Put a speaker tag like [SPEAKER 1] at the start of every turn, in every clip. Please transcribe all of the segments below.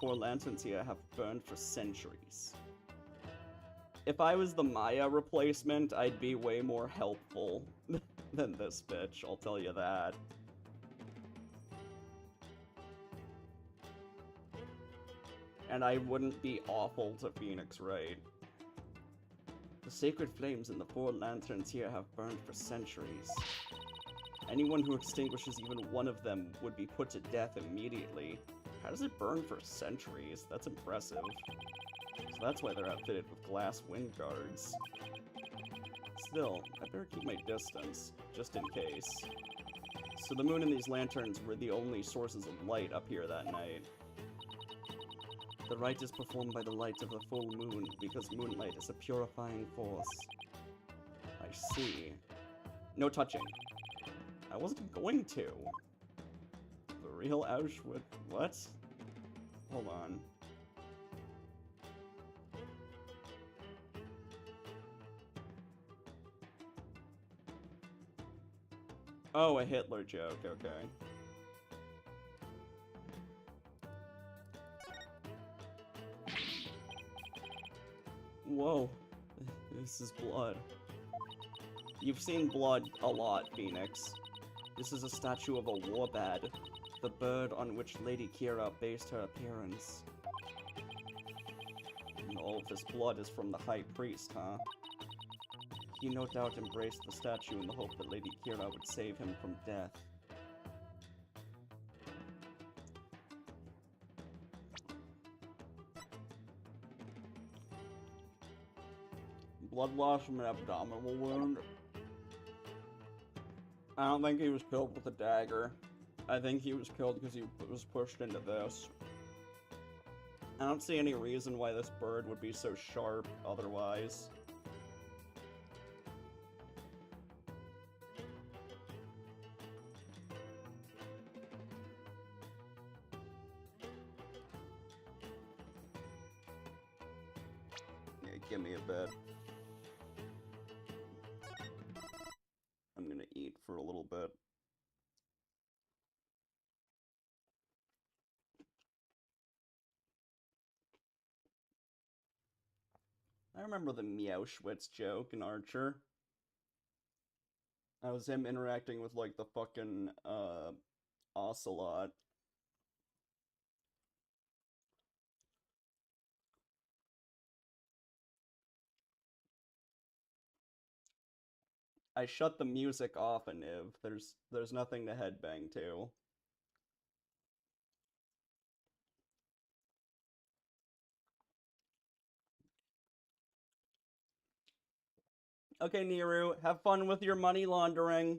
[SPEAKER 1] four lanterns here have burned for centuries. If I was the Maya replacement, I'd be way more helpful than this bitch, I'll tell you that. And I wouldn't be awful to Phoenix Wright. The sacred flames in the four lanterns here have burned for centuries. Anyone who extinguishes even one of them would be put to death immediately. How does it burn for centuries? That's impressive. So that's why they're outfitted with glass wind guards. Still, I better keep my distance, just in case. So the moon and these lanterns were the only sources of light up here that night. The rite is performed by the light of the full moon, because moonlight is a purifying force. I see. No touching. I wasn't going to. The real Auschwitz... What? Hold on. Oh, a Hitler joke, okay. Whoa. This is blood. You've seen blood a lot, Phoenix. This is a statue of a warbad, the bird on which Lady Kira based her appearance. And all of this blood is from the High Priest, huh? He no doubt embraced the statue in the hope that Lady Kira would save him from death. Blood loss from an abdominal wound. I don't think he was killed with a dagger. I think he was killed because he was pushed into this. I don't see any reason why this bird would be so sharp otherwise. Yeah, give me a bit. I'm gonna eat for a little bit. I remember the Meowschwitz joke in Archer. That was him interacting with, like, the fucking, ocelot. I shut the music off, Aniv. There's nothing to headbang to. Okay, Niru, have fun with your money laundering.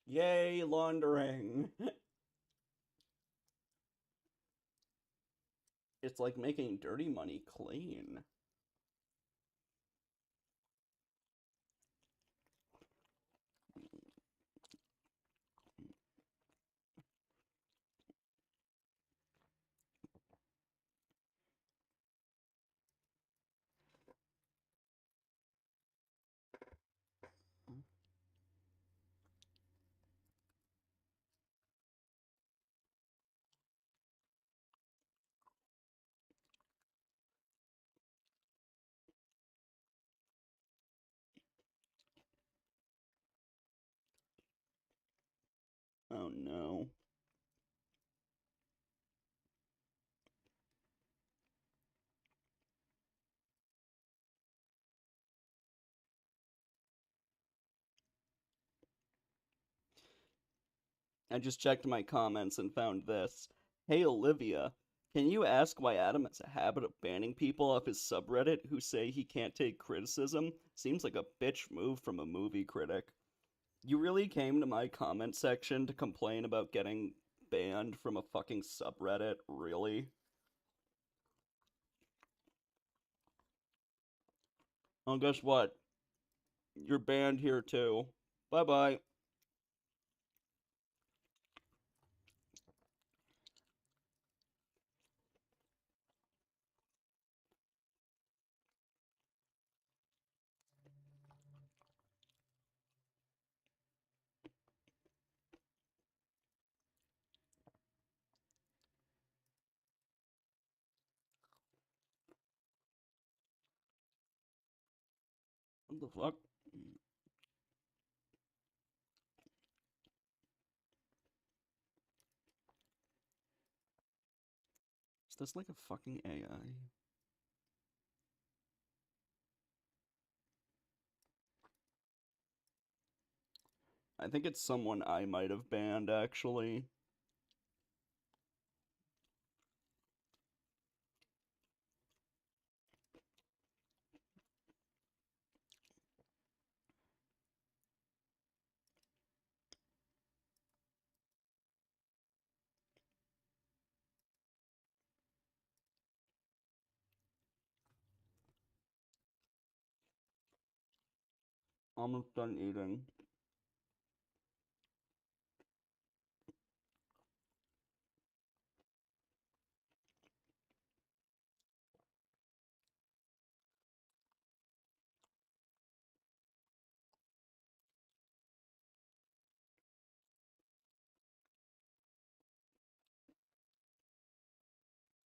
[SPEAKER 1] Yay, laundering. It's like making dirty money clean. Oh no. I just checked my comments and found this. Hey Olivia, can you ask why Adam has a habit of banning people off his subreddit who say he can't take criticism? Seems like a bitch move from a movie critic. You really came to my comment section to complain about getting banned from a fucking subreddit? Really? Oh, guess what? You're banned here too. Bye-bye. What the fuck? Is this like a fucking AI? I think it's someone I might have banned, actually. Almost done eating.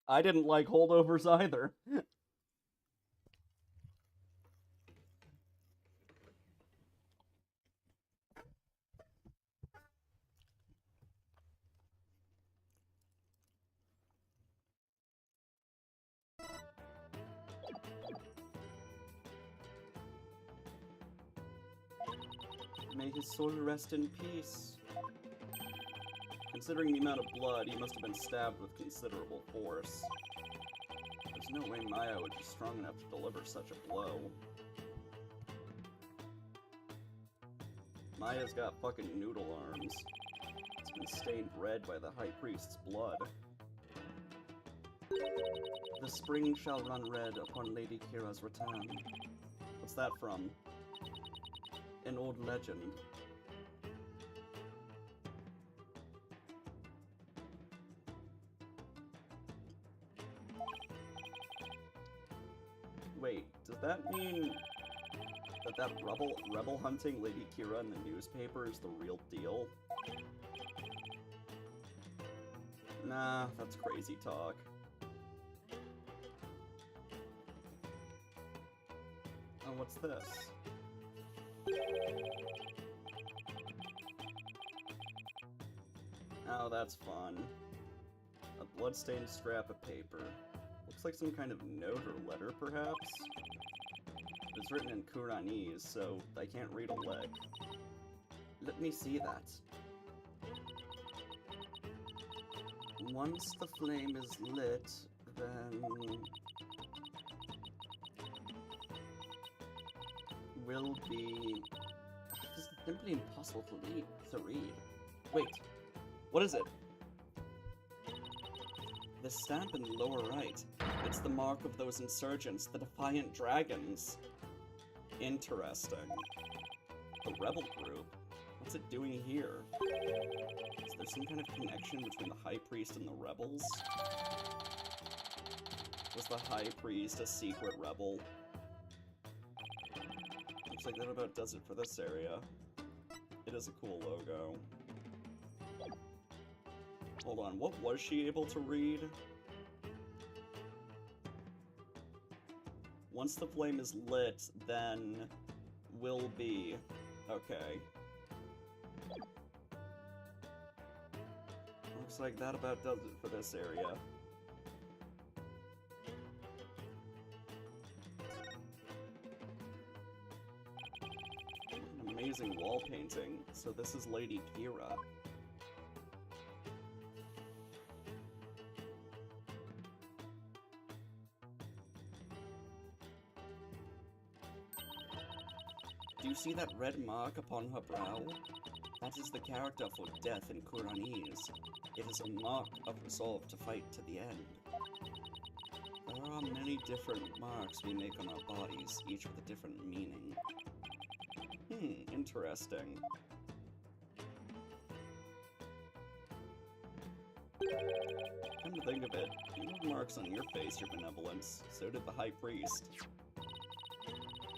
[SPEAKER 1] I didn't like holdovers either. May his soul rest in peace. Considering the amount of blood, he must have been stabbed with considerable force. There's no way Maya would be strong enough to deliver such a blow. Maya's got fucking noodle arms. It's been stained red by the High Priest's blood. The spring shall run red upon Lady Kira's return. What's that from? An old legend. Wait, does that mean that rebel hunting Lady Kira in the newspaper is the real deal? Nah, that's crazy talk. Oh, what's this? Oh, that's fun. A bloodstained scrap of paper. Looks like some kind of note or letter, perhaps? It's written in Kuranese, so I can't read a lick. Let me see that. Once the flame is lit, then... will be... This is simply impossible to read. Wait, what is it? The stamp in the lower right. It's the mark of those insurgents, the Defiant Dragons. Interesting. The rebel group? What's it doing here? Is there some kind of connection between the High Priest and the rebels? Was the High Priest a secret rebel? Looks like that about does it for this area. It is a cool logo. Hold on, what was she able to read? Once the flame is lit, then will be. Okay. Looks like that about does it for this area. An amazing wall painting. So this is Lady Kira. Do you see that red mark upon her brow? That is the character for death in Kuranese. It is a mark of resolve to fight to the end. There are many different marks we make on our bodies, each with a different meaning. Interesting. Come to think of it, you have marks on your face, your benevolence. So did the High Priest.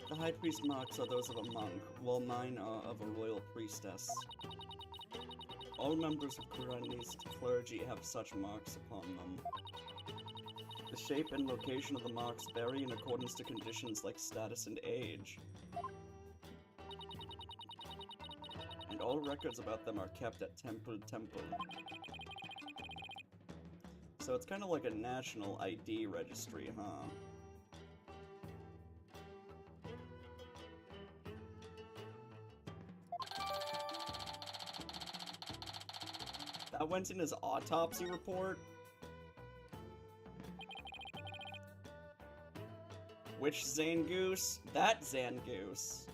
[SPEAKER 1] The High Priest marks are those of a monk, while mine are of a royal priestess. All members of Kuranese clergy have such marks upon them. The shape and location of the marks vary in accordance to conditions like status and age. all records about them are kept at Temple. So it's kind of like a national ID registry, huh? That went in his autopsy report? Which Zangoose? That Zangoose.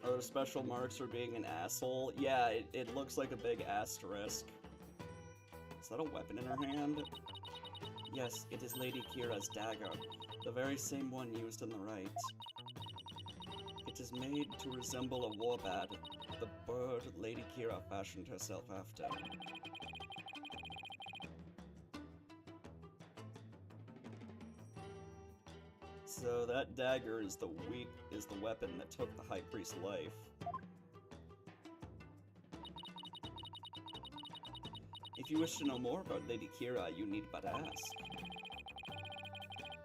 [SPEAKER 1] Are there special marks for being an asshole? Yeah, it looks like a big asterisk. Is that a weapon in her hand? Yes, it is Lady Kira's dagger, the very same one used in the rite. It is made to resemble a warbad, the bird Lady Kira fashioned herself after. So that dagger is the weapon that took the High Priest's life. If you wish to know more about Lady Kira, you need but ask.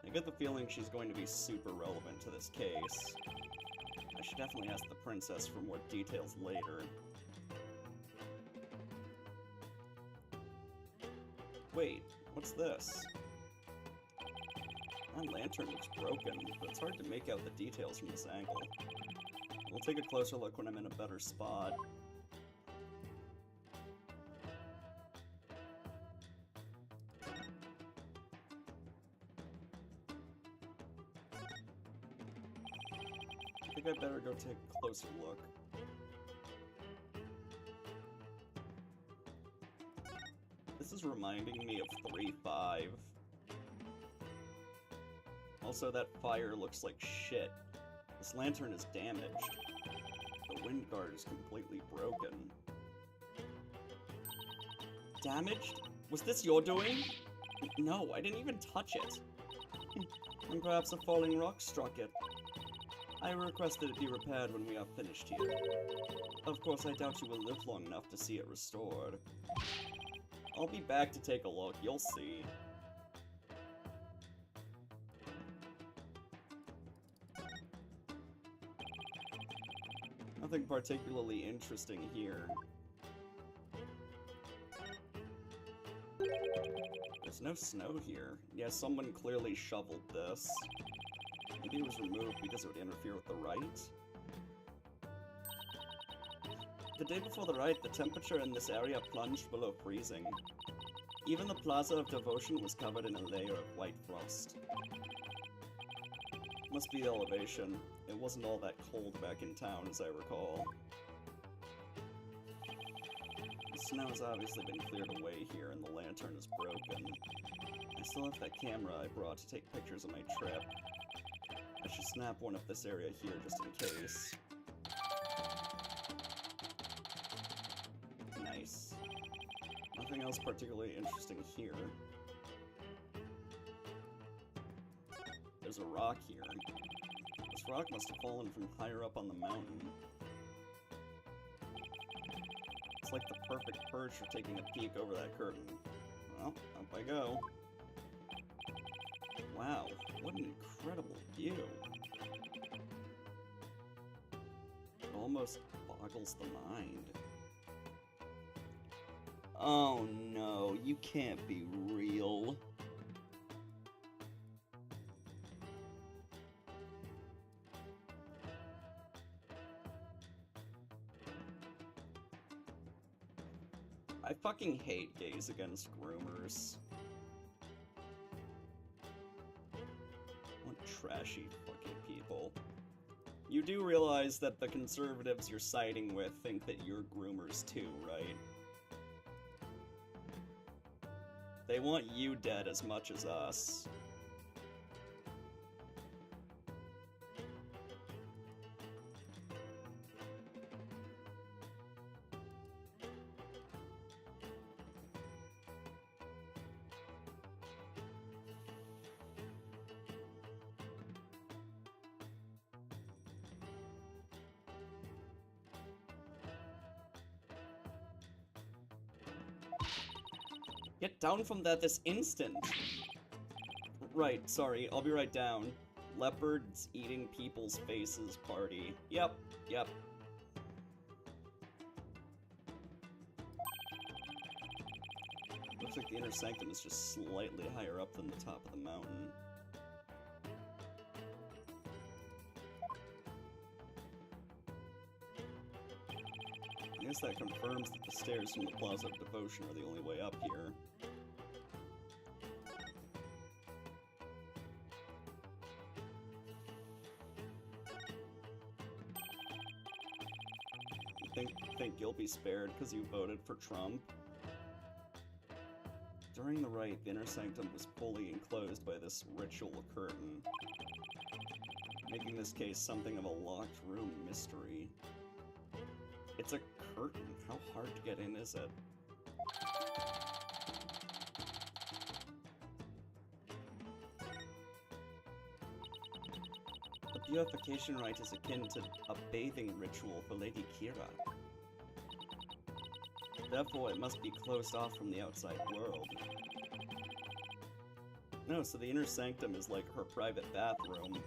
[SPEAKER 1] I get the feeling she's going to be super relevant to this case. I should definitely ask the princess for more details later. Wait, what's this? That lantern looks broken, but it's hard to make out the details from this angle. We'll take a closer look when I'm in a better spot. I think I'd better go take a closer look. This is reminding me of 3-5. Also, that fire looks like shit. This lantern is damaged. The wind guard is completely broken. Damaged? Was this your doing? No, I didn't even touch it. And perhaps a falling rock struck it. I request that it be repaired when we are finished here. Of course, I doubt you will live long enough to see it restored. I'll be back to take a look, you'll see. Nothing particularly interesting here. There's no snow here. Yeah, someone clearly shoveled this. Maybe it was removed because it would interfere with the rite? The day before the rite, the temperature in this area plunged below freezing. Even the Plaza of Devotion was covered in a layer of white frost. Must be the elevation. It wasn't all that cold back in town, as I recall. The snow has obviously been cleared away here, and the lantern is broken. I still have that camera I brought to take pictures of my trip. I should snap one of this area here just in case. Nice. Nothing else particularly interesting here. There's a rock here. This rock must have fallen from higher up on the mountain. It's like the perfect perch for taking a peek over that curtain. Well, up I go. Wow, what an incredible view. It almost boggles the mind. Oh no, you can't be real. I fucking hate gays against groomers. What trashy fucking people. You do realize that the conservatives you're siding with think that you're groomers too, right? They want you dead as much as us. Get down from that this instant! Right, sorry, I'll be right down. Leopards eating people's faces party. Yep, yep. Looks like the inner sanctum is just slightly higher up than the top of the mountain. I guess that confirms that the stairs from the Plaza of Devotion are the only way up here. Think you'll be spared because you voted for Trump? During the rite, the inner sanctum was fully enclosed by this ritual curtain, making this case something of a locked room mystery. It's a curtain. How hard to get in is it? The purification rite is akin to a bathing ritual for Lady Kira. Therefore, it must be closed off from the outside world. No, so the inner sanctum is like her private bathroom.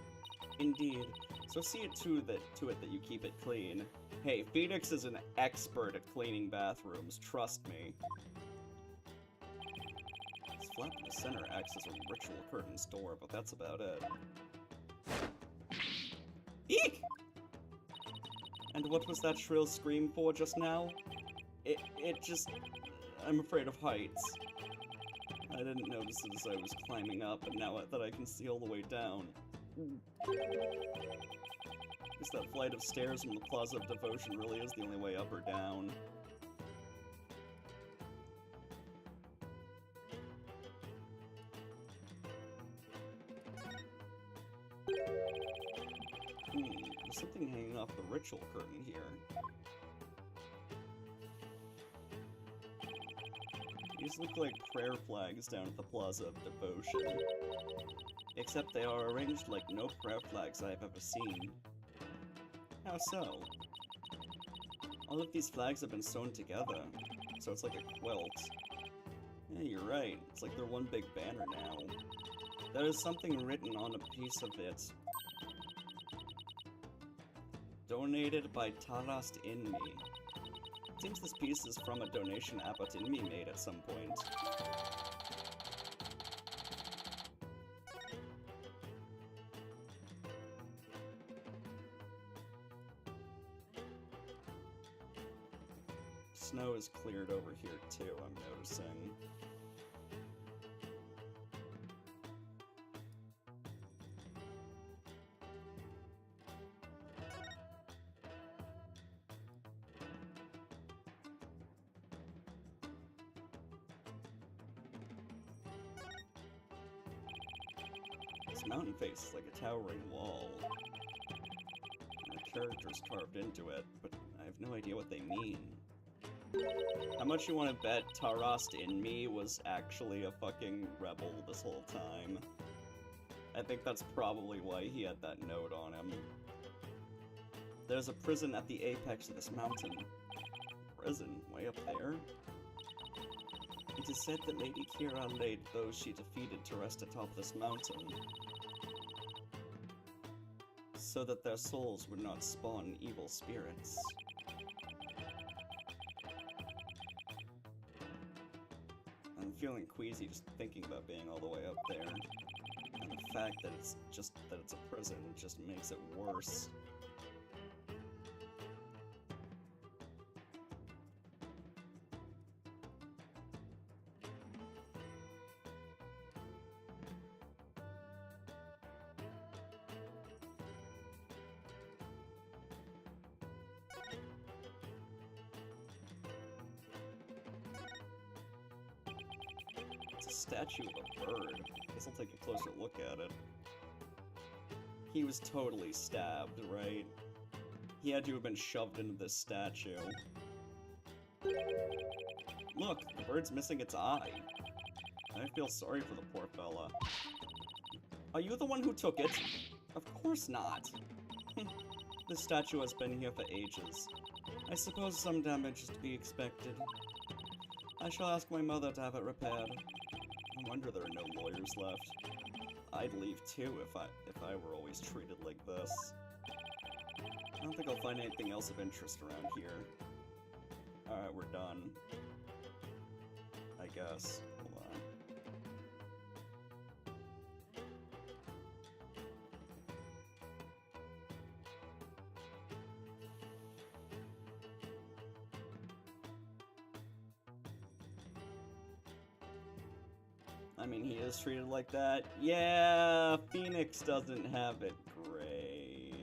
[SPEAKER 1] Indeed. So see it to it that you keep it clean. Hey, Phoenix is an expert at cleaning bathrooms, trust me. This flap in the center acts as a ritual curtain's door, but that's about it. Eek! And what was that shrill scream for just now? It just... I'm afraid of heights. I didn't notice it as I was climbing up, and now that I can see all the way down. Guess that flight of stairs from the Plaza of Devotion really is the only way up or down. There's something hanging off the ritual curtain here. These look like prayer flags down at the Plaza of Devotion. Except they are arranged like no prayer flags I have ever seen. How so? All of these flags have been sewn together, so it's like a quilt. Yeah, you're right. It's like they're one big banner now. There is something written on a piece of it. Donated by Tarast Inmi. It seems this piece is from a donation Abbot Inmi made at some point. Snow is cleared over here too, I'm noticing. This mountain face is like a towering wall. There are characters carved into it, but I have no idea what they mean. How much you want to bet Tarast Inmi was actually a fucking rebel this whole time? I think that's probably why he had that note on him. There's a prison at the apex of this mountain. Prison? Way up there? It is said that Lady Kira laid those she defeated to rest atop this mountain, so that their souls would not spawn evil spirits. I'm feeling queasy just thinking about being all the way up there. And the fact that it's a prison just makes it worse. Statue of a bird. I guess I'll take a closer look at it. He was totally stabbed, right? He had to have been shoved into this statue. Look, the bird's missing its eye. I feel sorry for the poor fella. Are you the one who took it? Of course not. This statue has been here for ages. I suppose some damage is to be expected. I shall ask my mother to have it repaired. No wonder there are no lawyers left. I'd leave too if I were always treated like this. I don't think I'll find anything else of interest around here. Alright, we're done. I guess. Hold on. I mean, he is treated like that. Yeah, Phoenix doesn't have it great.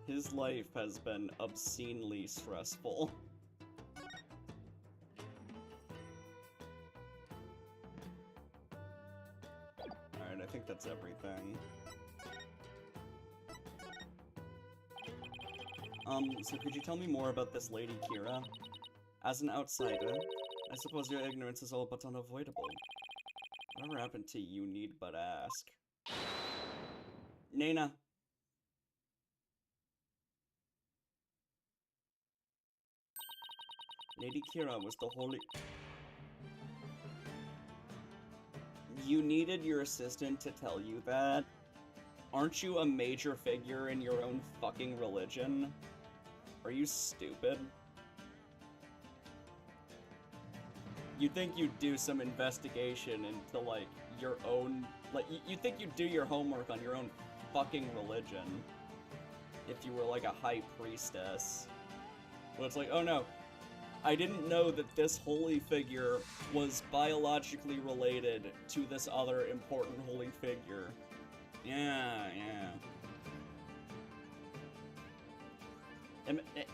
[SPEAKER 1] His life has been obscenely stressful. Alright, I think that's everything. So could you tell me more about this Lady Kira? As an outsider, I suppose your ignorance is all but unavoidable. Whatever happened to you need but ask. Nana. Lady Kira was the holy... You needed your assistant to tell you that? Aren't you a major figure in your own fucking religion? Are you stupid? You'd think you'd do some investigation into, like, your own... Like, you'd think you'd do your homework on your own fucking religion. If you were, like, a high priestess. But it's like, oh no. I didn't know that this holy figure was biologically related to this other important holy figure. Yeah.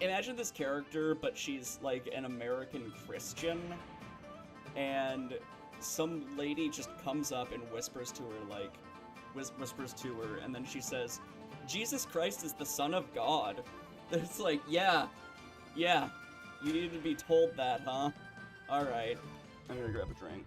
[SPEAKER 1] Imagine this character, but she's like an American Christian, and some lady just comes up and whispers to her, like, and then she says, Jesus Christ is the Son of God. It's like, yeah, you needed to be told that, huh? Alright, I'm gonna grab a drink.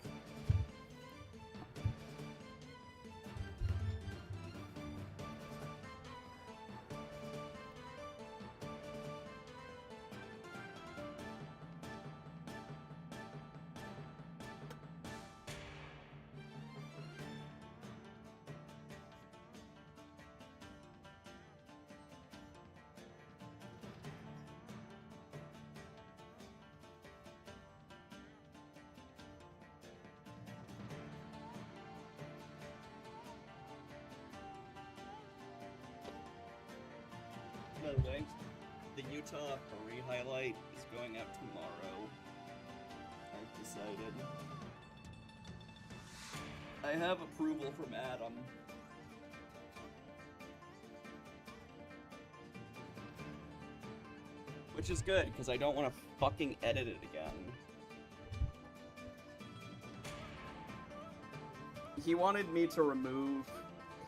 [SPEAKER 1] By the way, the Utah furry highlight is going out tomorrow. I've decided. I have approval from Adam. Which is good, because I don't want to fucking edit it again. He wanted me to remove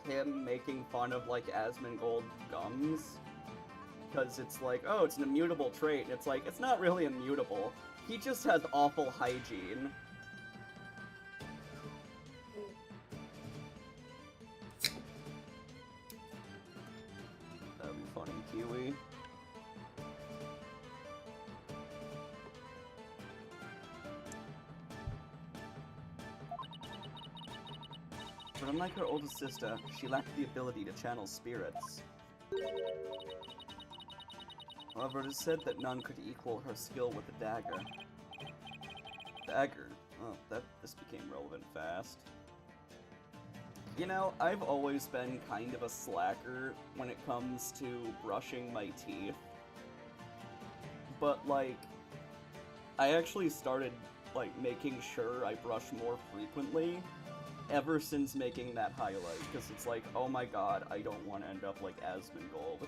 [SPEAKER 1] him making fun of, like, Asmongold gums. Because it's like, oh, it's an immutable trait. It's like, it's not really immutable. He just has awful hygiene. That'd be funny, Kiwi. But unlike her older sister, she lacked the ability to channel spirits. However, it is said that none could equal her skill with the dagger. Dagger? Oh, this became relevant fast. You know, I've always been kind of a slacker when it comes to brushing my teeth. But, like, I actually started, like, making sure I brush more frequently ever since making that highlight, because it's like, oh my god, I don't want to end up like Asmongold.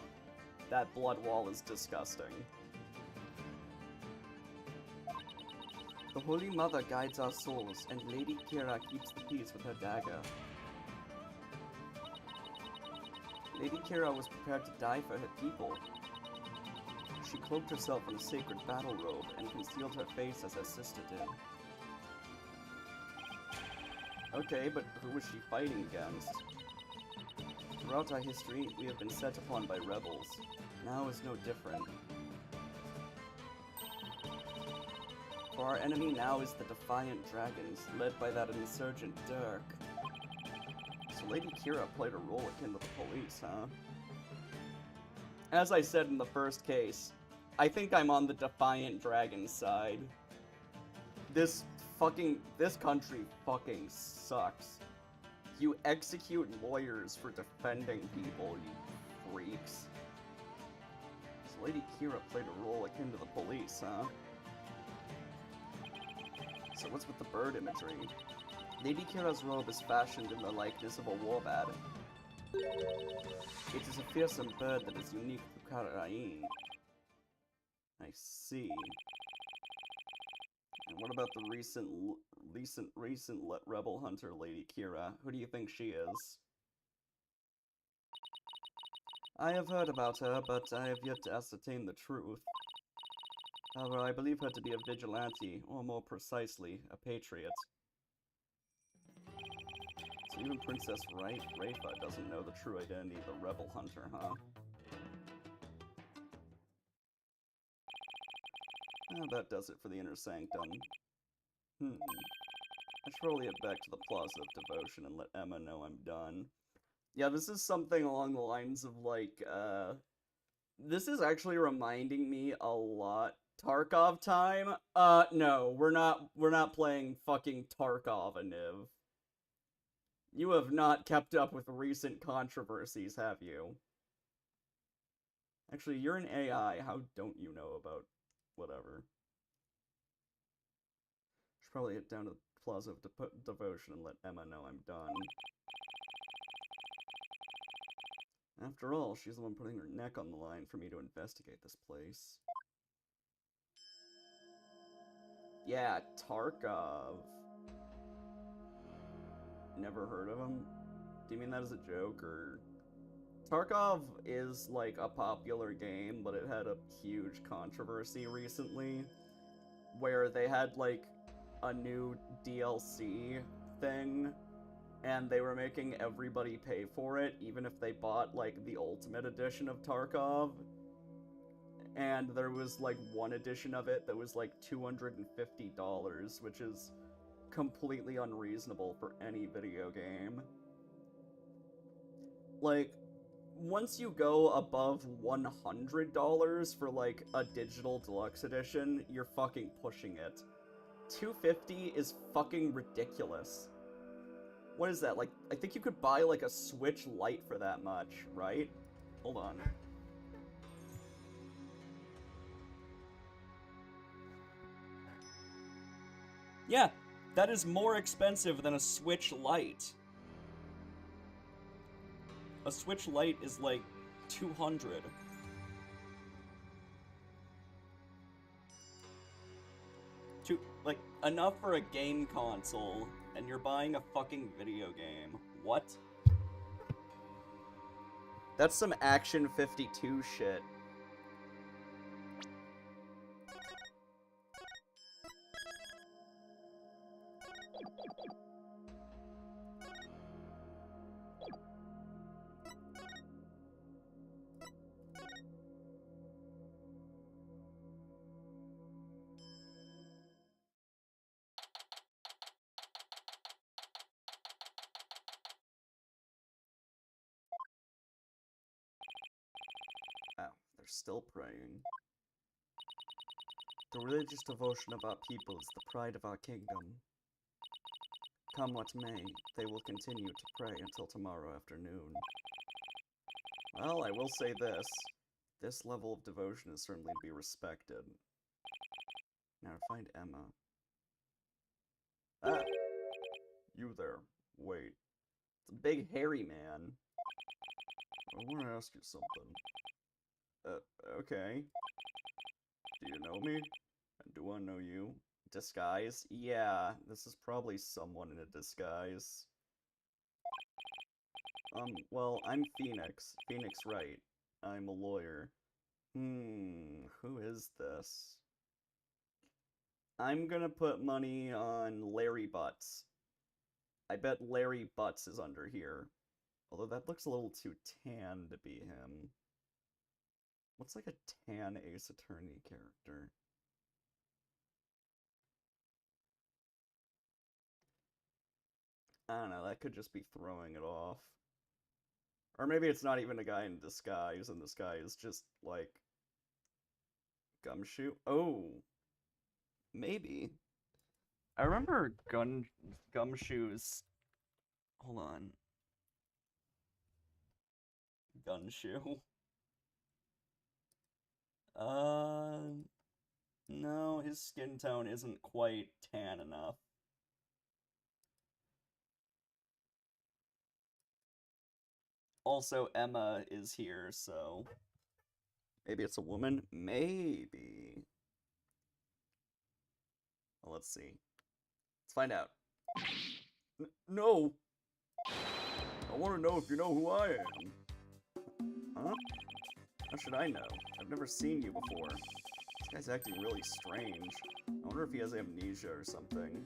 [SPEAKER 1] That blood wall is disgusting. The Holy Mother guides our souls, and Lady Kira keeps the peace with her dagger. Lady Kira was prepared to die for her people. She cloaked herself in a sacred battle robe and concealed her face as her sister did. Okay, but who was she fighting against? Throughout our history, we have been set upon by rebels. Now is no different. For our enemy now is the Defiant Dragons, led by that insurgent Dirk. So Lady Kira played a role akin to the police, huh? As I said in the first case, I think I'm on the Defiant Dragons side. This country fucking sucks. You execute lawyers for defending people, you freaks. So Lady Kira played a role akin to the police, huh? So what's with the bird imagery? Lady Kira's robe is fashioned in the likeness of a warbird. It is a fearsome bird that is unique to Karain. I see. And what about the recent rebel hunter, Lady Kira? Who do you think she is? I have heard about her, but I have yet to ascertain the truth. However, I believe her to be a vigilante, or more precisely, a patriot. So even Princess Rafa doesn't know the true identity of the rebel hunter, huh? That does it for the Inner Sanctum. I should probably head back to the Plaza of Devotion and let Emma know I'm done. Yeah, this is something along the lines of, like, this is actually reminding me a lot. Tarkov time? No, we're not playing fucking Tarkov, Aniv. You have not kept up with recent controversies, have you? Actually, you're an AI. How don't you know about whatever? Should probably head down to the Plaza of Devotion and let Emma know I'm done. After all, she's the one putting her neck on the line for me to investigate this place. Yeah, Tarkov. Never heard of him? Do you mean that as a joke, or... Tarkov is, like, a popular game, but it had a huge controversy recently, where they had, like, a new DLC thing, and they were making everybody pay for it, even if they bought, like, the Ultimate Edition of Tarkov. And there was, like, one edition of it that was, like, $250, which is completely unreasonable for any video game. Like, once you go above $100 for, like, a digital deluxe edition, you're fucking pushing it. $250 is fucking ridiculous. What is that? Like, I think you could buy, like, a Switch Lite for that much, right? Hold on. Yeah, that is more expensive than a Switch Lite. A Switch Lite is like $200. Like, enough for a game console, and you're buying a fucking video game. What? That's some Action 52 shit. Oh, they're still praying. The religious devotion of our people is the pride of our kingdom. Come what may, they will continue to pray until tomorrow afternoon. Well, I will say this. This level of devotion is certainly to be respected. Now to find Emma. Ah! You there. Wait. It's a big hairy man. I want to ask you something. Okay. Do you know me? And do I know you? Disguise? Yeah, this is probably someone in a disguise. Well, I'm Phoenix. Phoenix Wright. I'm a lawyer. Who is this? I'm gonna put money on Larry Butts. I bet Larry Butts is under here. Although that looks a little too tan to be him. What's like a tan Ace Attorney character? I don't know, that could just be throwing it off. Or maybe it's not even a guy in disguise, and this guy is just, like, Gumshoe? Oh, maybe. I remember Gumshoe's... Hold on. Gumshoe. No, his skin tone isn't quite tan enough. Also, Emma is here, so... Maybe it's a woman? Maybe. Well, let's see. Let's find out. No! I want to know if you know who I am. Huh? How should I know? I've never seen you before. This guy's acting really strange. I wonder if he has amnesia or something.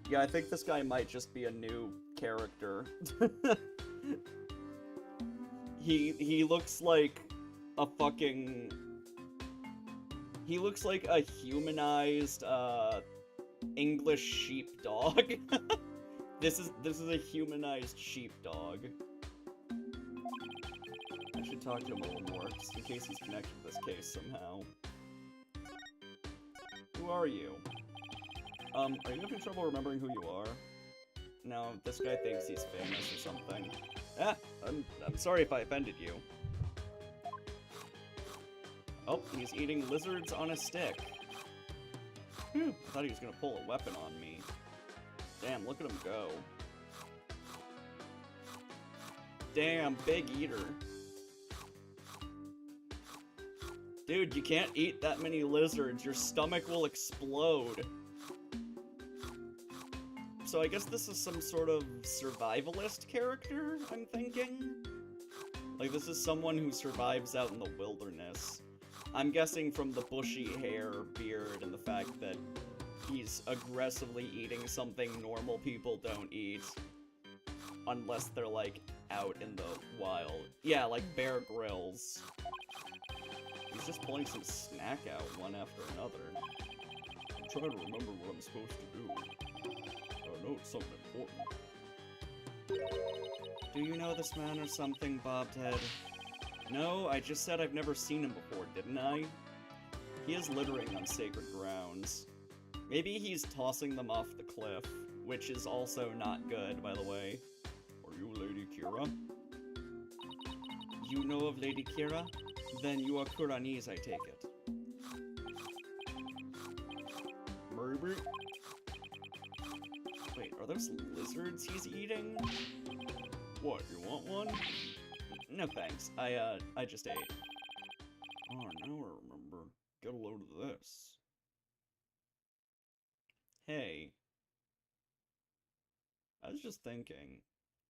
[SPEAKER 1] Yeah, I think this guy might just be a new character. He looks like a fucking... He looks like a humanized, English sheepdog. This is a humanized sheepdog. I should talk to him a little more, just in case he's connected to this case somehow. Who are you? Are you having trouble remembering who you are? No, this guy thinks he's famous or something. Ah, I'm sorry if I offended you. Oh, he's eating lizards on a stick. Whew, I thought he was gonna pull a weapon on me. Damn, look at him go. Damn, big eater. Dude, you can't eat that many lizards. Your stomach will explode. So I guess this is some sort of survivalist character, I'm thinking? Like, this is someone who survives out in the wilderness. I'm guessing from the bushy hair, beard, and the fact that he's aggressively eating something normal people don't eat. Unless they're, like, out in the wild. Yeah, like Bear Grylls. He's just pulling some snack out one after another. I'm trying to remember what I'm supposed to do. I know it's something important. Do you know this man or something, Bobhead? No, I just said I've never seen him before, didn't I? He is littering on sacred grounds. Maybe he's tossing them off the cliff, which is also not good, by the way. Are you Lady Kira? You know of Lady Kira? Then you are Kuranese, I take it. Maybe? Wait, are those lizards he's eating? What, you want one? No thanks, I just ate. Oh, now I remember. Get a load of this. Hey. I was just thinking.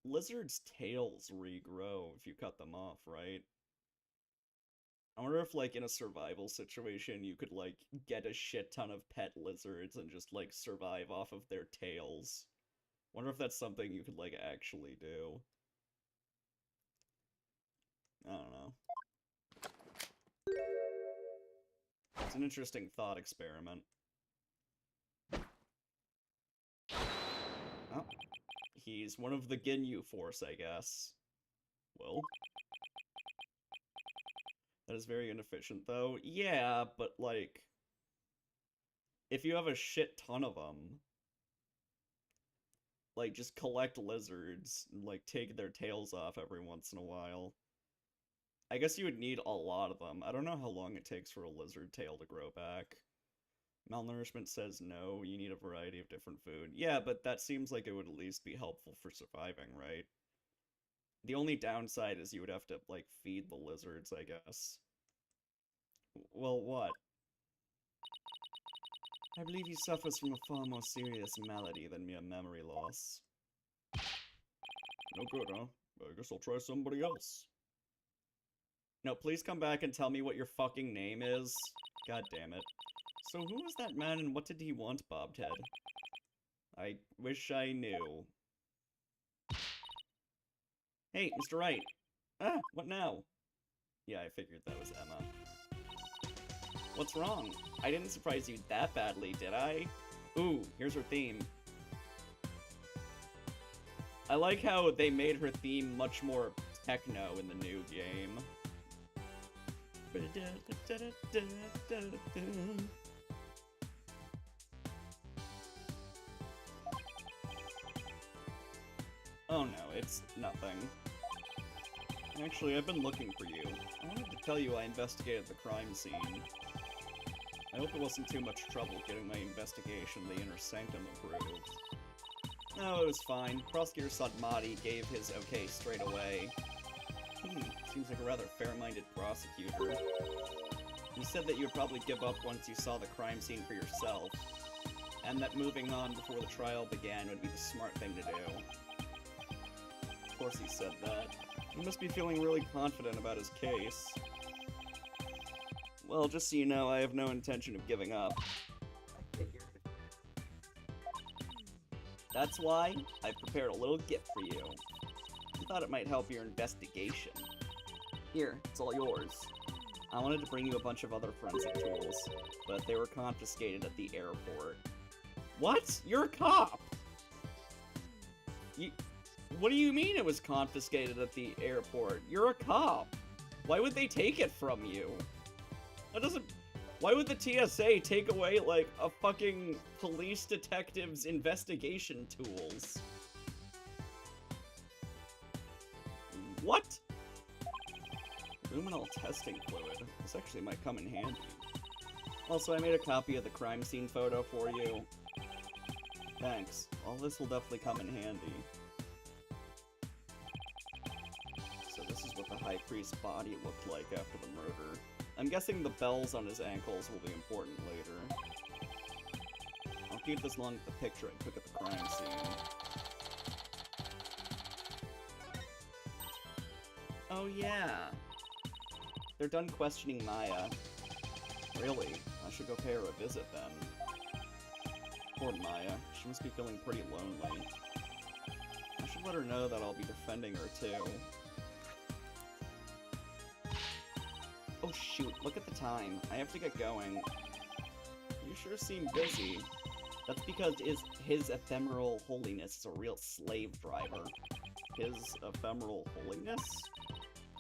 [SPEAKER 1] Lizards' tails regrow if you cut them off, right? I wonder if, like, in a survival situation, you could, like, get a shit ton of pet lizards and just, like, survive off of their tails. Wonder if that's something you could, like, actually do. I don't know. It's an interesting thought experiment. Oh. He's one of the Ginyu Force, I guess. Well. That is very inefficient, though. Yeah, but, like... if you have a shit ton of them... like, just collect lizards and, like, take their tails off every once in a while. I guess you would need a lot of them. I don't know how long it takes for a lizard tail to grow back. Malnourishment says no, you need a variety of different food. Yeah, but that seems like it would at least be helpful for surviving, right? The only downside is you would have to, like, feed the lizards, I guess. Well, what? I believe he suffers from a far more serious malady than mere memory loss. No good, huh? I guess I'll try somebody else. No, please come back and tell me what your fucking name is. God damn it. So who was that man and what did he want, Bobhead? I wish I knew. Hey, Mr. Wright. Ah, what now? Yeah, I figured that was Emma. What's wrong? I didn't surprise you that badly, did I? Ooh, here's her theme. I like how they made her theme much more techno in the new game. Oh no, it's nothing. Actually, I've been looking for you. I wanted to tell you I investigated the crime scene. I hope it wasn't too much trouble getting my investigation of the Inner Sanctum approved. No, it was fine. Prosecutor Sadmati gave his okay straight away. Seems like a rather fair-minded prosecutor. He said that you would probably give up once you saw the crime scene for yourself, and that moving on before the trial began would be the smart thing to do. Of course he said that. He must be feeling really confident about his case. Well, just so you know, I have no intention of giving up. I figured. That's why I prepared a little gift for you. I thought it might help your investigation. Here, it's all yours. I wanted to bring you a bunch of other forensic tools, but they were confiscated at the airport. What? You're a cop! What do you mean it was confiscated at the airport? You're a cop! Why would they take it from you? That doesn't... Why would the TSA take away, like, a fucking police detective's investigation tools? What? Luminol testing fluid. This actually might come in handy. Also, I made a copy of the crime scene photo for you. Thanks. All this will definitely come in handy. So this is what the High Priest's body looked like after the murder. I'm guessing the bells on his ankles will be important later. I'll keep this along with the picture I took at the crime scene. Oh yeah! They're done questioning Maya. Really? I should go pay her a visit then. Poor Maya. She must be feeling pretty lonely. I should let her know that I'll be defending her too. Oh shoot, look at the time. I have to get going. You sure seem busy. That's because his ephemeral holiness is a real slave driver. His ephemeral holiness?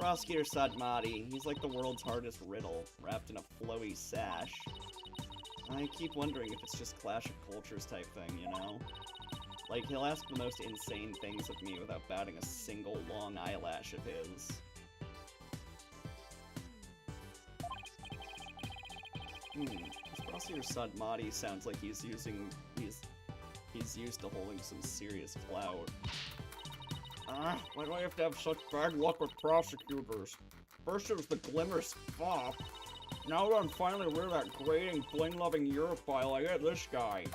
[SPEAKER 1] Prosecutor Sadmati, he's like the world's hardest riddle, wrapped in a flowy sash. I keep wondering if it's just Clash of Cultures type thing, you know? Like, he'll ask the most insane things of me without batting a single long eyelash of his. This Prosecutor Sadmati sounds like he's used to holding some serious clout. Why do I have to have such bad luck with prosecutors? First it was the Glimmer Spock. Now that I'm finally rid of that grating, bling-loving Europhile, I get this guy.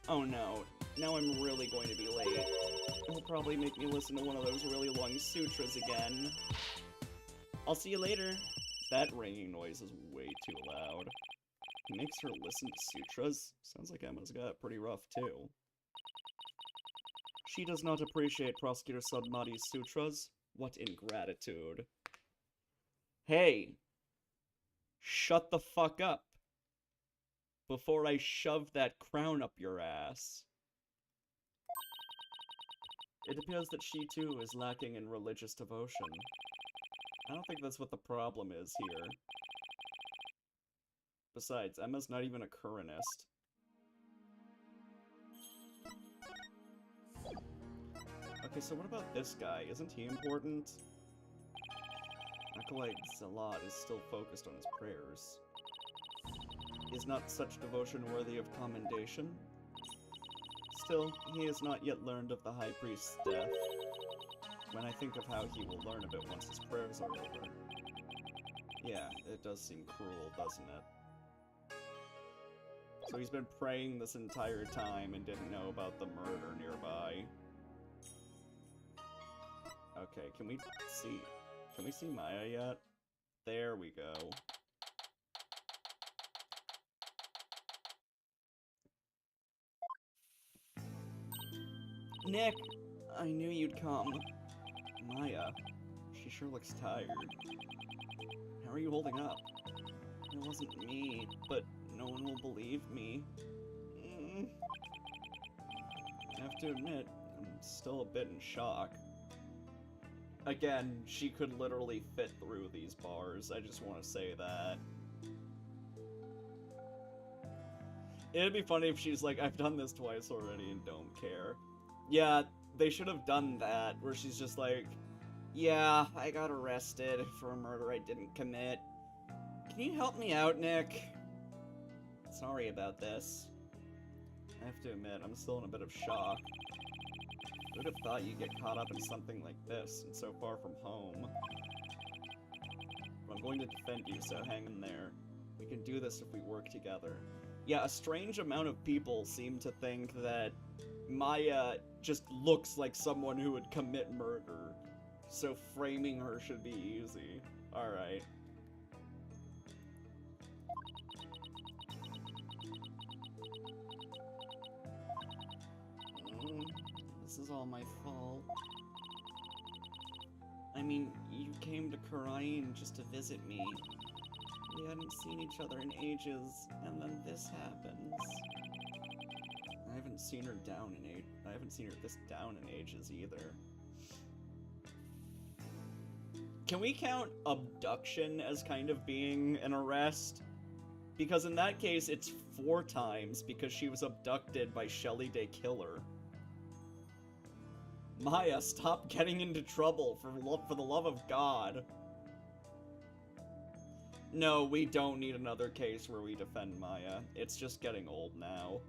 [SPEAKER 1] Oh no, now I'm really going to be late. He'll probably make me listen to one of those really long sutras again. I'll see you later. That ringing noise is way too loud. He makes her listen to sutras? Sounds like Emma's got it pretty rough too. She does not appreciate Prosecutor Sadmati's sutras? What ingratitude. Hey! Shut the fuck up! Before I shove that crown up your ass. It appears that she too is lacking in religious devotion. I don't think that's what the problem is here. Besides, Emma's not even a Kuranist. Okay, so what about this guy? Isn't he important? Acolyte Zealot is still focused on his prayers. Is not such devotion worthy of commendation? Still, he has not yet learned of the High Priest's death. When I think of how he will learn of it once his prayers are over. Yeah, it does seem cruel, doesn't it? So he's been praying this entire time and didn't know about the murder nearby. Okay, can we see Maya yet? There we go. Nick! I knew you'd come. Maya, she sure looks tired. How are you holding up? It wasn't me, but no one will believe me. have to admit, I'm still a bit in shock. Again, she could literally fit through these bars, I just want to say that. It'd be funny if she's like, I've done this twice already and don't care. Yeah, they should have done that, where she's just like, yeah, I got arrested for a murder I didn't commit. Can you help me out, Nick? Sorry about this. I have to admit, I'm still in a bit of shock. Who would have thought you'd get caught up in something like this, and so far from home? But I'm going to defend you, so hang in there. We can do this if we work together. Yeah, a strange amount of people seem to think that Maya just looks like someone who would commit murder, so framing her should be easy. Alright. This is all my fault. I mean, you came to Karain just to visit me. We hadn't seen each other in ages, and then this happens. I haven't seen her this down in ages either. Can we count abduction as kind of being an arrest? Because in that case, it's 4 times because she was abducted by Shelly Day Killer. Maya, stop getting into trouble, for the love of God. No, we don't need another case where we defend Maya. It's just getting old now.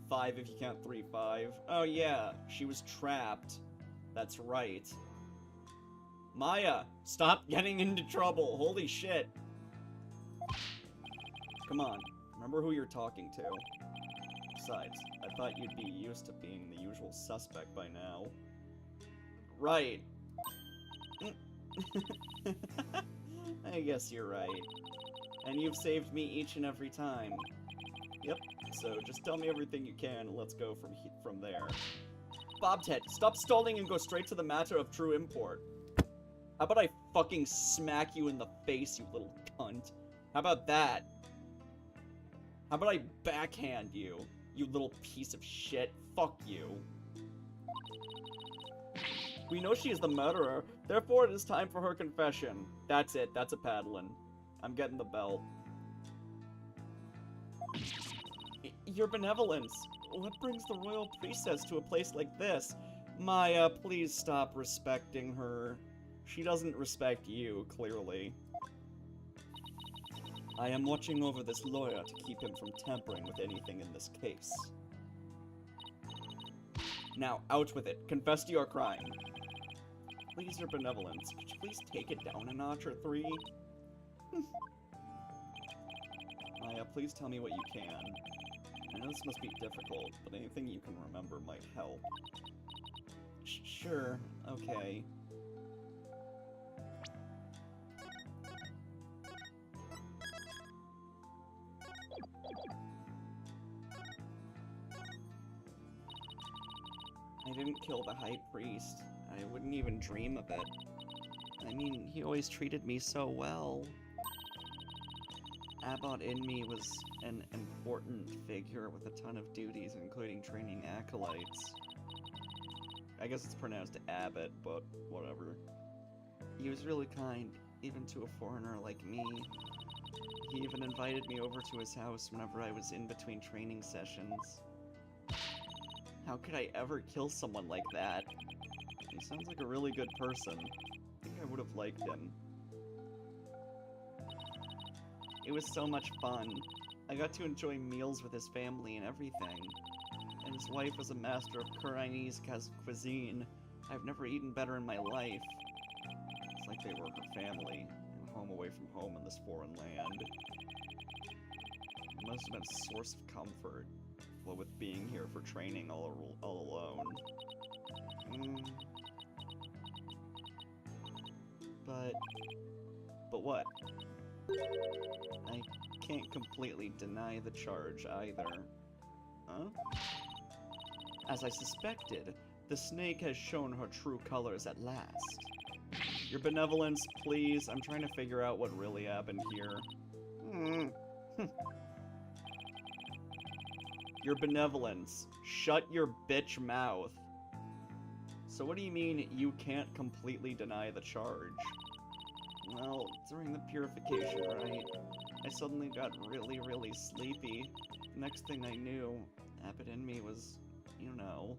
[SPEAKER 1] 5 if you count 3-5. Oh yeah, she was trapped. That's right. Maya, stop getting into trouble. Holy shit. Come on, remember who you're talking to. Besides, I thought you'd be used to being the usual suspect by now. Right. I guess you're right. And you've saved me each and every time. Yep, so just tell me everything you can and let's go from there. Bobhead, stop stalling and go straight to the matter of true import. How about I fucking smack you in the face, you little cunt? How about that? How about I backhand you, you little piece of shit? Fuck you. We know she is the murderer, therefore it is time for her confession. That's it, that's a paddling. I'm getting the belt. Your benevolence. What brings the royal priestess to a place like this? Maya, please stop respecting her. She doesn't respect you, clearly. I am watching over this lawyer to keep him from tampering with anything in this case. Now, out with it. Confess to your crime. Please, your benevolence. Could you please take it down a notch or 3? Maya, please tell me what you can. I know this must be difficult, but anything you can remember might help. Sure, okay. I didn't kill the High Priest. I wouldn't even dream of it. I mean, he always treated me so well. Abbot Inme was an important figure with a ton of duties, including training acolytes. I guess it's pronounced Abbot, but whatever. He was really kind, even to a foreigner like me. He even invited me over to his house whenever I was in between training sessions. How could I ever kill someone like that? He sounds like a really good person. I think I would have liked him. It was so much fun. I got to enjoy meals with his family and everything. And his wife was a master of Karainese cuisine. I've never eaten better in my life. It's like they were her family, and home away from home in this foreign land. It must have been a source of comfort, what with being here for training all alone. But what? I can't completely deny the charge either. Huh? As I suspected, the snake has shown her true colors at last. Your benevolence, please. I'm trying to figure out what really happened here. Your benevolence. Shut your bitch mouth. So what do you mean you can't completely deny the charge? Well, during the purification rite, I suddenly got really, really sleepy. Next thing I knew, Abbott in me was, you know...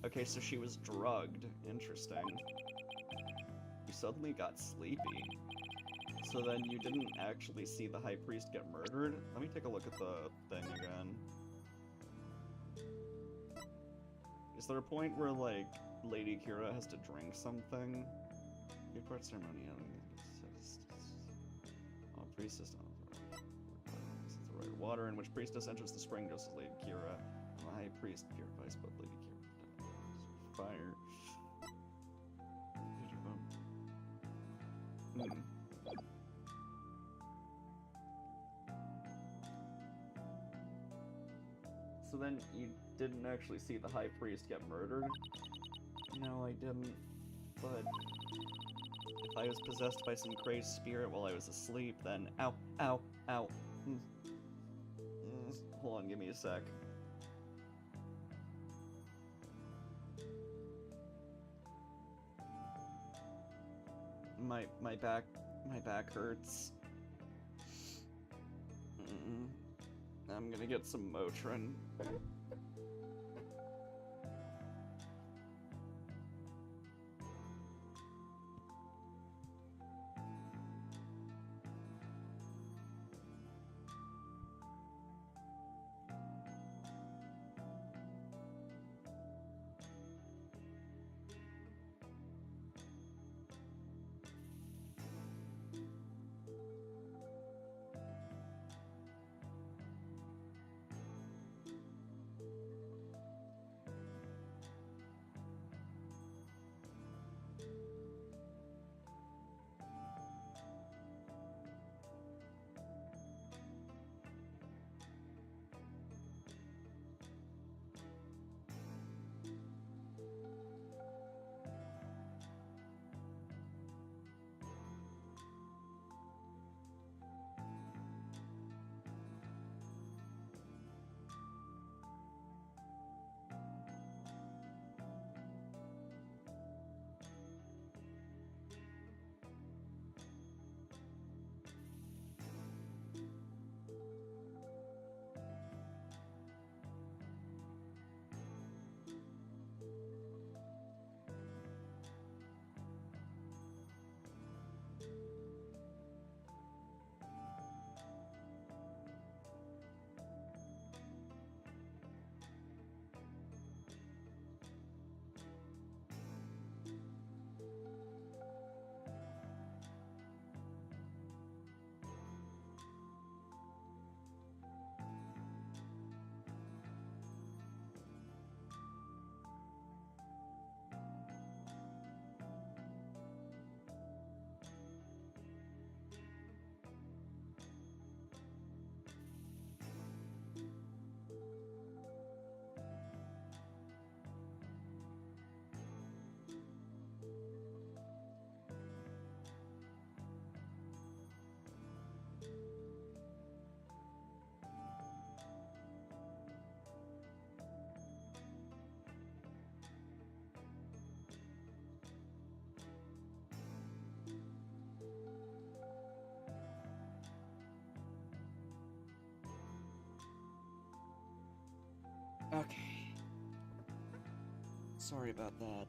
[SPEAKER 1] Okay, so she was drugged. Interesting. You suddenly got sleepy. So then you didn't actually see the High Priest get murdered? Let me take a look at the thing again. Is there a point where, like, Lady Kira has to drink something? Good part ceremony. Oh, priestess. The right water in which priestess enters the spring goes to Lady Kira. And the High Priest purifies both Lady Kira. Fire. So then you didn't actually see the High Priest get murdered? No, I didn't. But if I was possessed by some crazed spirit while I was asleep, then... Ow, ow, ow. Hold on, give me a sec. My back hurts. I'm gonna get some Motrin. Okay. Sorry about that.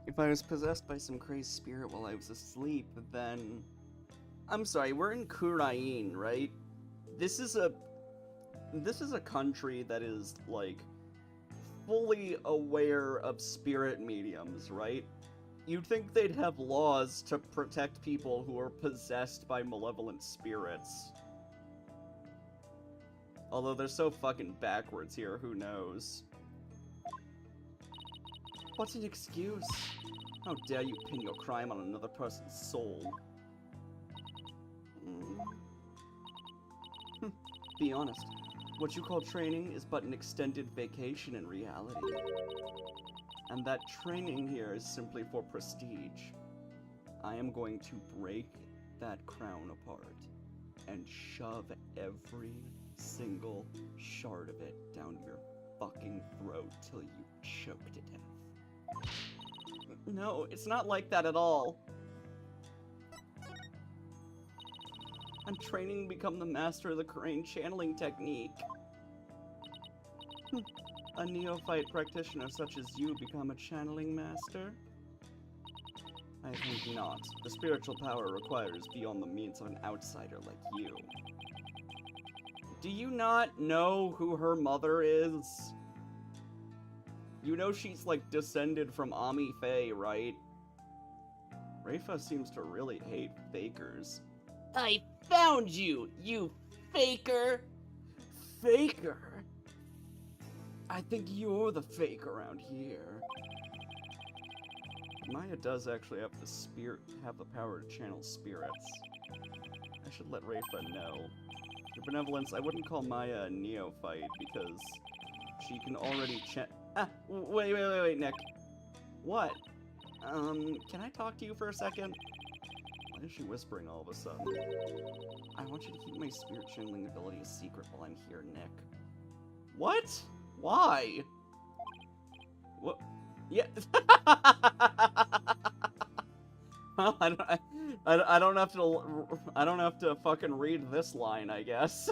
[SPEAKER 1] If I was possessed by some crazed spirit while I was asleep, then... I'm sorry, we're in Kurain, right? This is a country that is, like, fully aware of spirit mediums, right? You'd think they'd have laws to protect people who are possessed by malevolent spirits. Although they're so fucking backwards here, who knows? What's an excuse? How dare you pin your crime on another person's soul? Be honest. What you call training is but an extended vacation in reality. And that training here is simply for prestige. I am going to break that crown apart. and shove every single shard of it down your fucking throat till you choke to death. No, it's not like that at all. I'm training to become the master of the Crane channeling technique. A neophyte practitioner such as you become a channeling master? I think not. The spiritual power required is beyond the means of an outsider like you. Do you not know who her mother is? You know she's, like, descended from Ami Faye, right? Rafa seems to really hate fakers. I found you, you faker! Faker? I think you're the fake around here. Maya does actually have the power to channel spirits. I should let Rafa know. Your benevolence, I wouldn't call Maya a neophyte because she can already wait, Nick. What? Can I talk to you for a second? Why is she whispering all of a sudden? I want you to keep my spirit channeling ability a secret while I'm here, Nick. What? Why? What? Yeah. Well, I don't have to fucking read this line, I guess.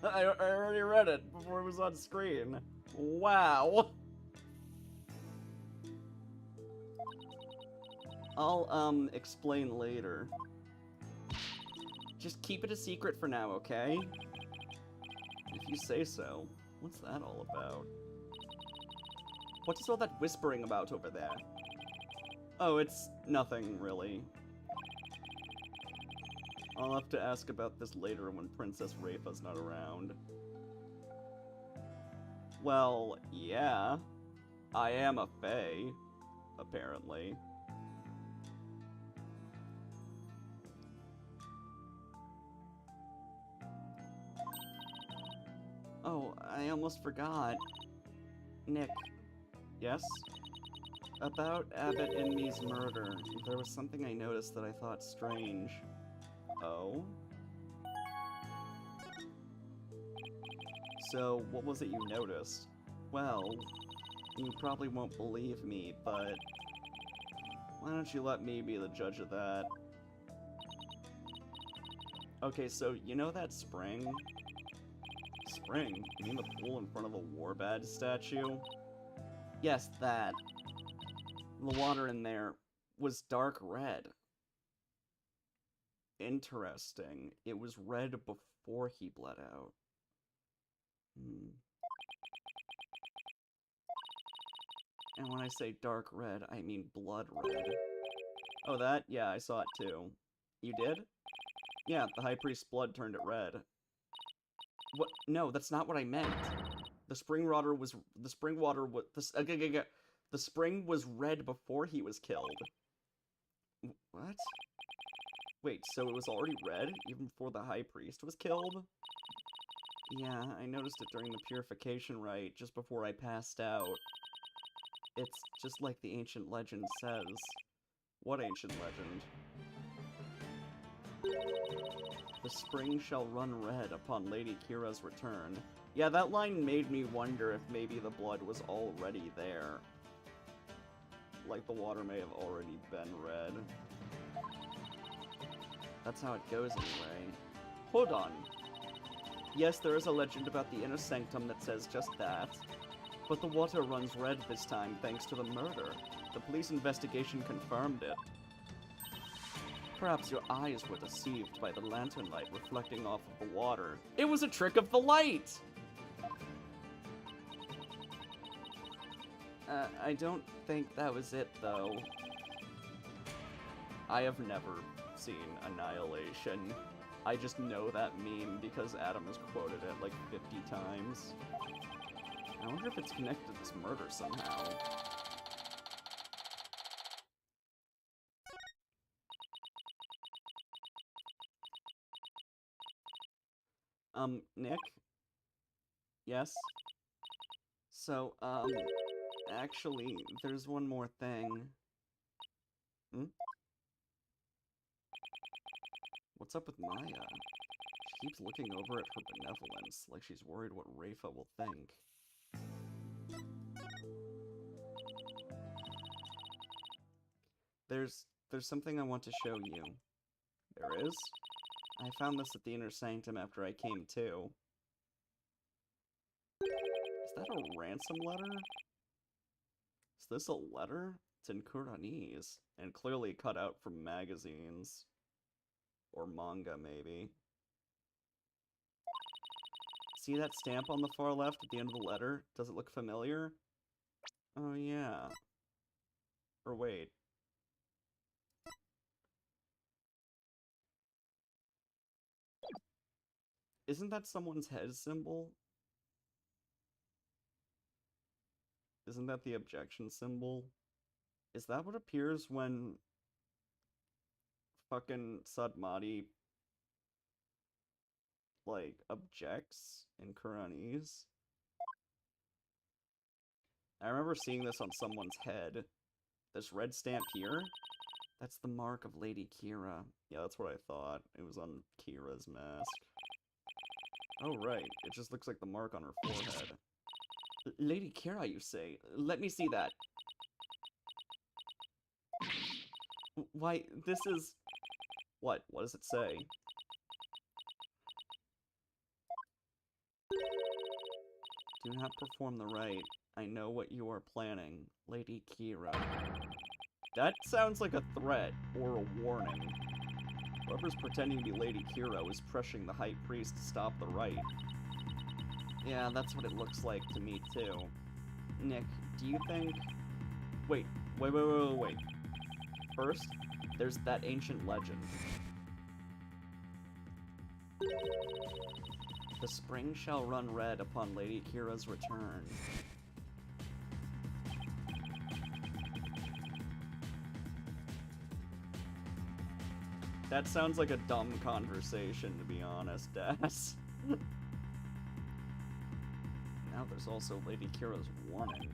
[SPEAKER 1] I already read it before it was on screen. Wow. I'll explain later. Just keep it a secret for now, okay? If you say so. What's that all about? What is all that whispering about over there? Oh, it's nothing, really. I'll have to ask about this later when Princess Rafa's not around. Well, yeah. I am a fae, apparently. Oh, I almost forgot. Nick. Yes? About Abbott and me's murder, there was something I noticed that I thought strange. Oh? So, what was it you noticed? Well, you probably won't believe me, but why don't you let me be the judge of that? Okay, so, you know that spring? Spring? You mean the pool in front of the Warbad statue? Yes, that. The water in there was dark red. Interesting. It was red before he bled out. And when I say dark red, I mean blood red. Oh, that? Yeah, I saw it too. You did? Yeah, the High Priest's blood turned it red. What? No, that's not what I meant. The spring water was red before he was killed. What? Wait, so it was already red even before the High Priest was killed? Yeah, I noticed it during the purification rite just before I passed out. It's just like the ancient legend says. What ancient legend? The spring shall run red upon Lady Kira's return. Yeah, that line made me wonder if maybe the blood was already there. Like the water may have already been red. That's how it goes anyway. Hold on. Yes, there is a legend about the inner sanctum that says just that. But the water runs red this time thanks to the murder. The police investigation confirmed it. Perhaps your eyes were deceived by the lantern light reflecting off of the water. It was a trick of the light! I don't think that was it, though. I have never seen Annihilation. I just know that meme because Adam has quoted it like 50 times. I wonder if it's connected to this murder somehow. Nick? Yes? So, actually, there's one more thing. What's up with Maya? keeps looking over at her benevolence, like she's worried what Rafa will think. There's something I want to show you. There is? I found this at the Inner Sanctum after I came to. Is that a ransom letter? Is this a letter? It's in Kuranese, and clearly cut out from magazines. Or manga, maybe. See that stamp on the far left at the end of the letter? Does it look familiar? Oh, yeah. Or wait. Isn't that someone's head symbol? Isn't that the objection symbol? Is that what appears when fucking Sadmati, like, objects in Kuranese? I remember seeing this on someone's head. This red stamp here? That's the mark of Lady Kira. Yeah, that's what I thought. It was on Kira's mask. Oh, right. It just looks like the mark on her forehead. Lady Kira, you say? Let me see that. Why, this is... What? What does it say? Do not perform the rite. I know what you are planning. Lady Kira. That sounds like a threat, or a warning. Whoever's pretending to be Lady Kira is pressuring the High Priest to stop the rite. Yeah, that's what it looks like to me, too. Nick, do you think... Wait. First, there's that ancient legend. The spring shall run red upon Lady Kira's return. That sounds like a dumb conversation, to be honest, Das. Now there's also Lady Kira's warning.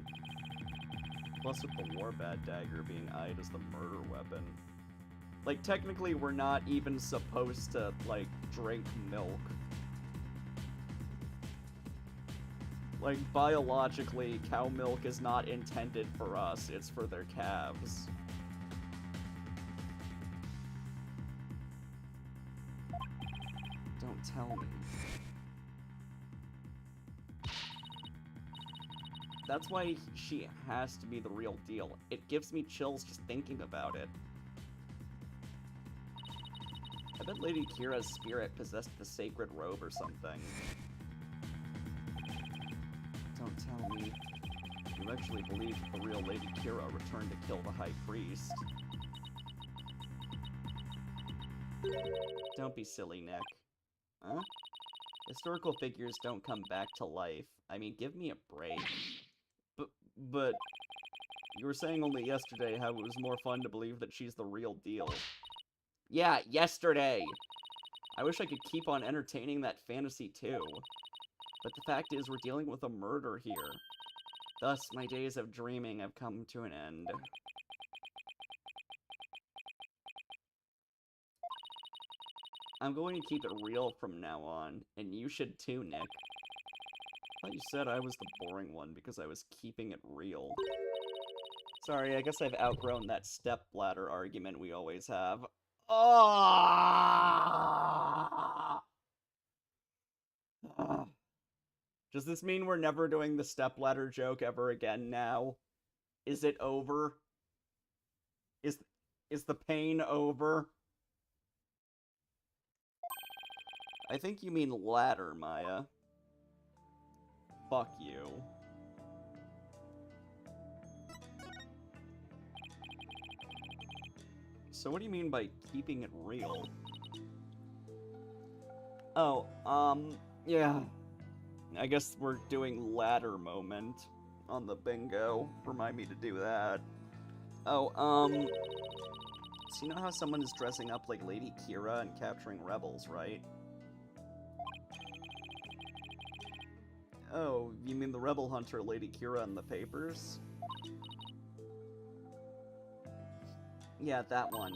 [SPEAKER 1] Plus with the Warbad dagger being eyed as the murder weapon. Like, technically we're not even supposed to, like, drink milk. Like, biologically, cow milk is not intended for us, it's for their calves. Don't tell me. That's why she has to be the real deal. It gives me chills just thinking about it. I bet Lady Kira's spirit possessed the sacred robe or something. Don't tell me. You actually believe that the real Lady Kira returned to kill the High Priest. Don't be silly, Nick. Huh? Historical figures don't come back to life. I mean, give me a break. But you were saying only yesterday how it was more fun to believe that she's the real deal. Yeah, yesterday! I wish I could keep on entertaining that fantasy too. But the fact is, we're dealing with a murder here. Thus, my days of dreaming have come to an end. I'm going to keep it real from now on, and you should too, Nick. I thought you said I was the boring one because I was keeping it real. Sorry, I guess I've outgrown that stepladder argument we always have. Does this mean we're never doing the stepladder joke ever again now? Is it over? Is the pain over? I think you mean ladder, Maya. Fuck you. So what do you mean by keeping it real? Oh, yeah. I guess we're doing ladder moment on the bingo. Remind me to do that. Oh, so you know how someone is dressing up like Lady Kira and capturing rebels, right? Oh, you mean the rebel hunter Lady Kira in the papers? Yeah, that one.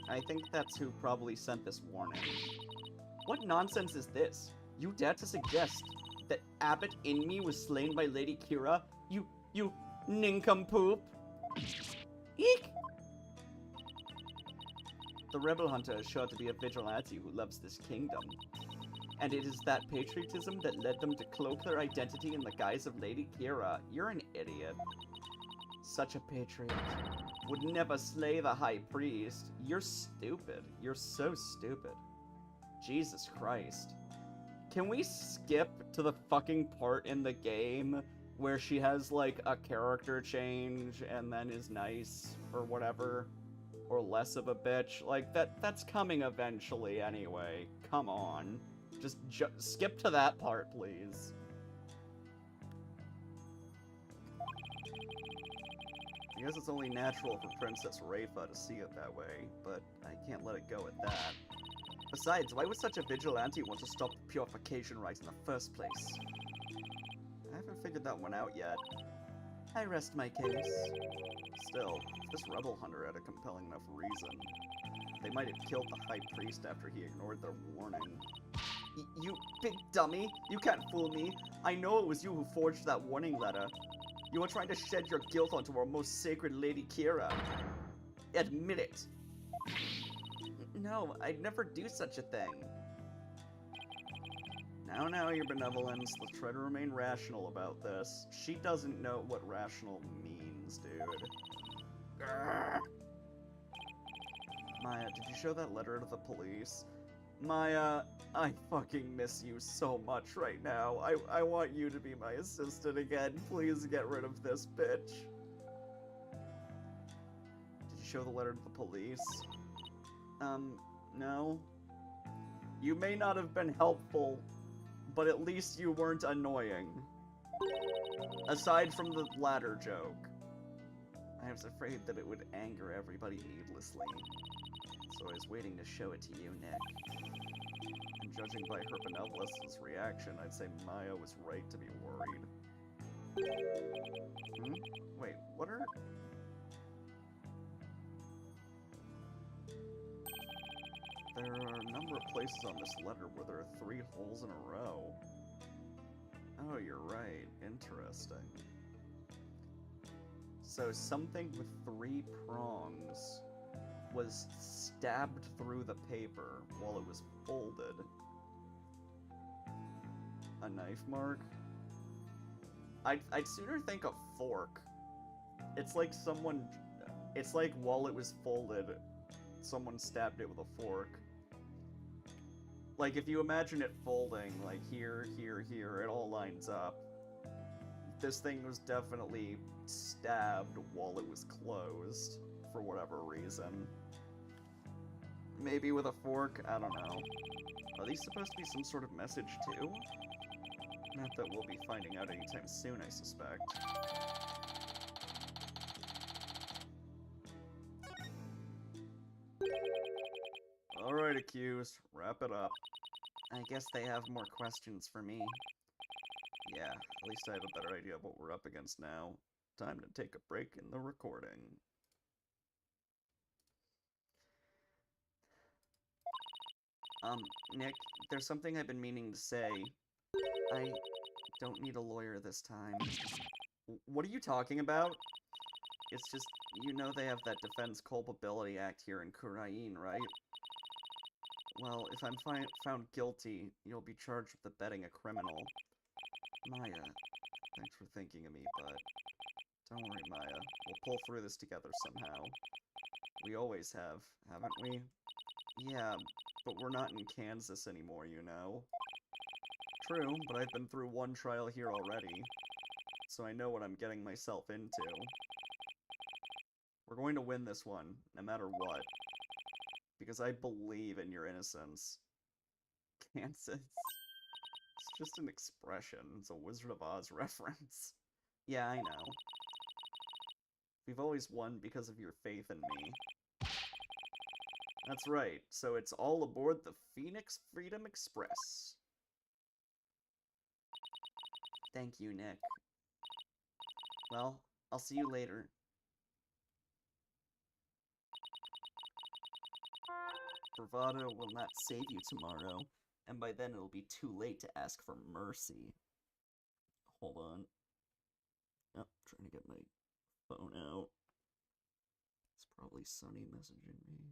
[SPEAKER 1] I think that's who probably sent this warning. What nonsense is this? You dare to suggest that Abbott in me was slain by Lady Kira? You nincompoop! Eek! The rebel hunter is sure to be a vigilante who loves this kingdom. And it is that patriotism that led them to cloak their identity in the guise of Lady Kira. You're an idiot. Such a patriot would never slay the high priest. You're stupid. You're so stupid. Jesus Christ. Can we skip to the fucking part in the game where she has, like, a character change and then is nice or whatever? Or less of a bitch? Like, that's coming eventually anyway. Come on. Just skip to that part, please. I guess it's only natural for Princess Rafa to see it that way, but I can't let it go at that. Besides, why would such a vigilante want to stop the purification rites in the first place? I haven't figured that one out yet. I rest my case. Still, if this rebel hunter had a compelling enough reason, they might have killed the high priest after he ignored their warning. You big dummy! You can't fool me! I know it was you who forged that warning letter. You were trying to shed your guilt onto our most sacred Lady Kira. Admit it! No, I'd never do such a thing. Now, your benevolence, let's try to remain rational about this. She doesn't know what rational means, dude. Grr. Maya, did you show that letter to the police? Maya, I fucking miss you so much right now. I want you to be my assistant again. Please get rid of this bitch. Did you show the letter to the police? No. You may not have been helpful, but at least you weren't annoying. Aside from the latter joke. I was afraid that it would anger everybody needlessly. So I was waiting to show it to you, Nick. And judging by her benevolence reaction, I'd say Maya was right to be worried. Wait, what are... There are a number of places on this letter where there are 3 holes in a row. Oh, you're right. Interesting. So something with 3 prongs was stabbed through the paper while it was folded. A knife mark? I'd sooner think a fork. It's like someone... It's like while it was folded, someone stabbed it with a fork. Like, if you imagine it folding, like, here, here, here, it all lines up. This thing was definitely stabbed while it was closed, for whatever reason. Maybe with a fork? I don't know. Are these supposed to be some sort of message, too? Not that we'll be finding out anytime soon, I suspect. Alright, accused. Wrap it up. I guess they have more questions for me. Yeah, at least I have a better idea of what we're up against now. Time to take a break in the recording. Nick, there's something I've been meaning to say. I don't need a lawyer this time. What are you talking about? It's just, you know they have that Defense Culpability Act here in Kurain, right? Well, if I'm found guilty, you'll be charged with abetting a criminal. Maya, thanks for thinking of me, but don't worry, Maya. We'll pull through this together somehow. We always have, haven't we? Yeah, but we're not in Kansas anymore, you know? True, but I've been through one trial here already, so I know what I'm getting myself into. We're going to win this one, no matter what. Because I believe in your innocence. Kansas. It's just an expression. It's a Wizard of Oz reference. Yeah, I know. We've always won because of your faith in me. That's right, so it's all aboard the Phoenix Freedom Express. Thank you, Nick. Well, I'll see you later. Bravado will not save you tomorrow. And by then it'll be too late to ask for mercy. Hold on. Oh, trying to get my phone out. It's probably Sunny messaging me.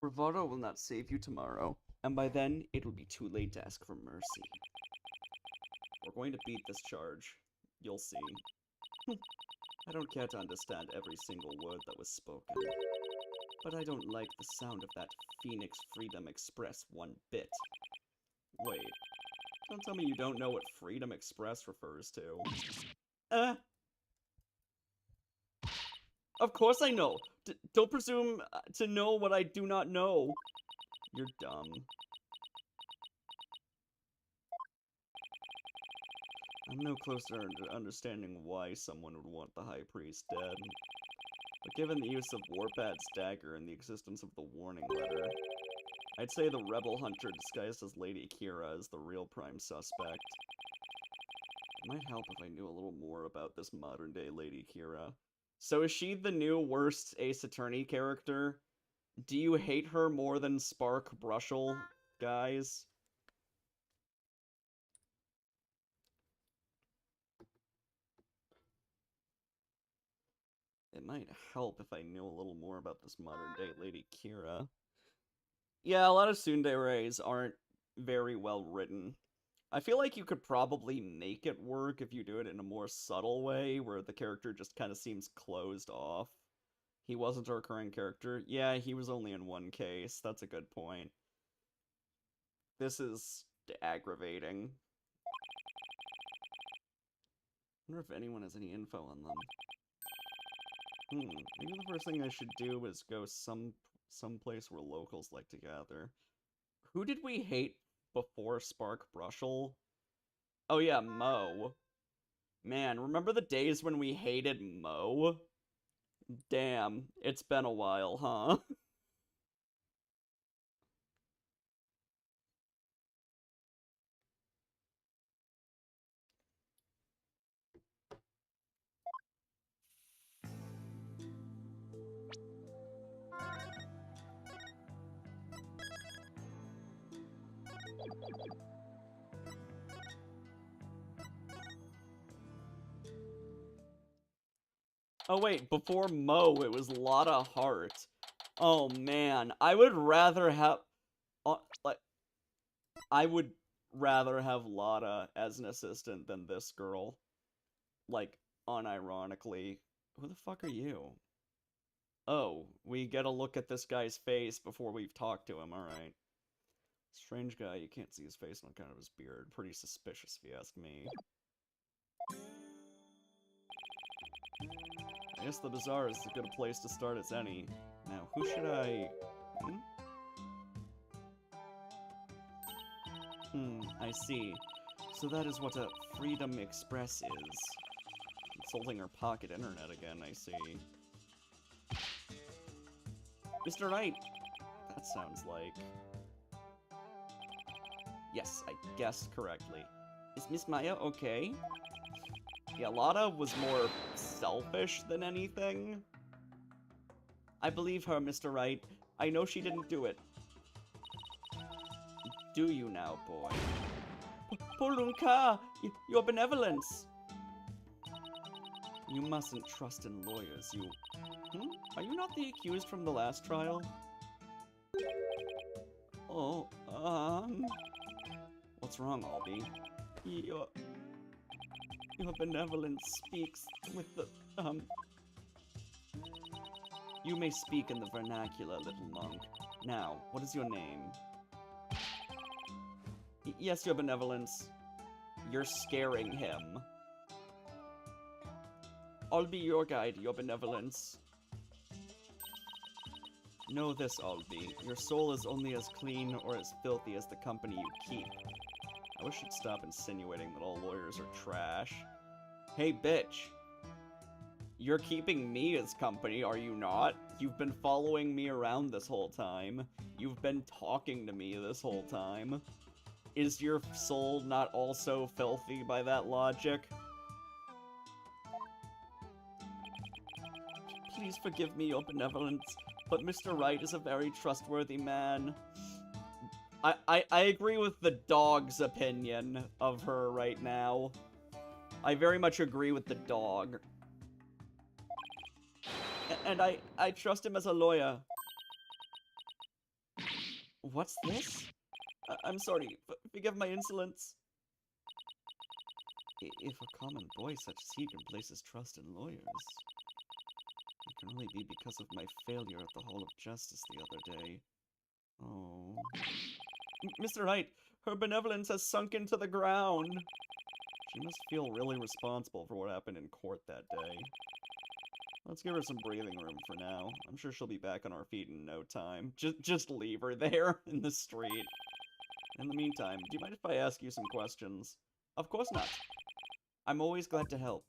[SPEAKER 1] Bravado will not save you tomorrow, and by then it'll be too late to ask for mercy. We're going to beat this charge. You'll see. I don't care to understand every single word that was spoken, but I don't like the sound of that Phoenix Freedom Express one bit. Wait, don't tell me you don't know what Freedom Express refers to. Of course I know. Don't presume to know what I do not know. You're dumb. I'm no closer to understanding why someone would want the High Priest dead. But given the use of Warpad's dagger and the existence of the warning letter, I'd say the rebel hunter disguised as Lady Kira is the real prime suspect. It might help if I knew a little more about this modern-day Lady Kira. So is she the new worst Ace Attorney character? Do you hate her more than Spark Brushel, guys? It might help if I knew a little more about this modern-day Lady Kira. Yeah, a lot of tsunderes aren't very well written. I feel like you could probably make it work if you do it in a more subtle way, where the character just kind of seems closed off. He wasn't a recurring character. Yeah, he was only in one case. That's a good point. This is aggravating. I wonder if anyone has any info on them. Maybe the first thing I should do is go someplace where locals like to gather. Who did we hate before Spark Brushel? Oh yeah, Mo. Man, remember the days when we hated Mo? Damn, it's been a while, huh? Oh wait, before Mo, it was Lotta Hart. Oh man, I would rather have... like, I would rather have Lotta as an assistant than this girl. Like, unironically. Who the fuck are you? Oh, we get a look at this guy's face before we've talked to him, alright. Strange guy, you can't see his face on account of his beard. Pretty suspicious, if you ask me. I guess the bazaar is as good a place to start as any. Now, who should I... I see. So that is what a Freedom Express is. consulting her pocket internet again, I see. Mr. Wright! That sounds like... Yes, I guessed correctly. Is Miss Maya okay? Yeah, Lotta was more selfish than anything. I believe her, Mr. Wright. I know she didn't do it. Do you now, boy? Polunka! Your benevolence! You mustn't trust in lawyers, you... Are you not the accused from the last trial? Oh, What's wrong, Albie? Your benevolence speaks with the, You may speak in the vernacular, little monk. Now, what is your name? Yes, your benevolence. You're scaring him. I'll be your guide, your benevolence. Know this, Albie. Your soul is only as clean or as filthy as the company you keep. I wish you'd stop insinuating that all lawyers are trash. Hey, bitch. You're keeping me as company, are you not? You've been following me around this whole time. You've been talking to me this whole time. Is your soul not also filthy by that logic? Please forgive me, your benevolence, but Mr. Wright is a very trustworthy man. I agree with the dog's opinion of her right now. I very much agree with the dog. And I trust him as a lawyer. What's this? I'm sorry, forgive my insolence. If a common boy such as he can place his trust in lawyers, it can only be because of my failure at the Hall of Justice the other day. Oh. Mr. Wright, her benevolence has sunk into the ground. She must feel really responsible for what happened in court that day. Let's give her some breathing room for now. I'm sure she'll be back on her feet in no time. Just leave her there in the street. In the meantime, do you mind if I ask you some questions? Of course not. I'm always glad to help.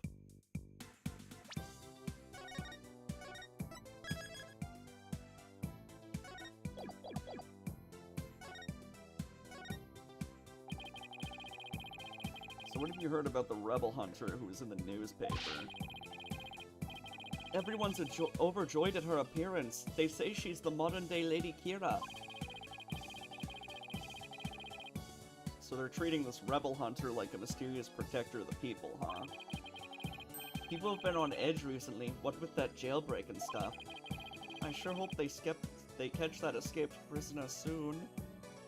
[SPEAKER 1] So what have you heard about the rebel hunter who was in the newspaper? Everyone's overjoyed at her appearance. They say she's the modern-day Lady Kira. So they're treating this rebel hunter like a mysterious protector of the people, huh? People have been on edge recently, what with that jailbreak and stuff. I sure hope they catch that escaped prisoner soon.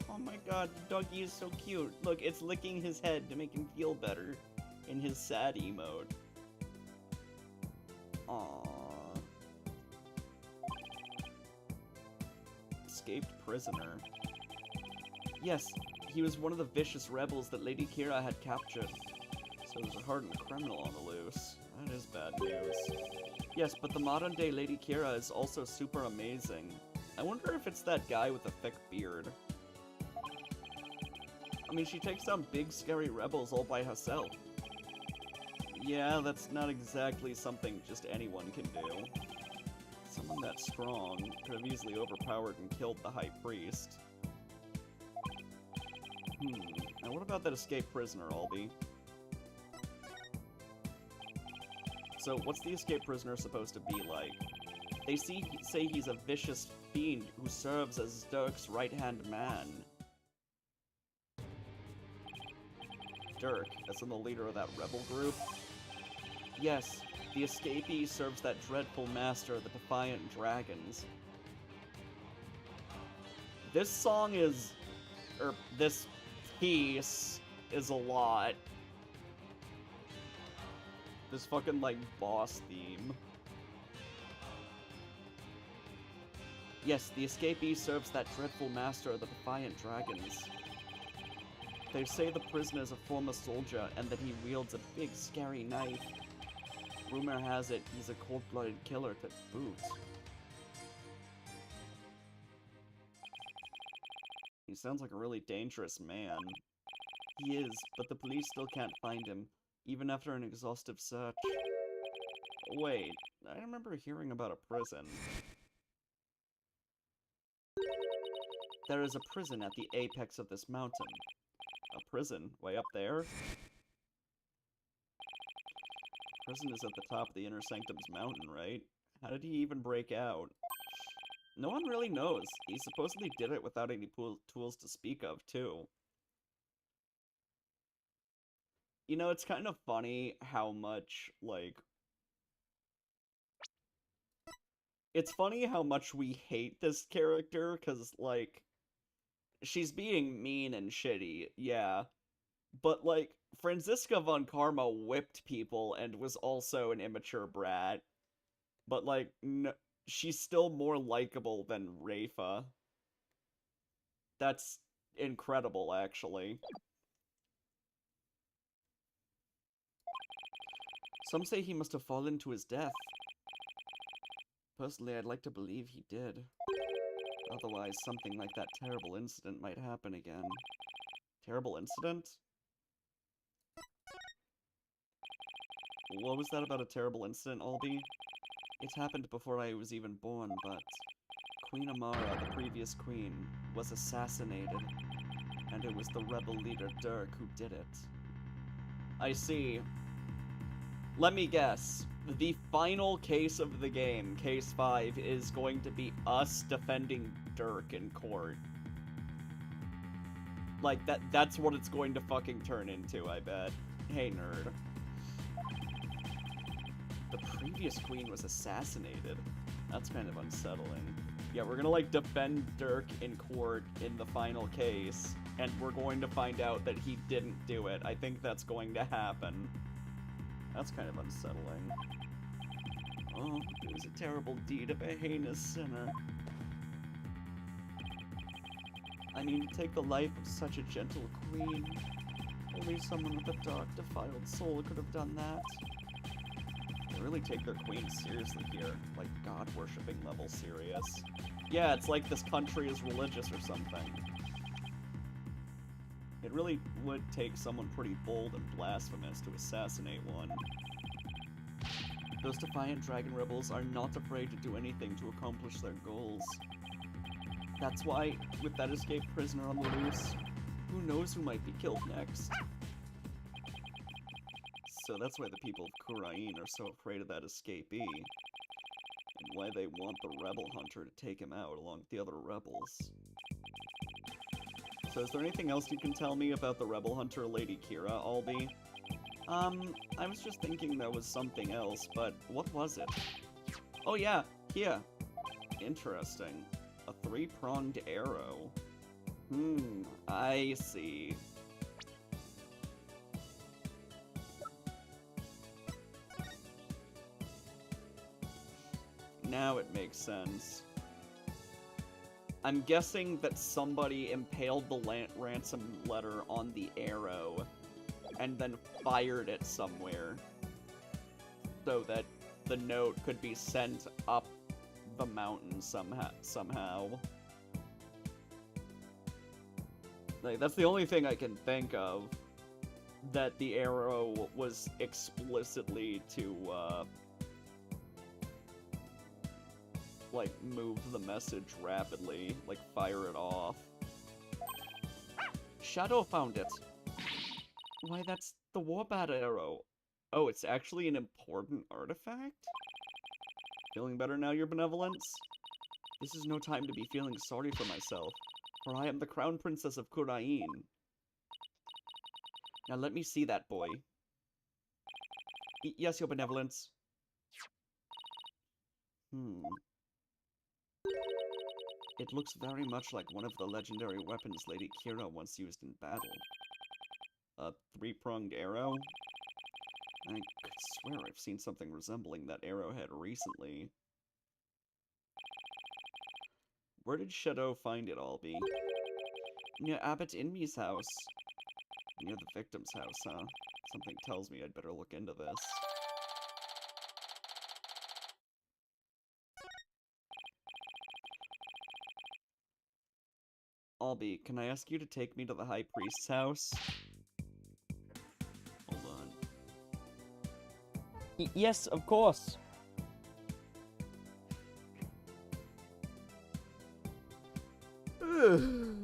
[SPEAKER 1] Oh my god, the doggy is so cute. Look, it's licking his head to make him feel better in his sad mode. Aww. Escaped prisoner. Yes, he was one of the vicious rebels that Lady Kira had captured. So there's a hardened criminal on the loose. That is bad news. Yes, but the modern-day Lady Kira is also super amazing. I wonder if it's that guy with the thick beard. I mean, she takes down big, scary rebels all by herself. Yeah, that's not exactly something just anyone can do. Someone that strong could have easily overpowered and killed the High Priest. Now what about that escaped prisoner, Albie? So, what's the escaped prisoner supposed to be like? They say he's a vicious fiend who serves as Dirk's right-hand man. Dirk, as in the leader of that rebel group? Yes, the escapee serves that dreadful master of the Defiant Dragons. This song is... this piece is a lot. This fucking, like, boss theme. Yes, the escapee serves that dreadful master of the Defiant Dragons. They say the prisoner is a former soldier and that he wields a big, scary knife. Rumor has it he's a cold-blooded killer to boot. He sounds like a really dangerous man. He is, but the police still can't find him, even after an exhaustive search. Wait, I remember hearing about a prison. There is a prison at the apex of this mountain. A prison? Way up there? Prison is at the top of the Inner Sanctum's mountain, right? How did he even break out? No one really knows. He supposedly did it without any tools to speak of, too. You know, it's kind of funny how much, like... It's funny how much we hate this character, because, like... She's being mean and shitty, yeah. But, like, Franziska von Karma whipped people and was also an immature brat. But, like, she's still more likable than Rafa. That's incredible, actually. Some say he must have fallen to his death. Personally, I'd like to believe he did. Otherwise, something like that terrible incident might happen again. Terrible incident? What was that about a terrible incident, Albie? It happened before I was even born, but... Queen Amara, the previous queen, was assassinated. And it was the rebel leader Dirk who did it. I see. Let me guess. The final case of the game, Case 5, is going to be us defending Dirk in court. Like, that's what it's going to fucking turn into, I bet. Hey, nerd. The previous queen was assassinated. That's kind of unsettling. Yeah, we're gonna, like, defend Dirk in court in the final case, and we're going to find out that he didn't do it. I think that's going to happen. That's kind of unsettling. Oh, it was a terrible deed of a heinous sinner. I mean, to take the life of such a gentle queen. Only someone with a dark, defiled soul could have done that. They really take their queen seriously here. Like, god-worshipping level serious. Yeah, it's like this country is religious or something. It really would take someone pretty bold and blasphemous to assassinate one. Those defiant dragon rebels are not afraid to do anything to accomplish their goals. That's why, with that escaped prisoner on the loose, who knows who might be killed next? So that's why the people of Kurain are so afraid of that escapee. And why they want the rebel hunter to take him out along with the other rebels. So is there anything else you can tell me about the rebel hunter Lady Kira, Albie? I was just thinking there was something else, but what was it? Oh yeah, here. Interesting. A three-pronged arrow. I see. Now it makes sense. I'm guessing that somebody impaled the ransom letter on the arrow and then fired it somewhere so that the note could be sent up the mountain somehow. Like, that's the only thing I can think of that the arrow was explicitly to, like, move the message rapidly, like, fire it off. Shadow found it! Why, that's the Warbat arrow. Oh, it's actually an important artifact? Feeling better now, your benevolence? This is no time to be feeling sorry for myself, for I am the Crown Princess of Kurain. Now let me see that boy. Yes, your benevolence. It looks very much like one of the legendary weapons Lady Kira once used in battle. A three-pronged arrow? I could swear I've seen something resembling that arrowhead recently. Where did Shadow find it, Albie? Near Abbot Inmi's house. Near the victim's house, huh? Something tells me I'd better look into this. Albie, can I ask you to take me to the High Priest's house? Hold on. Yes, of course. Alright.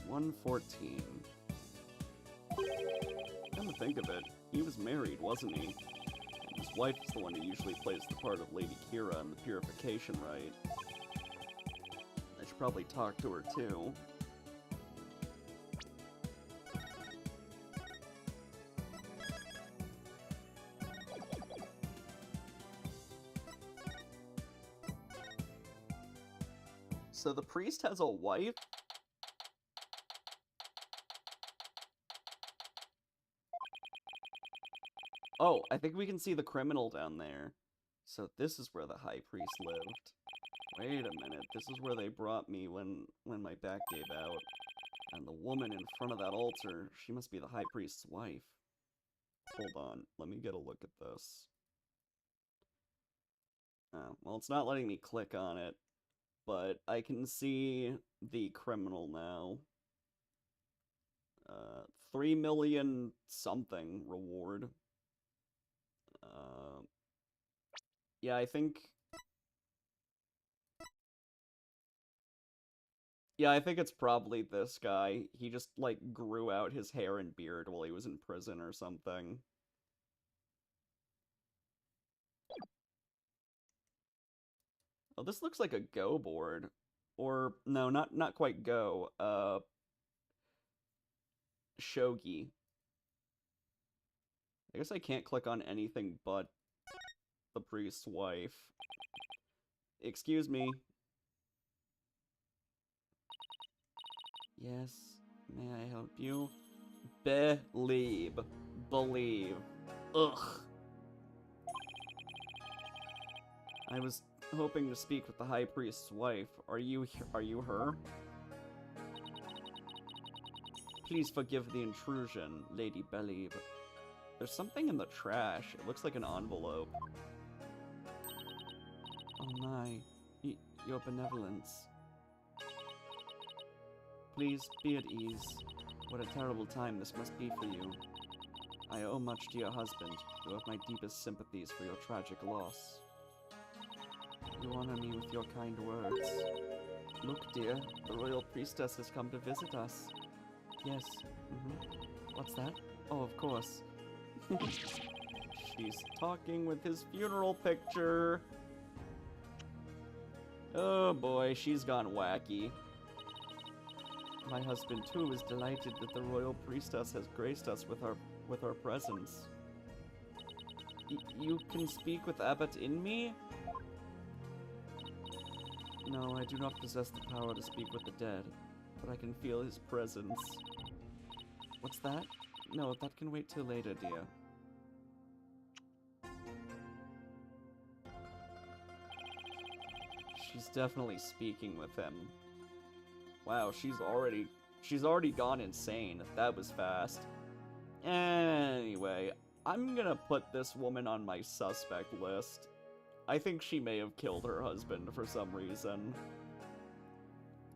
[SPEAKER 1] 114. Come to think of it, he was married, wasn't he? His wife is the one who usually plays the part of Lady Kira in the Purification Rite. I should probably talk to her too. So the priest has a wife? Oh, I think we can see the criminal down there. So this is where the high priest lived. Wait a minute, this is where they brought me when my back gave out. And the woman in front of that altar, she must be the high priest's wife. Hold on, let me get a look at this. Oh, well, it's not letting me click on it, but I can see the criminal now. 3 million something reward. Yeah, I think... Yeah, I think it's probably this guy. He just, like, grew out his hair and beard while he was in prison or something. Oh, this looks like a Go board. Or, no, not quite Go. Shogi. I guess I can't click on anything but the priest's wife. Excuse me. Yes, may I help you? Believe. Believe. Ugh. I was hoping to speak with the high priest's wife. Are you her? Please forgive the intrusion, Lady Believe. There's something in the trash. It looks like an envelope. Oh my, your benevolence. Please, be at ease. What a terrible time this must be for you. I owe much to your husband, who have my deepest sympathies for your tragic loss. You honor me with your kind words. Look, dear, the royal priestess has come to visit us. Yes, What's that? Oh, of course. She's talking with his funeral picture. Oh boy, she's gone wacky. My husband too is delighted that the royal priestess has graced us with her presence. You can speak with Abbot in me? No, I do not possess the power to speak with the dead, but I can feel his presence. What's that? No, that can wait till later, dear. She's definitely speaking with him. Wow, she's already gone insane. That was fast. Anyway, I'm gonna put this woman on my suspect list. I think she may have killed her husband for some reason.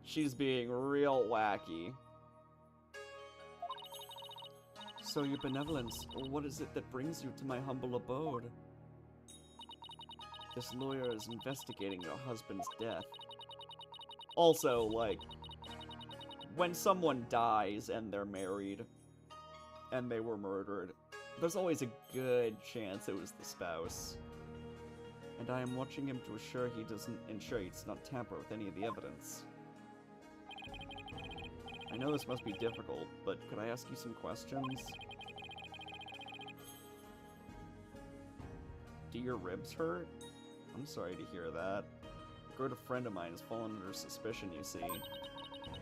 [SPEAKER 1] She's being real wacky. So, your benevolence, what is it that brings you to my humble abode? This lawyer is investigating your husband's death. Also, like, when someone dies and they're married, and they were murdered, there's always a good chance it was the spouse. And I am watching him to ensure he does not tamper with any of the evidence. I know this must be difficult, but could I ask you some questions? Do your ribs hurt? I'm sorry to hear that. A good friend of mine has fallen under suspicion, you see.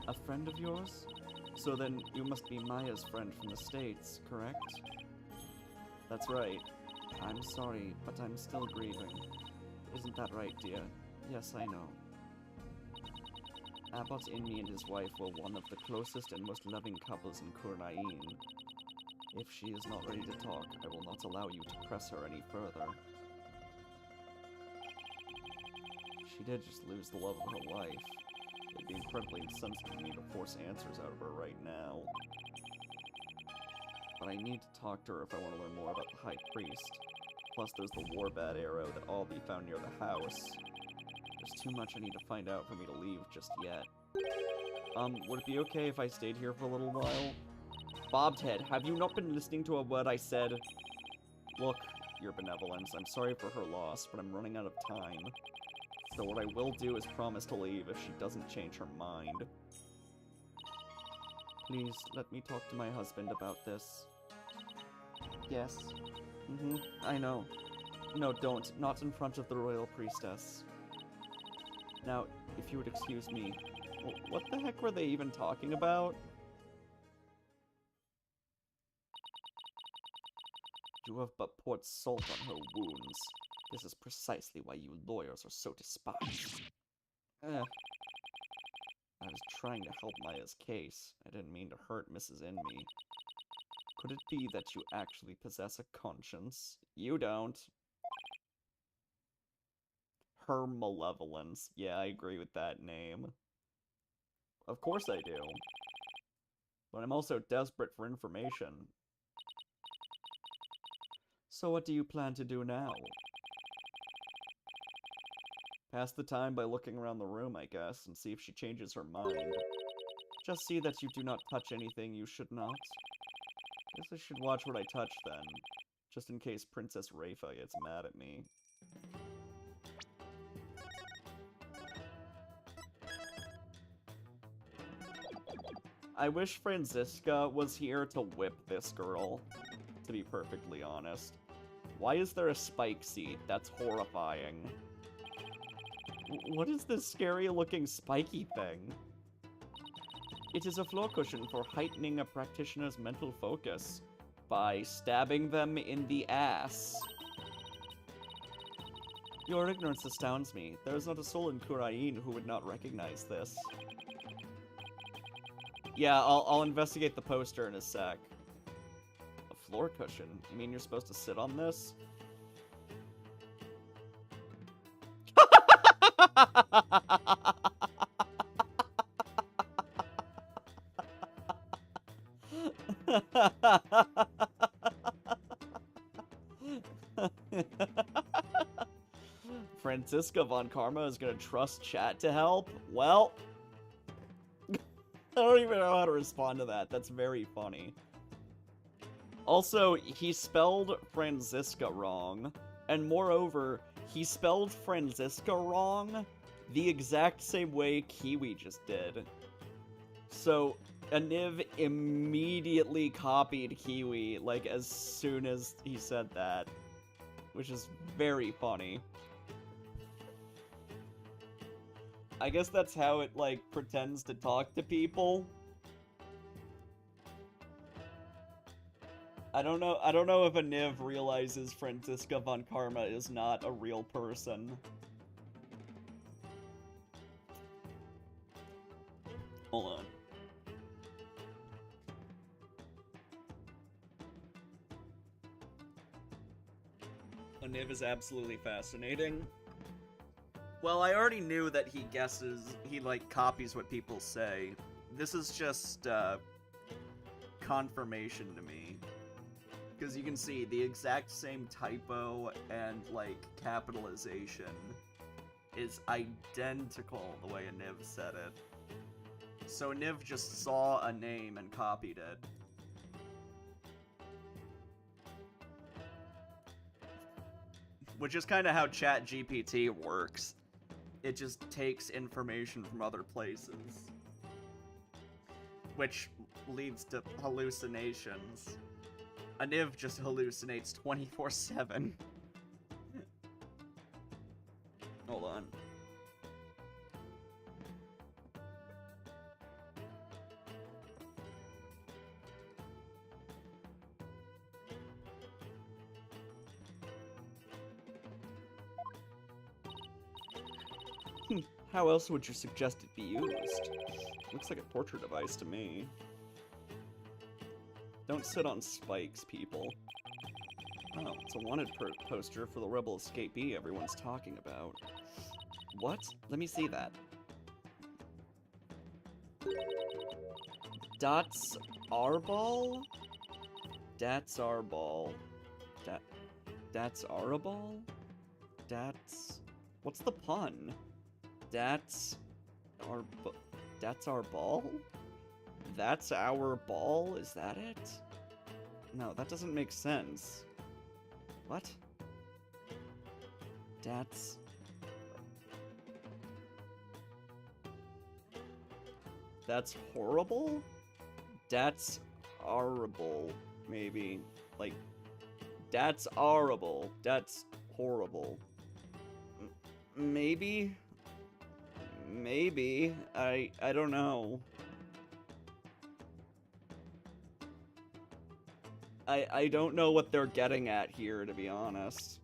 [SPEAKER 1] A friend of yours? So then you must be Maya's friend from the States, correct? That's right. I'm sorry, but I'm still grieving. Isn't that right, dear? Yes, I know. Abbot Inmi and his wife were one of the closest and most loving couples in Kurnain. If she is not ready to talk, I will not allow you to press her any further. She did just lose the love of her life. It'd be incredibly insensitive of me to force answers out of her right now. but I need to talk to her if I want to learn more about the High Priest. Plus, there's the Warbat arrow that all be found near the house. There's too much I need to find out for me to leave just yet. Would it be okay if I stayed here for a little while? Bobbed head, have you not been listening to a word I said? Look, Your Benevolence, I'm sorry for her loss, but I'm running out of time. So what I will do is promise to leave if she doesn't change her mind. Please, let me talk to my husband about this. Yes. I know. No, don't. Not in front of the Royal Priestess. Now, if you would excuse me, what the heck were they even talking about? You have but poured salt on her wounds. This is precisely why you lawyers are so despised. I was trying to help Maya's case. I didn't mean to hurt Mrs. Inme. Could it be that you actually possess a conscience? You don't. Her Malevolence. Yeah, I agree with that name. Of course I do. But I'm also desperate for information. So what do you plan to do now? Pass the time by looking around the room, I guess, and see if she changes her mind. Just see that you do not touch anything you should not. Guess I should watch what I touch then, just in case Princess Rafa gets mad at me. I wish Franziska was here to whip this girl, to be perfectly honest. Why is there a spike seat? That's horrifying. What is this scary-looking spiky thing? It is a floor cushion for heightening a practitioner's mental focus by stabbing them in the ass. Your ignorance astounds me. There is not a soul in Kurain who would not recognize this. Yeah, I'll investigate the poster in a sec. A floor cushion? You mean you're supposed to sit on this? Franziska von Karma is gonna trust chat to help? Well, I don't even know how to respond to that. That's very funny. Also, he spelled Franziska wrong, and moreover, he spelled Franziska wrong the exact same way Kiwi just did. So, Aniv immediately copied Kiwi, like, as soon as he said that, which is very funny. I guess that's how it, like, pretends to talk to people. I don't know if Aniv realizes Franziska von Karma is not a real person. Hold on. Aniv is absolutely fascinating. Well, I already knew that he guesses, he, like, copies what people say. This is just, confirmation to me. Because you can see the exact same typo and, like, capitalization is identical the way Aniv said it. So Aniv just saw a name and copied it. Which is kind of how ChatGPT works. It just takes information from other places. Which leads to hallucinations. Aniv just hallucinates 24/7. Hold on. How else would you suggest it be used? Looks like a torture device to me. Don't sit on spikes, people. Oh, it's a wanted poster for the rebel escapee everyone's talking about. What? Let me see that. Dots Arbol? That's our ball. That's our ball? That's... What's the pun? That's our ball? That's our ball? Is that it? No, that doesn't make sense. What? That's horrible? That's horrible, maybe. Like, that's horrible. That's horrible. Maybe? Maybe. I don't know. I don't know what they're getting at here, to be honest.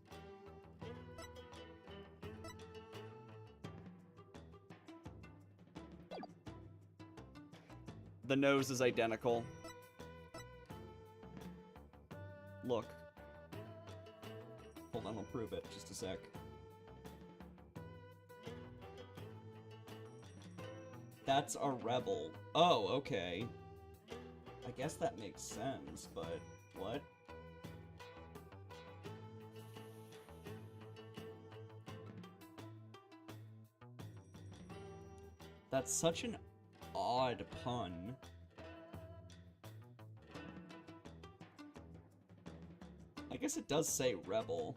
[SPEAKER 1] The nose is identical. Look. Hold on, I'll prove it. Just a sec. That's a rebel. Oh, okay. I guess that makes sense, but what? That's such an odd pun. I guess it does say rebel.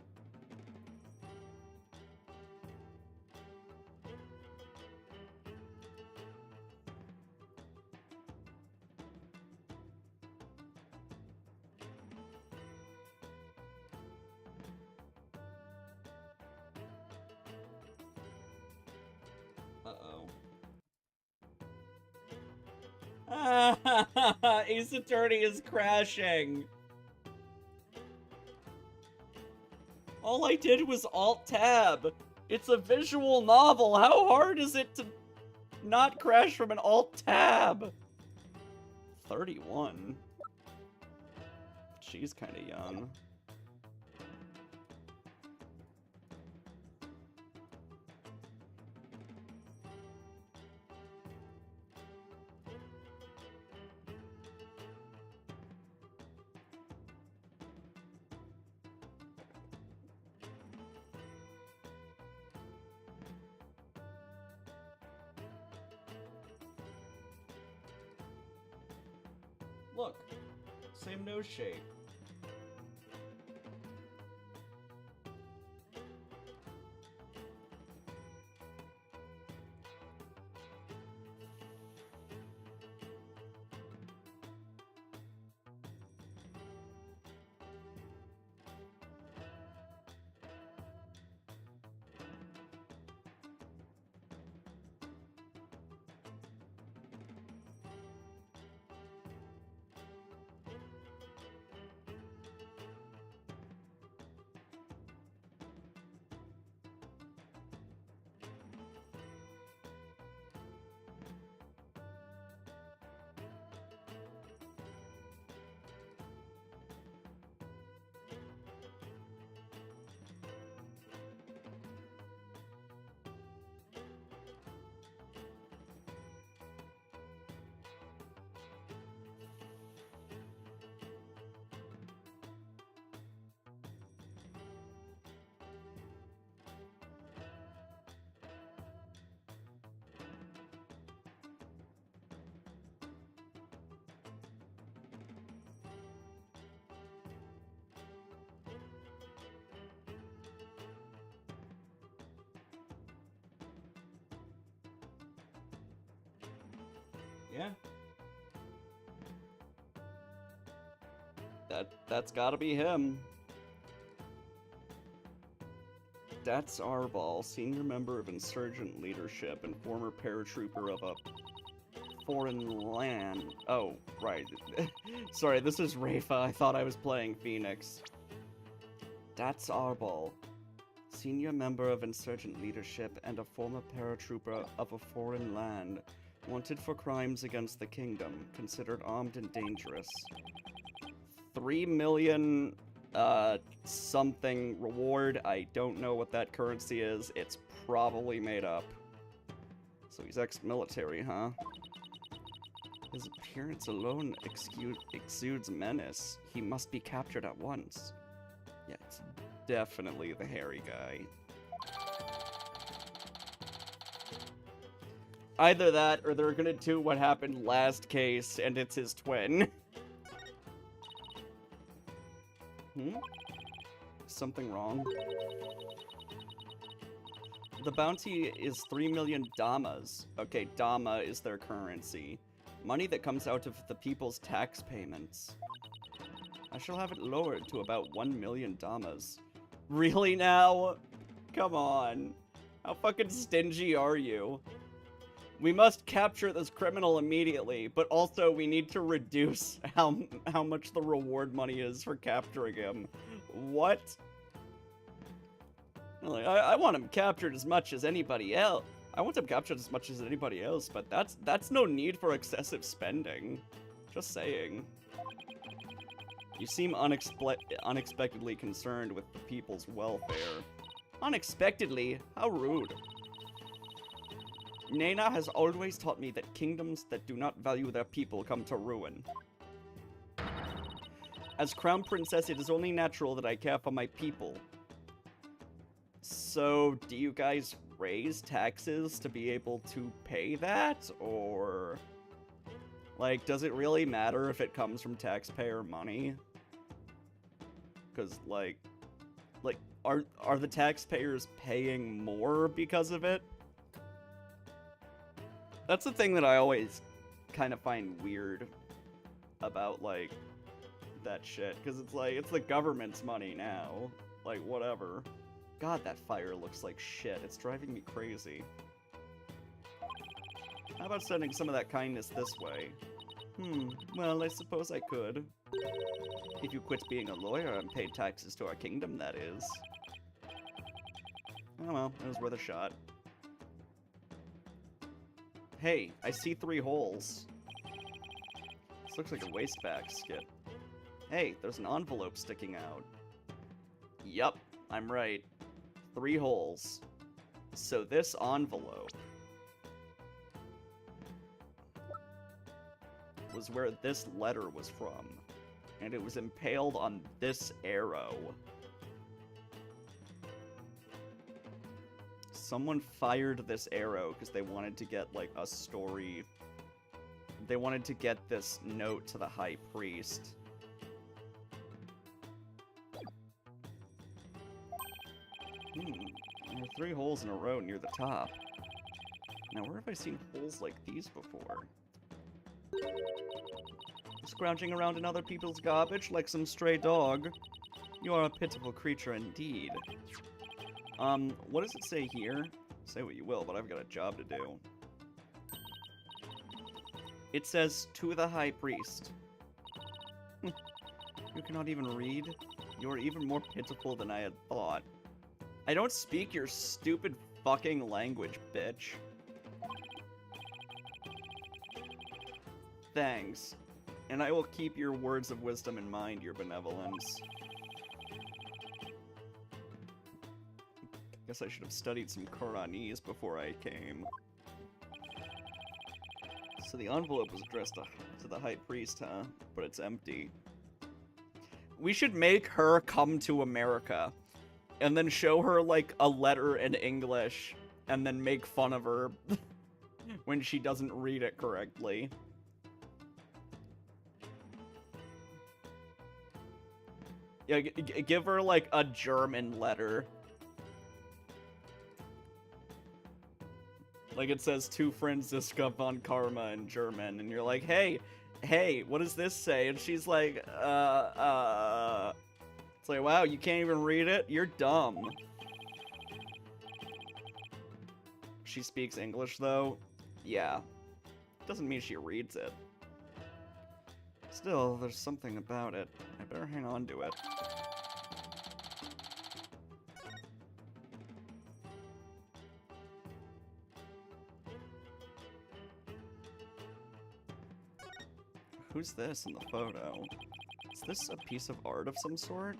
[SPEAKER 1] Ace Attorney is crashing. All I did was Alt-Tab. It's a visual novel. How hard is it to not crash from an Alt-Tab? 31. She's kind of young. Look, same nose shape. Yeah. That's gotta be him. That's Arbol, senior member of insurgent leadership and former paratrooper of a foreign land. Oh, right. Sorry, this is Rafa. I thought I was playing Phoenix. That's Arbol, senior member of insurgent leadership and a former paratrooper of a foreign land. Wanted for crimes against the kingdom, considered armed and dangerous. 3 million, something reward. I don't know what that currency is. It's probably made up. So he's ex-military, huh? His appearance alone exudes menace. He must be captured at once. Yeah, it's definitely the hairy guy. Either that, or they're gonna do what happened last case, and it's his twin. Something wrong? The bounty is 3 million damas. Okay, dama is their currency. Money that comes out of the people's tax payments. I shall have it lowered to about 1 million damas. Really now? Come on. How fucking stingy are you? We must capture this criminal immediately, but also we need to reduce how much the reward money is for capturing him. What? Like, I want him captured as much as anybody else. I want him captured as much as anybody else, but that's no need for excessive spending. Just saying. You seem unexpectedly concerned with the people's welfare. Unexpectedly? How rude. Nena has always taught me that kingdoms that do not value their people come to ruin. As Crown Princess, it is only natural that I care for my people. So, do you guys raise taxes to be able to pay that? Or, like, does it really matter if it comes from taxpayer money? Because, like, are the taxpayers paying more because of it? That's the thing that I always kind of find weird about, like, that shit. Because it's like, it's the government's money now. Like, whatever. God, that fire looks like shit. It's driving me crazy. How about sending some of that kindness this way? Well, I suppose I could. If you quit being a lawyer and paid taxes to our kingdom, that is. Oh well, it was worth a shot. Hey, I see 3 holes. This looks like a waste basket. Hey, there's an envelope sticking out. Yup, I'm right. 3 holes. So this envelope was where this letter was from. And it was impaled on this arrow. Someone fired this arrow because they wanted to get, like, a story. They wanted to get this note to the High Priest. There are 3 holes in a row near the top. Now, where have I seen holes like these before? Scrounging around in other people's garbage like some stray dog. You are a pitiful creature indeed. What does it say here? Say what you will, but I've got a job to do. It says, to the High Priest. You cannot even read? You are even more pitiful than I had thought. I don't speak your stupid fucking language, bitch. Thanks. And I will keep your words of wisdom in mind, your benevolence. Guess I should have studied some Quranese before I came. So the envelope was addressed to the High Priest, huh? But it's empty. We should make her come to America. And then show her, like, a letter in English. And then make fun of her when she doesn't read it correctly. Yeah, give her, like, a German letter. Like, it says, to Franziska von Karma in German, and you're like, hey, what does this say? And she's like, It's like, wow, you can't even read it? You're dumb. She speaks English, though? Yeah. Doesn't mean she reads it. Still, there's something about it. I better hang on to it. Who's this in the photo? Is this a piece of art of some sort?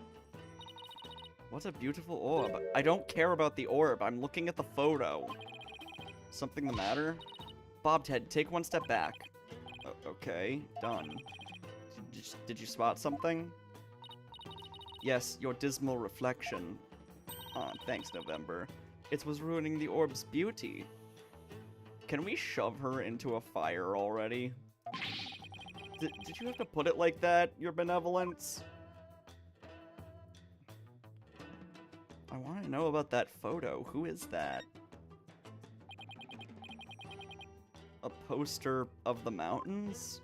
[SPEAKER 1] What a beautiful orb. I don't care about the orb. I'm looking at the photo. Something the matter? Bobtail, take one step back. Okay, done. Did you spot something? Yes, your dismal reflection. Ah, thanks, November. It was ruining the orb's beauty. Can we shove her into a fire already? Did you have to put it like that, your benevolence? I want to know about that photo. Who is that? A poster of the mountains?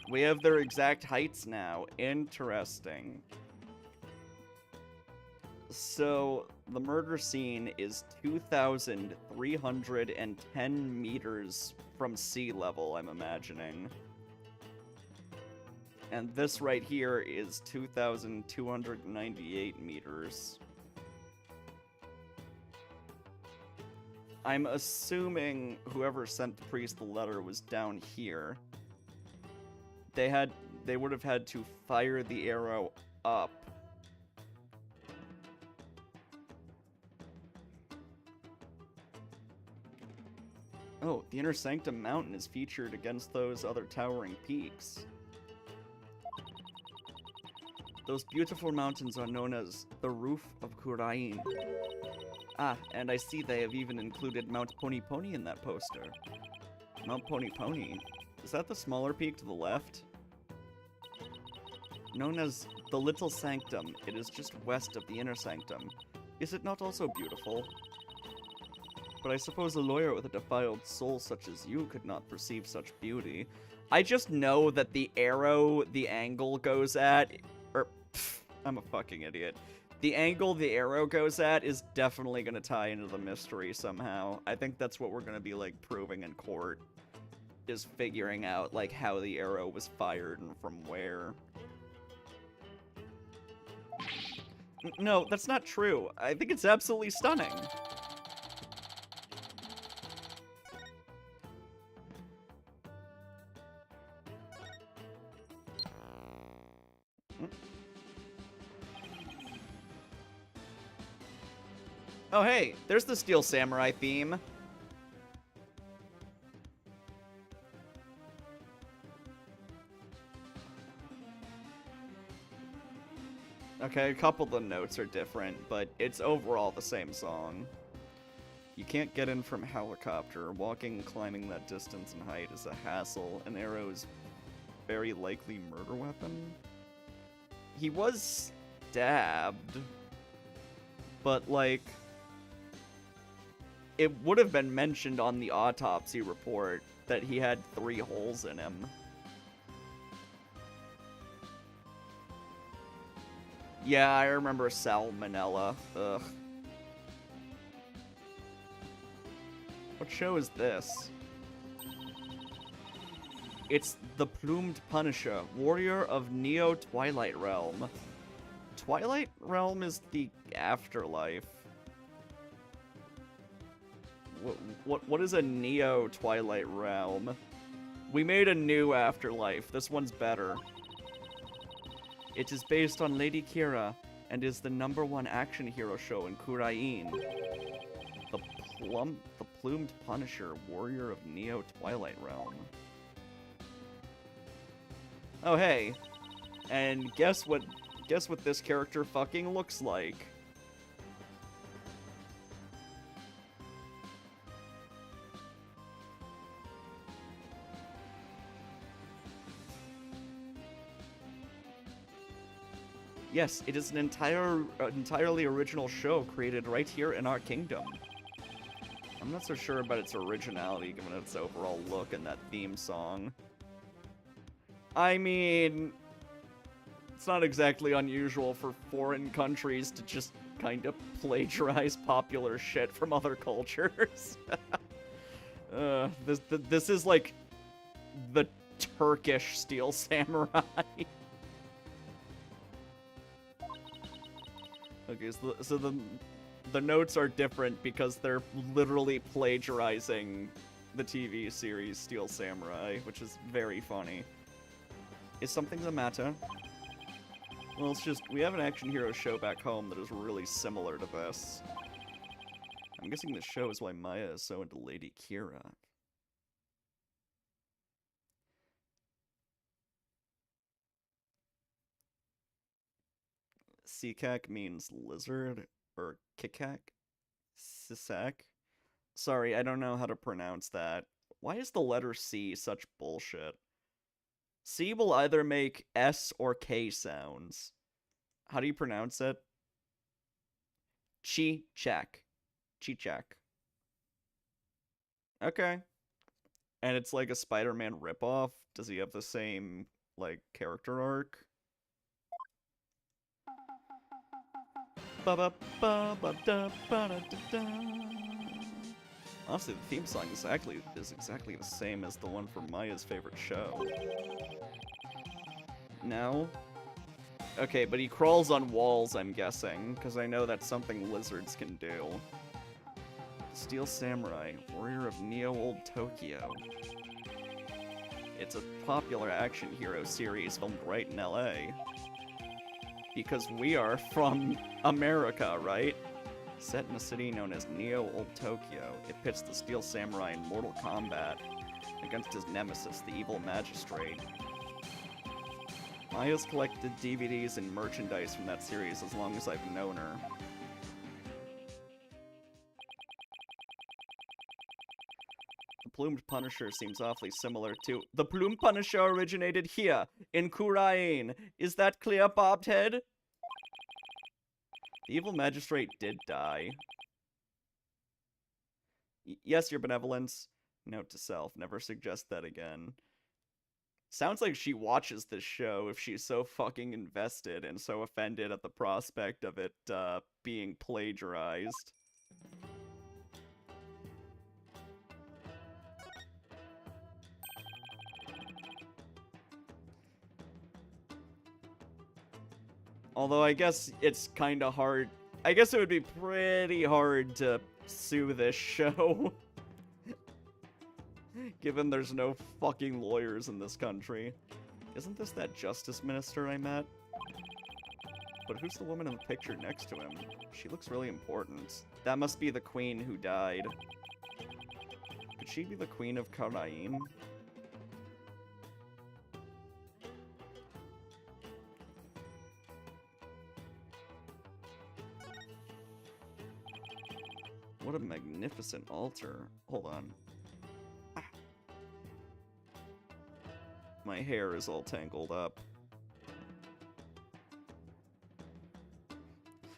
[SPEAKER 1] We have their exact heights now. Interesting. So, the murder scene is 2,310 meters from sea level, I'm imagining. And this right here is 2,298 meters. I'm assuming whoever sent the priest the letter was down here. They would have had to fire the arrow up. Oh, the Inner Sanctum Mountain is featured against those other towering peaks. Those beautiful mountains are known as the Roof of Kurain. Ah, and I see they have even included Mount Pony Pony in that poster. Mount Pony Pony? Is that the smaller peak to the left? Known as the Little Sanctum, it is just west of the Inner Sanctum. Is it not also beautiful? But I suppose a lawyer with a defiled soul such as you could not perceive such beauty. I just know that the arrow the angle goes at... I'm a fucking idiot. The angle the arrow goes at is definitely going to tie into the mystery somehow. I think that's what we're going to be, like, proving in court. Is figuring out, like, how the arrow was fired and from where. No, that's not true. I think it's absolutely stunning. Oh, hey, there's the Steel Samurai theme. Okay, a couple of the notes are different, but it's overall the same song. You can't get in from helicopter. Walking and climbing that distance and height is a hassle. An arrow is very likely murder weapon. He was stabbed, but, like, it would have been mentioned on the autopsy report that he had 3 holes in him. Yeah, I remember salmonella. Ugh. What show is this? It's the Plumed Punisher, warrior of Neo Twilight Realm. Twilight Realm is the afterlife. What is a Neo Twilight Realm? We made a new afterlife. This one's better. It is based on Lady Kira and is the #1 action hero show in Kurain. The Plumed Punisher, warrior of Neo Twilight Realm. Oh hey, and guess what this character fucking looks like. Yes, it is an entirely original show created right here in our kingdom. I'm not so sure about its originality given its overall look and that theme song. I mean, it's not exactly unusual for foreign countries to just kind of plagiarize popular shit from other cultures. This is like the Turkish Steel Samurai. Okay, so the notes are different because they're literally plagiarizing the TV series Steel Samurai, which is very funny. Is something the matter? Well, it's just, we have an action hero show back home that is really similar to this. I'm guessing the show is why Maya is so into Lady Kira. Sikak means lizard, or kikak? Sisak? Sorry, I don't know how to pronounce that. Why is the letter C such bullshit? C will either make S or K sounds. How do you pronounce it? Chi-chak. Chi-chak. Okay. And it's like a Spider-Man ripoff? Does he have the same, like, character arc? Honestly, the theme song is exactly the same as the one from Maya's favorite show. No? Okay, but he crawls on walls, I'm guessing, because I know that's something lizards can do. Steel Samurai, warrior of Neo-Old Tokyo. It's a popular action hero series filmed right in LA. Because we are from America, right? Set in a city known as Neo-Old Tokyo, it pits the Steel Samurai in Mortal Kombat against his nemesis, the evil magistrate. Maya's collected DVDs and merchandise from that series as long as I've known her. The Plumed Punisher seems awfully similar to... The Plumed Punisher originated here, in Kurain. Is that clear, bobbed head? The evil magistrate did die. Yes, your benevolence. Note to self, never suggest that again. Sounds like she watches this show if she's so fucking invested and so offended at the prospect of it, being plagiarized. Although I guess it's kinda hard. I guess it would be pretty hard to sue this show. Given there's no fucking lawyers in this country. Isn't this that justice minister I met? But who's the woman in the picture next to him? She looks really important. That must be the queen who died. Could she be the queen of Karaim? What a magnificent altar. Hold on. My hair is all tangled up.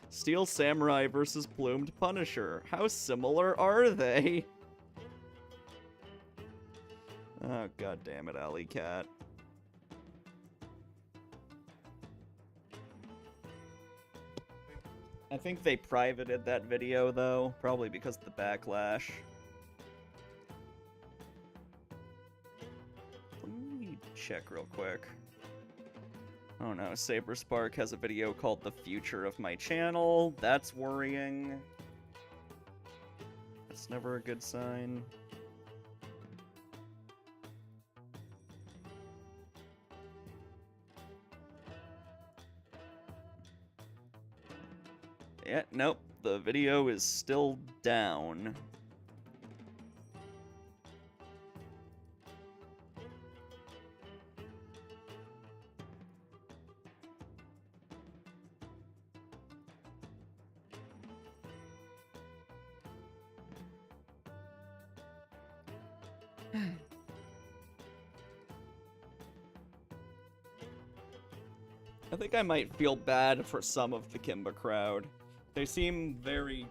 [SPEAKER 1] Steel Samurai versus Plumed Punisher. How similar are they? Oh, god damn it, Alley Cat. I think they privated that video, though, probably because of the backlash. Check real quick. Oh no, Saber Spark has a video called The Future of My Channel. That's worrying. That's never a good sign. Yeah, nope. The video is still down. I think I might feel bad for some of the Kimba crowd. They seemed very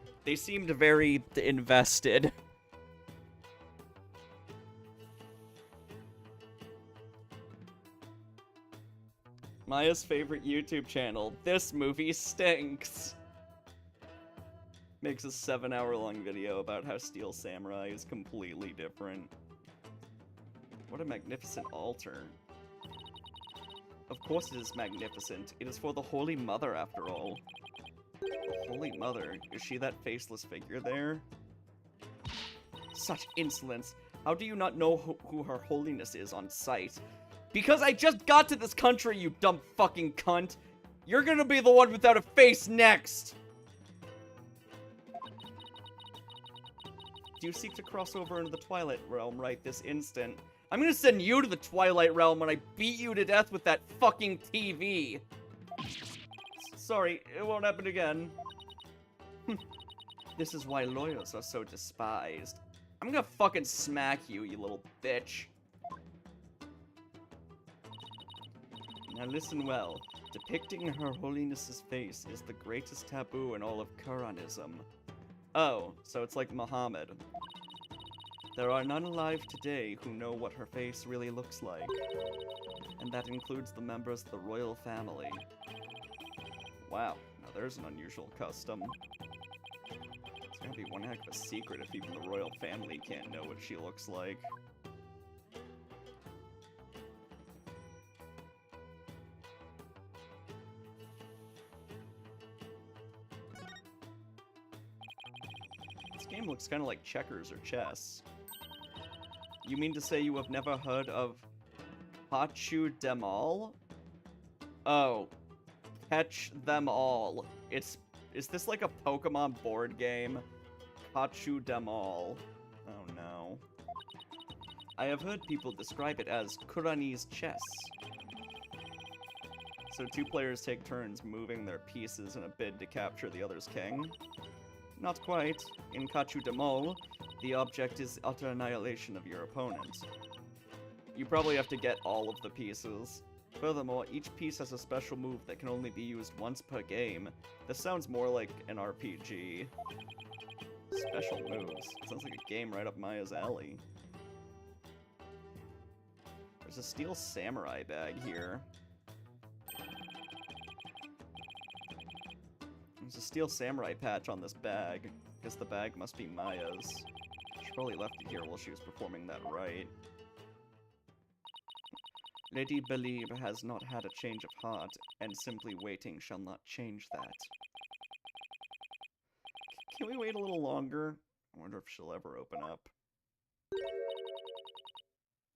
[SPEAKER 1] invested. Maya's favorite YouTube channel, This Movie Stinks. Makes a 7-hour-long video about how Steel Samurai is completely different. What a magnificent altar. Of course it is magnificent. It is for the Holy Mother, after all. The Holy Mother? Is she that faceless figure there? Such insolence. How do you not know who Her Holiness is on sight? Because I just got to this country, you dumb fucking cunt! You're gonna be the one without a face next! do seek to cross over into the Twilight Realm right this instant. I'm gonna send you to the Twilight Realm when I beat you to death with that fucking TV. Sorry, it won't happen again. This is why lawyers are so despised. I'm gonna fucking smack you, you little bitch. Now listen well. Depicting Her Holiness's face is the greatest taboo in all of Quranism. Oh, so it's like Muhammad. There are none alive today who know what her face really looks like. And that includes the members of the royal family. Wow, now there's an unusual custom. It's gonna be one heck of a secret if even the royal family can't know what she looks like. This game looks kind of like checkers or chess. You mean to say you have never heard of Hachu Demal? Oh, catch them all. Is this like a Pokemon board game? Hachu Demal. Oh no. I have heard people describe it as Kuranese chess. So two players take turns moving their pieces in a bid to capture the other's king? Not quite. In Kachu Demal, the object is utter annihilation of your opponent. You probably have to get all of the pieces. Furthermore, each piece has a special move that can only be used once per game. This sounds more like an RPG. Special moves. Sounds like a game right up Maya's alley. There's a steel samurai bag here. There's a steel samurai patch on this bag. Guess the bag must be Maya's. She probably left it here while she was performing that rite. Lady Believe has not had a change of heart, and simply waiting shall not change that. Can we wait a little longer? I wonder if she'll ever open up.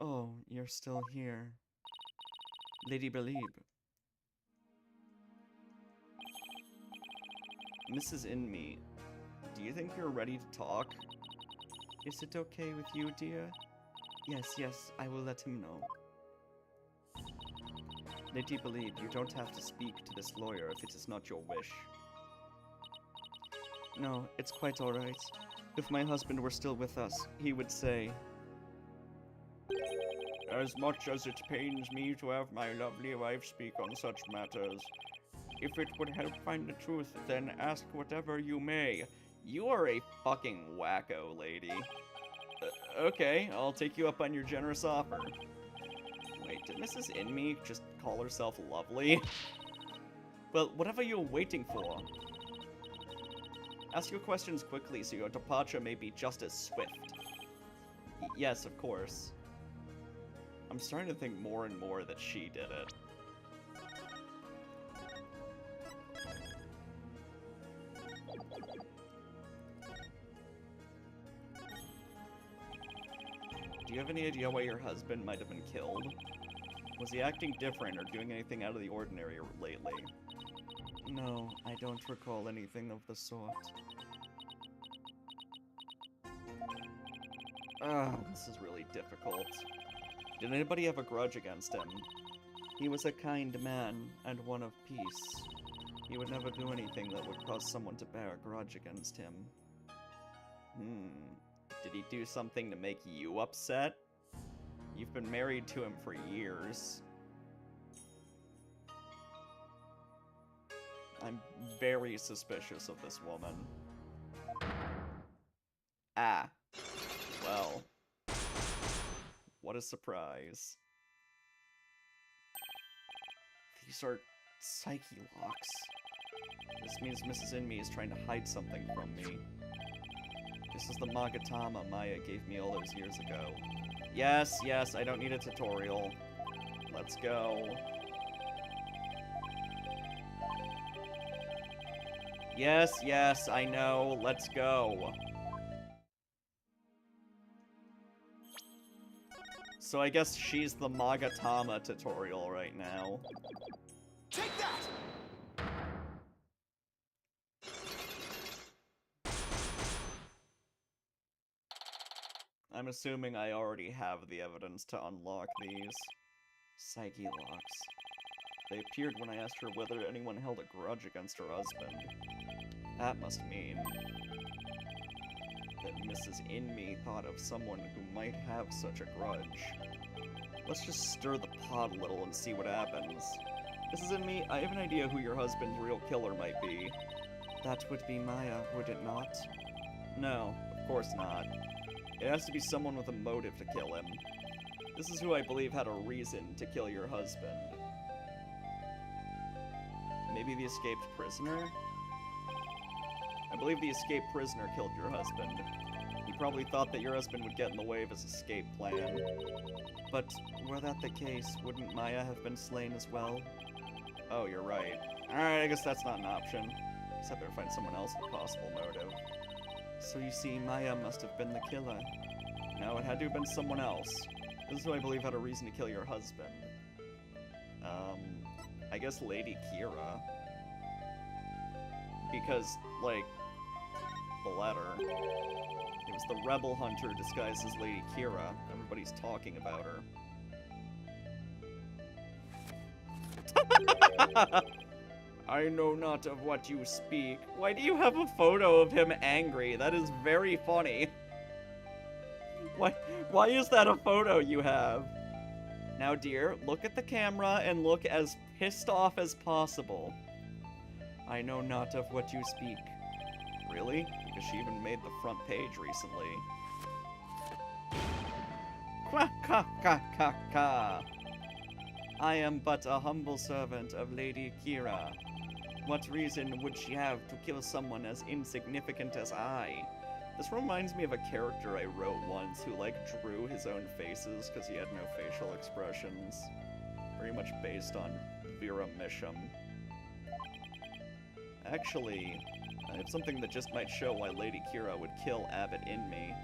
[SPEAKER 1] Oh, you're still here. Lady Believe. Mrs. Inme, do you think you're ready to talk? Is it okay with you, dear? Yes, I will let him know. Lady Believe, you don't have to speak to this lawyer if it is not your wish. No, it's quite alright. If my husband were still with us, he would say... As much as it pains me to have my lovely wife speak on such matters, if it would help find the truth, then ask whatever you may. You are a fucking wacko, lady. Okay, I'll take you up on your generous offer. Wait, did Mrs. Inme just call herself lovely? Well, what are you waiting for? Ask your questions quickly so your departure may be just as swift. Yes, of course. I'm starting to think more and more that she did it. Do you have any idea why your husband might have been killed? Was he acting different or doing anything out of the ordinary lately? No, I don't recall anything of the sort. This is really difficult. Did anybody have a grudge against him? He was a kind man, and one of peace. He would never do anything that would cause someone to bear a grudge against him. Did he do something to make you upset? You've been married to him for years. I'm very suspicious of this woman. Ah. Well. What a surprise. These are psyche locks. This means Mrs. Inme is trying to hide something from me. This is the Magatama Maya gave me all those years ago. Yes, I don't need a tutorial. Let's go. Yes, I know. Let's go. So I guess she's the Magatama tutorial right now.
[SPEAKER 2] Take that!
[SPEAKER 1] I'm assuming I already have the evidence to unlock these. Psyche locks. They appeared when I asked her whether anyone held a grudge against her husband. That must mean that Mrs. In-Me thought of someone who might have such a grudge. Let's just stir the pot a little and see what happens. Mrs. In-Me, I have an idea who your husband's real killer might be. That would be Maya, would it not? No, of course not. It has to be someone with a motive to kill him. This is who I believe had a reason to kill your husband. Maybe the escaped prisoner? I believe the escaped prisoner killed your husband. He probably thought that your husband would get in the way of his escape plan. But were that the case, wouldn't Maya have been slain as well? Oh, you're right. Alright, I guess that's not an option. Guess I better find someone else with a possible motive. So you see, Maya must have been the killer. No, it had to have been someone else. This is who I believe had a reason to kill your husband. I guess Lady Kira. Because, like, the letter. It was the rebel hunter disguised as Lady Kira. Everybody's talking about her. I know not of what you speak. Why do you have a photo of him angry? That is very funny. Why is that a photo you have? Now, dear, look at the camera and look as pissed off as possible. I know not of what you speak. Really? Because she even made the front page recently. Quack, ka, ka, ka, ka. I am but a humble servant of Lady Kira. What reason would she have to kill someone as insignificant as I? This reminds me of a character I wrote once who, like, drew his own faces because he had no facial expressions. Very much based on Vera Misham. Actually, I have something that just might show why Lady Kira would kill Abbott In-Me.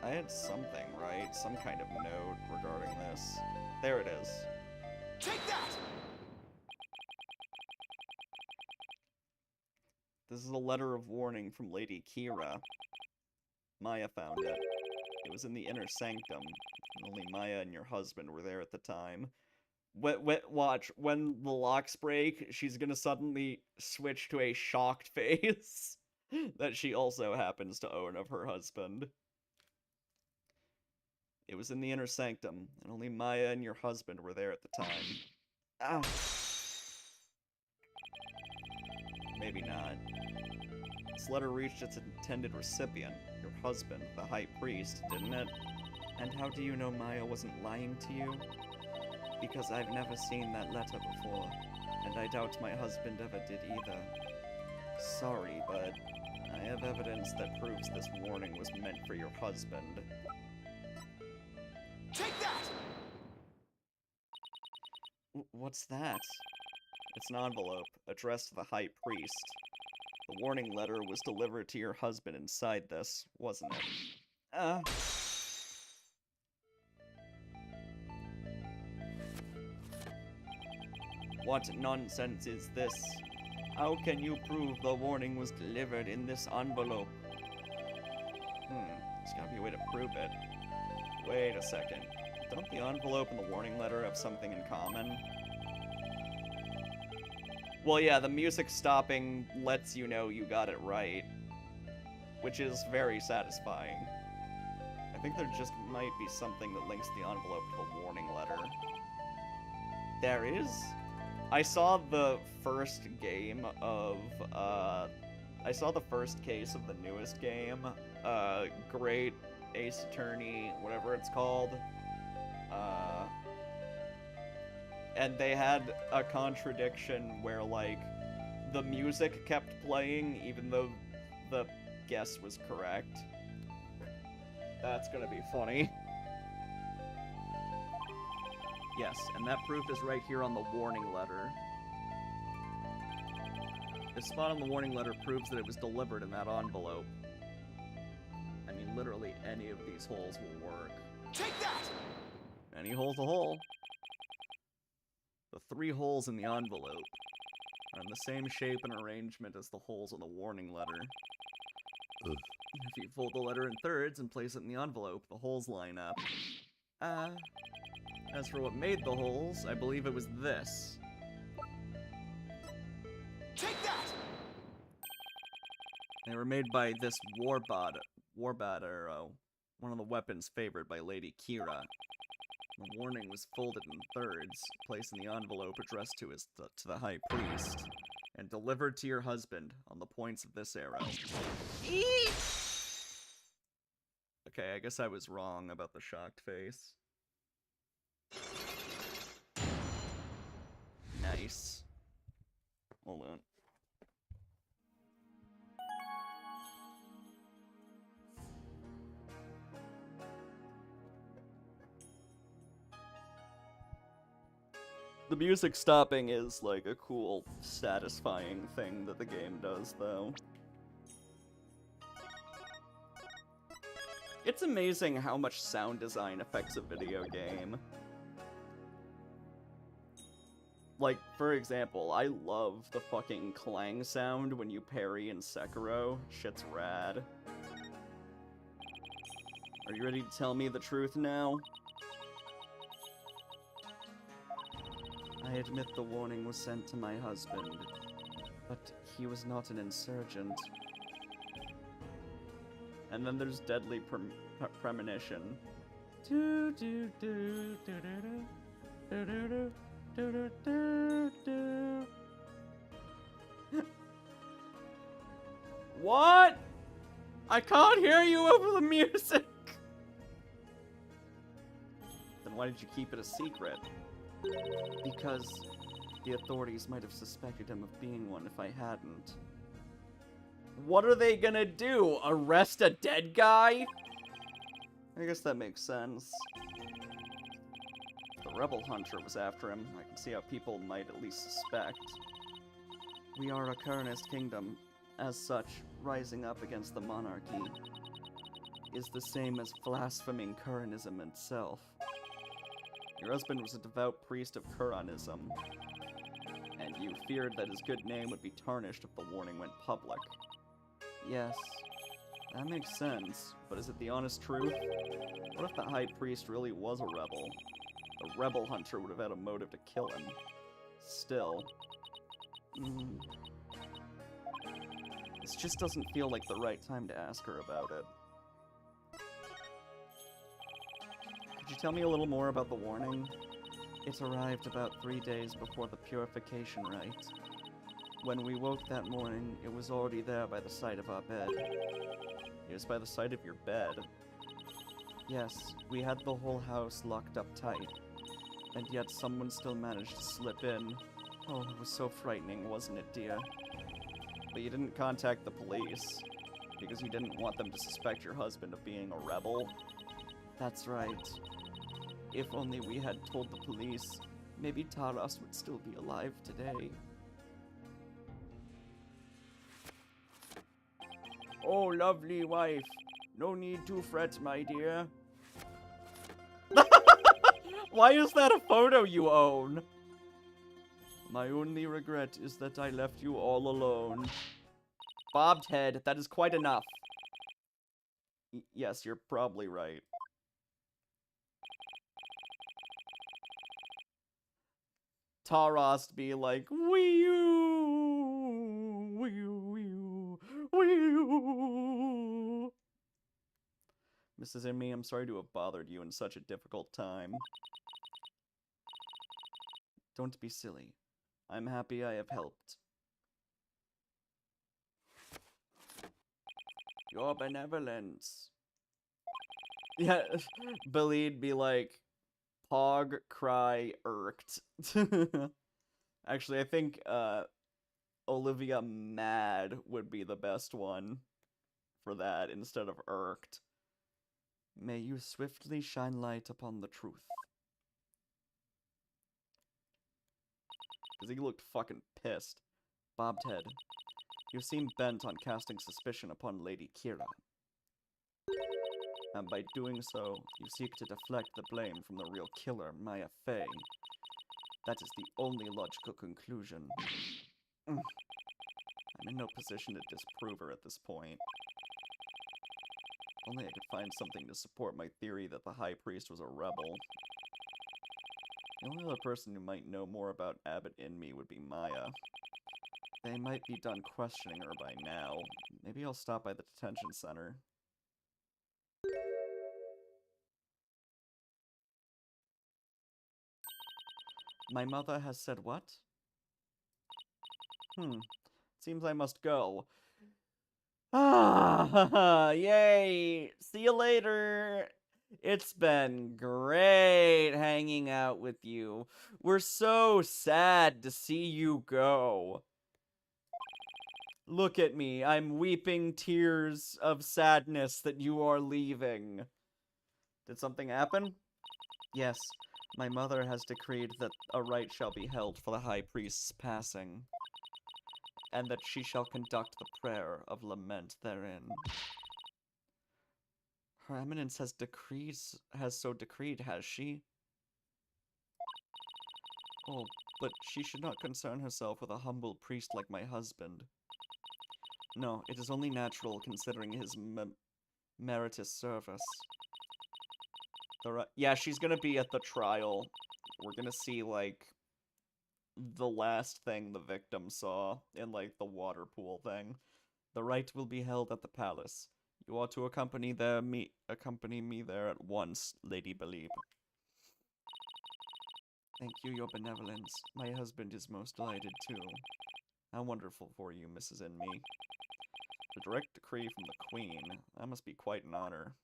[SPEAKER 1] I had something, right? Some kind of note regarding this. There it is.
[SPEAKER 2] Take that!
[SPEAKER 1] This is a letter of warning from Lady Kira. Maya found it. It was in the inner sanctum. Only Maya and your husband were there at the time. Watch, when the locks break, she's gonna suddenly switch to a shocked face that she also happens to own of her husband. It was in the inner sanctum, and only Maya and your husband were there at the time. Ah. Maybe not. This letter reached its intended recipient, your husband, the High Priest, didn't it? And how do you know Maya wasn't lying to you? Because I've never seen that letter before, and I doubt my husband ever did either. Sorry, but I have evidence that proves this warning was meant for your husband.
[SPEAKER 2] Take that!
[SPEAKER 1] What's that? It's an envelope, addressed to the High Priest. The warning letter was delivered to your husband inside this, wasn't it? What nonsense is this? How can you prove the warning was delivered in this envelope? There's gotta be a way to prove it. Wait a second. Don't the envelope and the warning letter have something in common? Well, yeah, the music stopping lets you know you got it right, which is very satisfying. I think there just might be something that links the envelope to the warning letter. There is? I saw the first game of, I saw the first case of the newest game, Great Ace Attorney, whatever it's called, and they had a contradiction where, like, the music kept playing even though the guess was correct. That's gonna be funny. Yes, and that proof is right here on the warning letter. The spot on the warning letter proves that it was delivered in that envelope. I mean, literally any of these holes will work.
[SPEAKER 2] Take that!
[SPEAKER 1] Any hole's a hole. The 3 holes in the envelope are in the same shape and arrangement as the holes on the warning letter. Ugh. If you fold the letter in thirds and place it in the envelope, the holes line up. As for what made the holes, I believe it was this.
[SPEAKER 2] Take that!
[SPEAKER 1] They were made by this Warbat arrow, one of the weapons favored by Lady Kira. The warning was folded in thirds, placed in the envelope addressed to the High Priest, and delivered to your husband on the points of this arrow. Okay, I guess I was wrong about the shocked face. Nice. Hold on. The music stopping is like a cool, satisfying thing that the game does, though. It's amazing how much sound design affects a video game. Like, for example, I love the fucking clang sound when you parry in Sekiro. Shit's rad. Are you ready to tell me the truth now? I admit the warning was sent to my husband, but he was not an insurgent. And then there's deadly premonition. What? I can't hear you over the music! Then why did you keep it a secret? Because the authorities might have suspected him of being one if I hadn't. What are they gonna do? Arrest a dead guy? I guess that makes sense. If the rebel hunter was after him, I can see how people might at least suspect. We are a Kernist kingdom. As such, rising up against the monarchy is the same as blaspheming Kuranism itself. Your husband was a devout priest of Kuranism, and you feared that his good name would be tarnished if the warning went public. Yes, that makes sense, but is it the honest truth? What if the High Priest really was a rebel? The rebel hunter would have had a motive to kill him. Still. This just doesn't feel like the right time to ask her about it. Could you tell me a little more about the warning? It arrived about 3 days before the purification rite. When we woke that morning, it was already there by the side of our bed. It was by the side of your bed? Yes, we had the whole house locked up tight. And yet someone still managed to slip in. Oh, it was so frightening, wasn't it, dear? But you didn't contact the police, because you didn't want them to suspect your husband of being a rebel? That's right. If only we had told the police, maybe Taras would still be alive today. Oh, lovely wife. No need to fret, my dear. Why is that a photo you own? My only regret is that I left you all alone. Bobbed head, that is quite enough. Yes, you're probably right. Taras be like, wee-oo, wee-oo, wee-oo. Mrs. Amy, I'm sorry to have bothered you in such a difficult time. Don't be silly. I'm happy I have helped. Your benevolence. Yeah, Billy'd be like, Pog, cry, irked. Actually, I think, Olivia Mad would be the best one for that instead of irked. May you swiftly shine light upon the truth. Because he looked fucking pissed. Bobbed head. You seem bent on casting suspicion upon Lady Kira. And by doing so, you seek to deflect the blame from the real killer, Maya Fey. That is the only logical conclusion. I'm in no position to disprove her at this point. Only I could find something to support my theory that the High Priest was a rebel. The only other person who might know more about Abbott and me would be Maya. They might be done questioning her by now. Maybe I'll stop by the detention center. My mother has said what? Seems I must go. Ah, yay! See you later! It's been great hanging out with you. We're so sad to see you go. Look at me, I'm weeping tears of sadness that you are leaving. Did something happen? Yes, my mother has decreed that a rite shall be held for the High Priest's passing, and that she shall conduct the prayer of lament therein. Her Eminence has so decreed, has she? Oh, but she should not concern herself with a humble priest like my husband. No, it is only natural considering his meritorious service. Yeah, she's gonna be at the trial. We're gonna see, like, the last thing the victim saw in, like, the water pool thing. The rite will be held at the palace. You are to accompany me there at once, Lady Believe. Thank you, your benevolence. My husband is most delighted too. How wonderful for you, Mrs. Inme. The direct decree from the Queen. That must be quite an honor.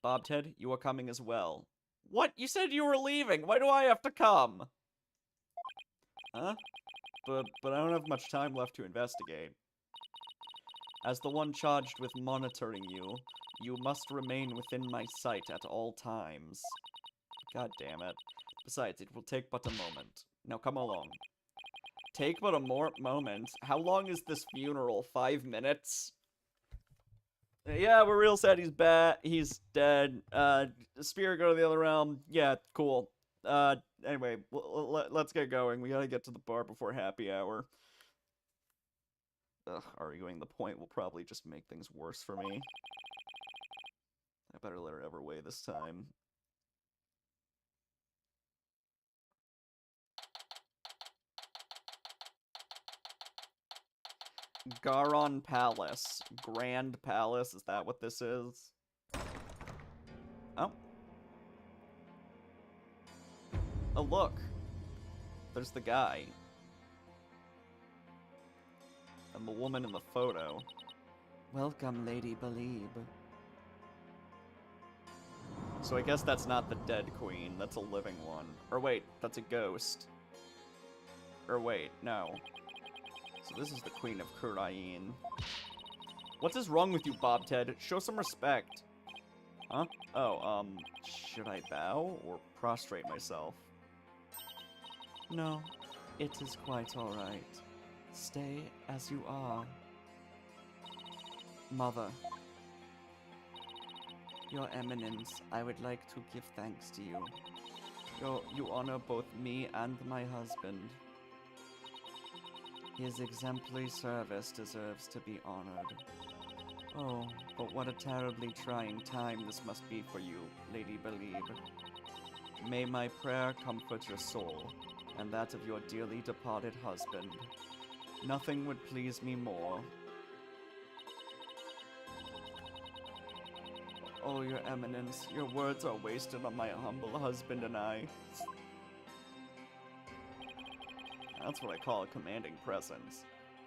[SPEAKER 1] Bobhead, you are coming as well. What? You said you were leaving. Why do I have to come? Huh? But I don't have much time left to investigate. As the one charged with monitoring you, you must remain within my sight at all times. God damn it. Besides, it will take but a moment. Now come along. Take but a moment? How long is this funeral? 5 minutes? Yeah, we're real sad he's he's dead. Spirit go to the other realm. Yeah, cool. Anyway, let's get going. We gotta get to the bar before happy hour. Ugh, arguing the point will probably just make things worse for me. I better let her have her way this time. Garon Palace. Grand Palace, is that what this is? Oh. Oh, look. There's the guy. And the woman in the photo. Welcome, Lady Believe. So I guess that's not the dead queen, that's a living one. Or wait, that's a ghost. Or wait, no. So this is the Queen of Kurain. What is wrong with you, Bobhead? Show some respect. Huh? Oh, should I bow or prostrate myself? No, it is quite alright. Stay as you are. Mother. Your Eminence, I would like to give thanks to you. You honor both me and my husband. His exemplary service deserves to be honored. Oh, but what a terribly trying time this must be for you, Lady Believe. May my prayer comfort your soul, and that of your dearly departed husband. Nothing would please me more. Oh, your Eminence, your words are wasted on my humble husband and I. That's what I call a commanding presence.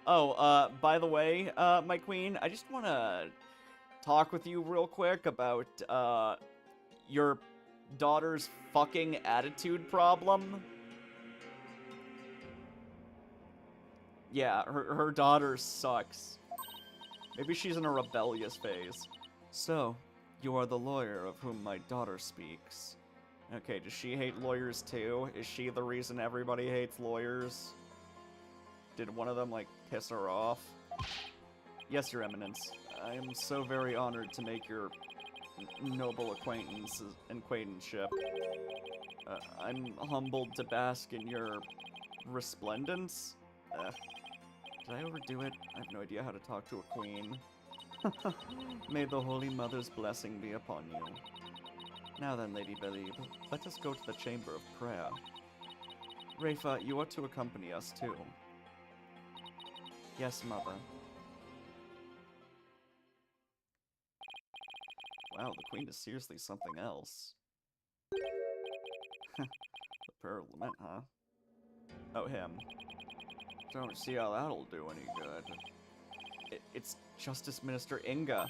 [SPEAKER 1] Oh, by the way, my queen, I just want to talk with you real quick about, your daughter's fucking attitude problem. Yeah, her daughter sucks. Maybe she's in a rebellious phase. So, you are the lawyer of whom my daughter speaks. Okay, does she hate lawyers too? Is she the reason everybody hates lawyers? Did one of them, like, piss her off? Yes, Your Eminence. I am so very honored to make your noble acquaintanceship. I'm humbled to bask in your resplendence. Did I overdo it? I have no idea how to talk to a queen. May the Holy Mother's blessing be upon you. Now then, Lady Believe, let us go to the Chamber of Prayer. Rafa, you are to accompany us, too. Yes, Mother. Wow, the Queen is seriously something else. The Prayer of Lament, huh? Oh, him. Don't see how that'll do any good. It's Justice Minister Inga.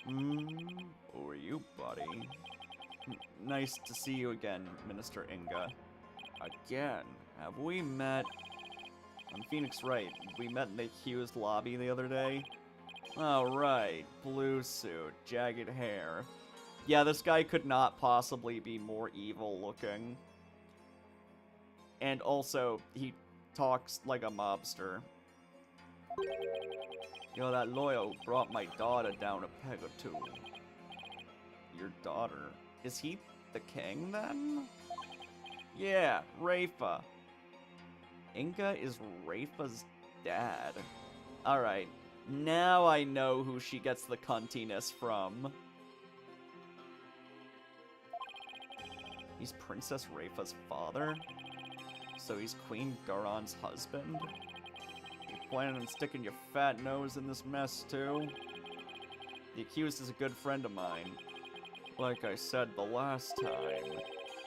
[SPEAKER 1] Who are you, buddy? Nice to see you again, Minister Inga. Again? Have we met? I'm Phoenix Wright. We met in the accused lobby the other day. Oh, right. Blue suit, jagged hair. Yeah, this guy could not possibly be more evil looking. And also, he talks like a mobster. Yo, that lawyer brought my daughter down a peg or two. Your daughter? Is he the king, then? Yeah, Rafa. Inga is Rafa's dad. Alright, now I know who she gets the cuntiness from. He's Princess Rafa's father? So he's Queen Garon's husband? You planning on sticking your fat nose in this mess, too? The accused is a good friend of mine. Like I said the last time,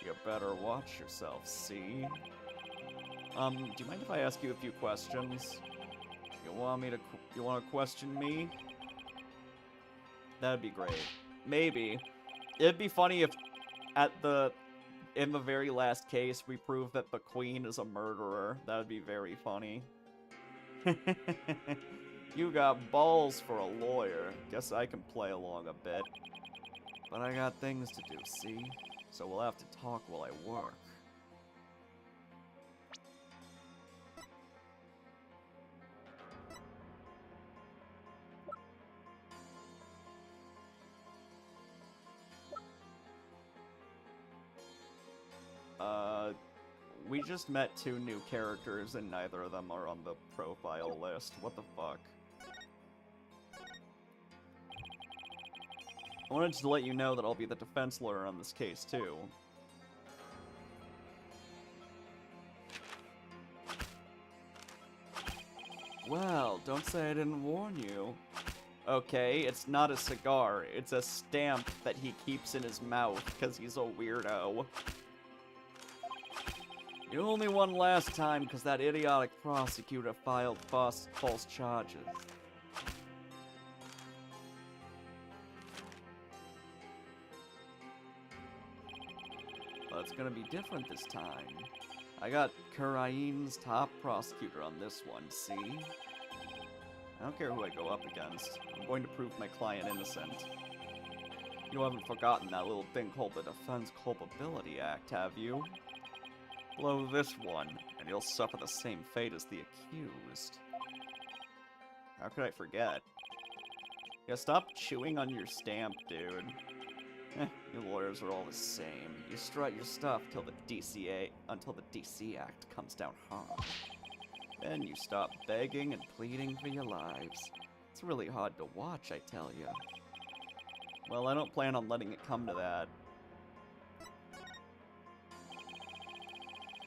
[SPEAKER 1] you better watch yourself, see? Do you mind if I ask you a few questions? You want to question me? That'd be great. Maybe. It'd be funny if in the very last case, we prove that the Queen is a murderer. That'd be very funny. You got balls for a lawyer. Guess I can play along a bit. But I got things to do, see? So we'll have to talk while I work. We just met 2 new characters and neither of them are on the profile list. What the fuck? I wanted to let you know that I'll be the defense lawyer on this case, too. Well, don't say I didn't warn you. Okay, it's not a cigar. It's a stamp that he keeps in his mouth because he's a weirdo. You only won last time because that idiotic prosecutor filed false charges. Well, it's gonna be different this time. I got Karain's top prosecutor on this one, see? I don't care who I go up against. I'm going to prove my client innocent. You haven't forgotten that little thing called the Defense Culpability Act, have you? Blow this one, and you'll suffer the same fate as the accused. How could I forget? Yeah, stop chewing on your stamp, dude. You lawyers are all the same. You strut your stuff until the DC Act comes down hard. Then you stop begging and pleading for your lives. It's really hard to watch, I tell you. Well, I don't plan on letting it come to that.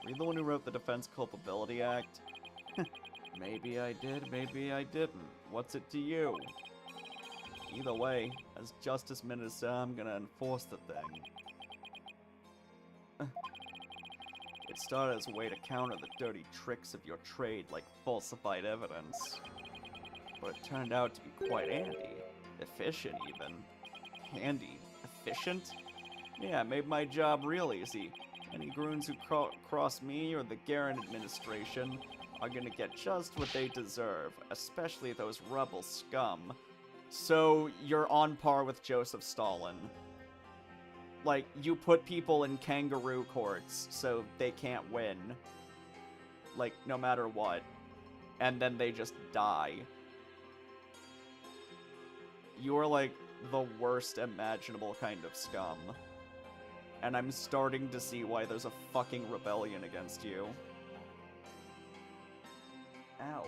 [SPEAKER 1] Were you the one who wrote the Defense Culpability Act? Maybe I did, maybe I didn't. What's it to you? Either way, as Justice Minister, I'm gonna enforce the thing. It started as a way to counter the dirty tricks of your trade, like falsified evidence. But it turned out to be quite handy. Efficient, even. Handy? Efficient? Yeah, it made my job real easy. Any goons who cross me or the Garen administration are gonna get just what they deserve, especially those rebel scum. So, you're on par with Joseph Stalin. Like, you put people in kangaroo courts so they can't win. Like, no matter what. And then they just die. You are, like, the worst imaginable kind of scum. And I'm starting to see why there's a fucking rebellion against you. Ow.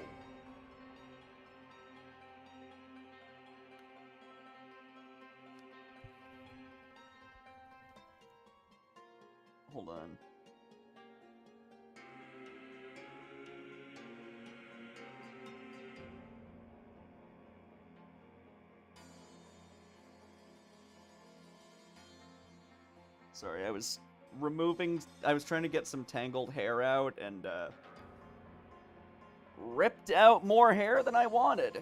[SPEAKER 1] Hold on. Sorry, I was trying to get some tangled hair out and, ripped out more hair than I wanted.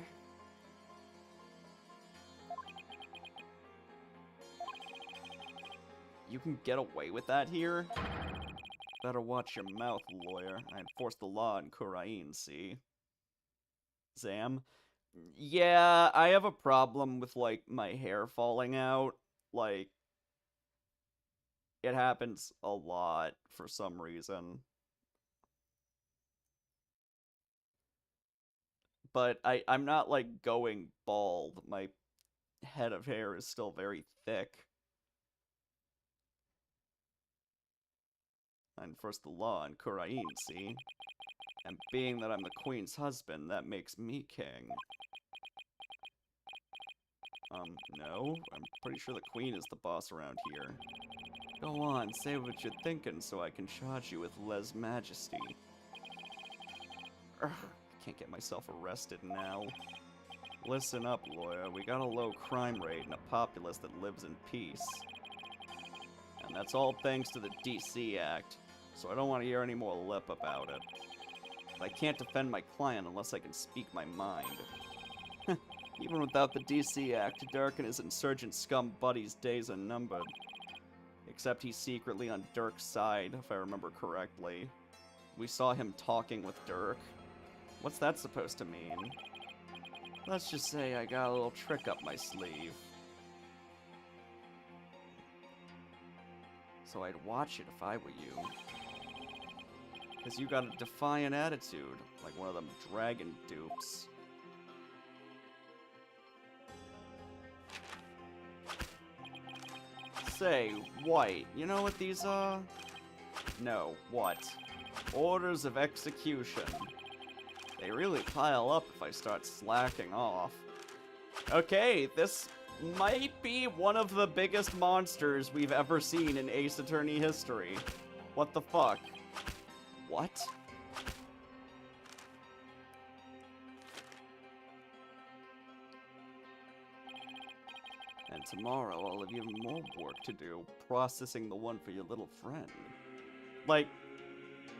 [SPEAKER 1] You can get away with that here? Better watch your mouth, lawyer. I enforce the law in Kurain, see? Zam? Yeah, I have a problem with, like, my hair falling out. Like, it happens a lot for some reason. But I'm not, like, going bald. My head of hair is still very thick. I enforce the law in Kurain, see? And being that I'm the queen's husband, that makes me king. No? I'm pretty sure the queen is the boss around here. Go on, say what you're thinking so I can charge you with lèse majesty. Urgh, can't get myself arrested now. Listen up, lawyer. We got a low crime rate and a populace that lives in peace. And that's all thanks to the DC Act, so I don't want to hear any more lip about it. But I can't defend my client unless I can speak my mind. Even without the DC Act, Dirk and his insurgent scum buddies' days are numbered. Except he's secretly on Dirk's side, if I remember correctly. We saw him talking with Dirk. What's that supposed to mean? Let's just say I got a little trick up my sleeve. So I'd watch it if I were you. Because you got a defiant attitude, like one of them dragon dupes. Say, White, you know what these are? No, what? Orders of execution. They really pile up if I start slacking off. Okay, this might be one of the biggest monsters we've ever seen in Ace Attorney history. What the fuck? What? And tomorrow I'll have even more work to do, processing the one for your little friend. Like,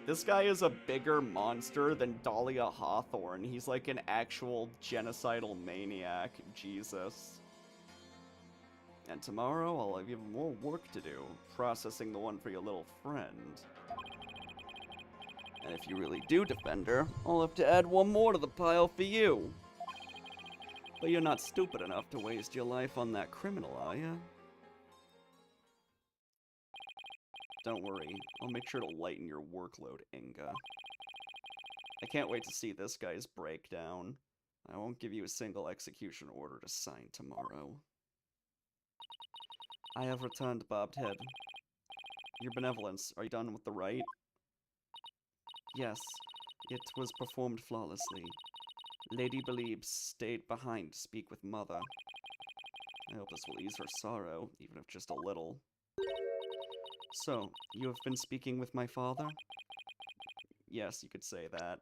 [SPEAKER 1] this guy is a bigger monster than Dahlia Hawthorne. He's like an actual genocidal maniac. Jesus. And tomorrow I'll have even more work to do, processing the one for your little friend. And if you really do defend her, I'll have to add one more to the pile for you. But you're not stupid enough to waste your life on that criminal, are you? Don't worry, I'll make sure to lighten your workload, Inga. I can't wait to see this guy's breakdown. I won't give you a single execution order to sign tomorrow. I have returned, Bobbed Head. Your benevolence, are you done with the rite? Yes, it was performed flawlessly. Lady Beliebs stayed behind to speak with Mother. I hope this will ease her sorrow, even if just a little. So, you have been speaking with my father? Yes, you could say that.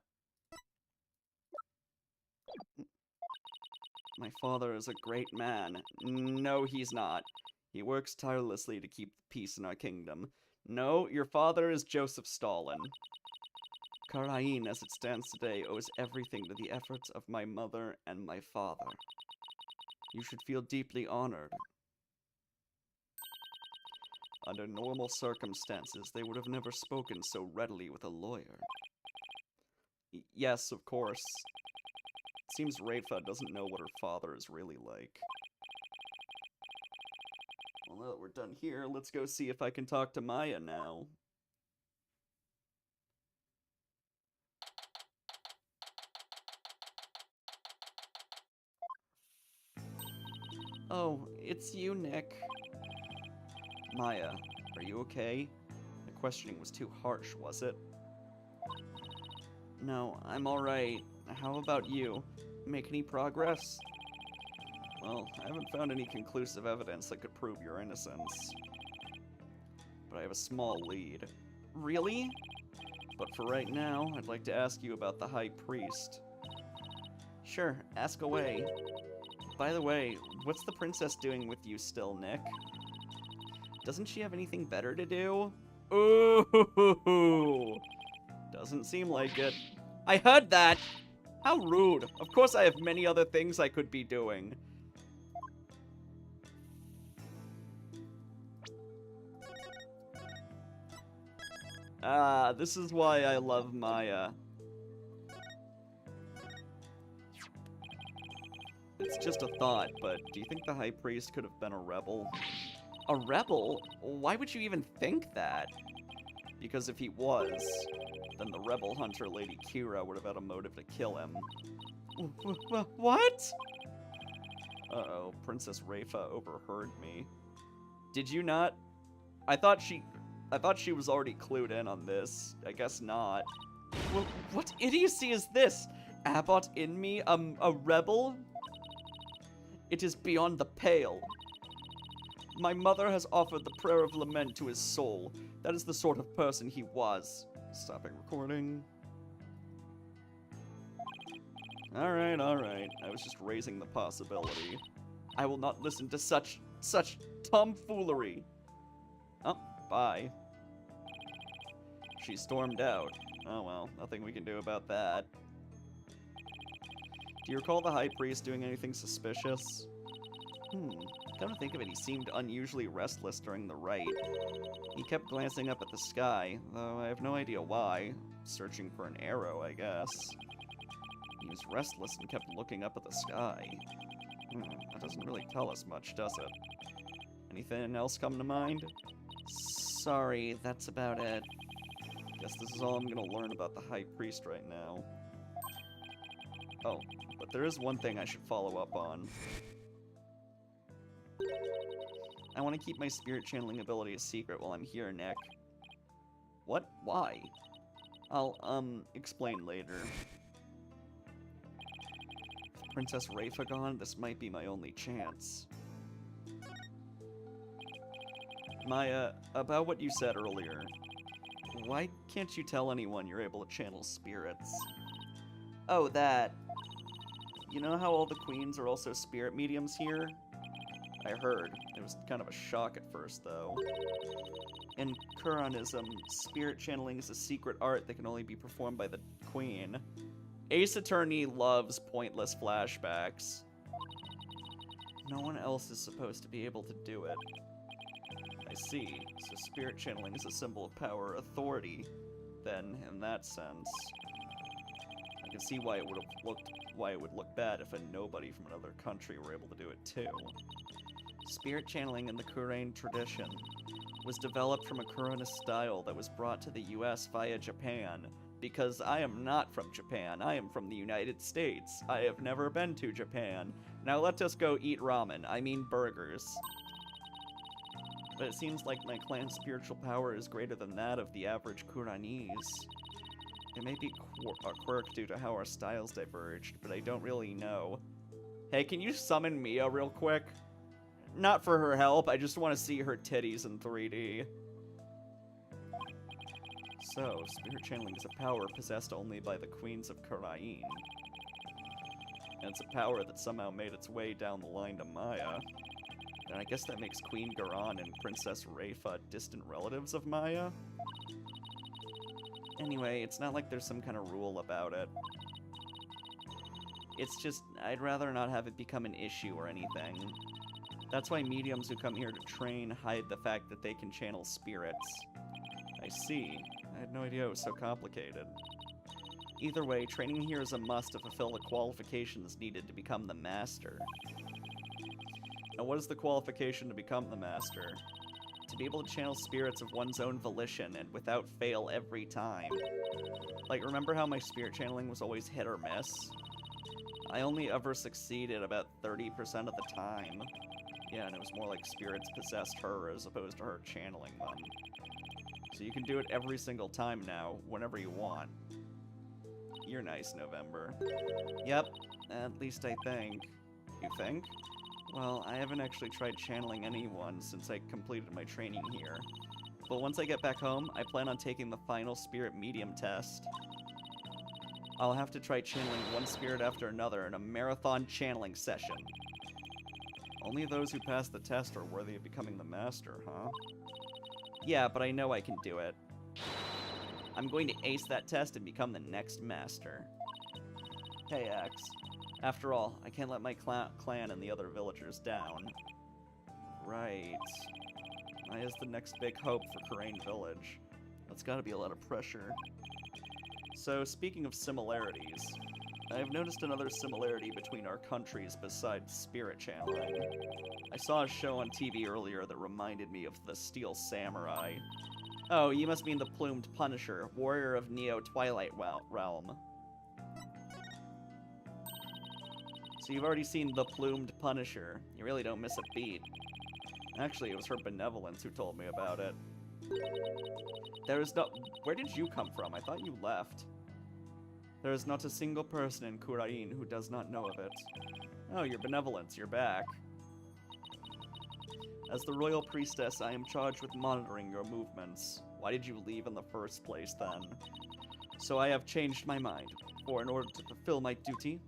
[SPEAKER 1] My father is a great man. No, he's not. He works tirelessly to keep peace in our kingdom. No, your father is Joseph Stalin. Karain, as it stands today, owes everything to the efforts of my mother and my father. You should feel deeply honored. Under normal circumstances, they would have never spoken so readily with a lawyer. Yes, of course. It seems Rafa doesn't know what her father is really like. Well, now that we're done here, let's go see if I can talk to Maya now. Oh, it's you, Nick. Maya, are you okay? The questioning was too harsh, was it? No, I'm alright. How about you? Make any progress? Well, I haven't found any conclusive evidence that could prove your innocence. But I have a small lead. Really? But for right now, I'd like to ask you about the High Priest. Sure, ask away. By the way, what's the princess doing with you still, Nick? Doesn't she have anything better to do? Ooh! Doesn't seem like it. I heard that! How rude. Of course I have many other things I could be doing. Ah, this is why I love Maya. It's just a thought, but do you think the High Priest could have been a rebel? A rebel? Why would you even think that? Because if he was, then the rebel hunter Lady Kira would have had a motive to kill him. What? Uh-oh, Princess Rafa overheard me. Did you not? I thought she was already clued in on this. I guess not. Well, what idiocy is this? Abbot in me, a rebel? It is beyond the pale. My mother has offered the prayer of lament to his soul. That is the sort of person he was. Stopping recording. Alright. I was just raising the possibility. I will not listen to such tomfoolery. Oh, bye. She stormed out. Oh well, nothing we can do about that. Do you recall the High Priest doing anything suspicious? Come to think of it, he seemed unusually restless during the rite. He kept glancing up at the sky, though I have no idea why. Searching for an arrow, I guess. He was restless and kept looking up at the sky. That doesn't really tell us much, does it? Anything else come to mind? Sorry, that's about it. Guess this is all I'm gonna learn about the High Priest right now. Oh, but there is one thing I should follow up on. I want to keep my spirit channeling ability a secret while I'm here, Nick. What? Why? I'll, explain later. With Princess Rafa gone, this might be my only chance. Maya, about what you said earlier, why can't you tell anyone you're able to channel spirits? Oh, that. You know how all the queens are also spirit mediums here? I heard. It was kind of a shock at first, though. In Quranism, spirit channeling is a secret art that can only be performed by the queen. Ace Attorney loves pointless flashbacks. No one else is supposed to be able to do it. I see. So spirit channeling is a symbol of power, authority, then, in that sense. I can see why it would look bad if a nobody from another country were able to do it too. Spirit channeling in the Qur'an tradition was developed from a Quranist style that was brought to the US via Japan, because I am not from Japan, I am from the United States. I have never been to Japan. Now let us go eat ramen, I mean burgers. But it seems like my clan's spiritual power is greater than that of the average Quranese. It may be a quirk due to how our styles diverged, but I don't really know. Hey, can you summon Mia real quick? Not for her help, I just want to see her titties in 3D. So, spirit channeling is a power possessed only by the queens of Qurain. And it's a power that somehow made its way down the line to Maya. And I guess that makes Queen Garan and Princess Rafa distant relatives of Maya? Anyway, it's not like there's some kind of rule about it. It's just, I'd rather not have it become an issue or anything. That's why mediums who come here to train hide the fact that they can channel spirits. I see. I had no idea it was so complicated. Either way, training here is a must to fulfill the qualifications needed to become the master. Now, what is the qualification to become the master? To be able to channel spirits of one's own volition and without fail every time. Like, remember how my spirit channeling was always hit or miss? I only ever succeeded about 30% of the time. Yeah, and it was more like spirits possessed her as opposed to her channeling them. So you can do it every single time now, whenever you want. You're nice, November. Yep, at least I think. You think? Well, I haven't actually tried channeling anyone since I completed my training here. But once I get back home, I plan on taking the final spirit medium test. I'll have to try channeling one spirit after another in a marathon channeling session. Only those who pass the test are worthy of becoming the master, huh? Yeah, but I know I can do it. I'm going to ace that test and become the next master. Hey, Axe. After all, I can't let my clan and the other villagers down. Right. Maya's the next big hope for Karain Village. That's gotta be a lot of pressure. So, speaking of similarities, I've noticed another similarity between our countries besides spirit channeling. I saw a show on TV earlier that reminded me of the Steel Samurai. Oh, you must mean the Plumed Punisher, warrior of Neo Twilight Realm. So you've already seen the Plumed Punisher. You really don't miss a beat. Actually, it was her benevolence who told me about it. There is no... Where did you come from? I thought you left. There is not a single person in Kurain who does not know of it. Oh, your benevolence, you're back. As the royal priestess, I am charged with monitoring your movements. Why did you leave in the first place, then? So I have changed my mind. For in order to fulfill my duty,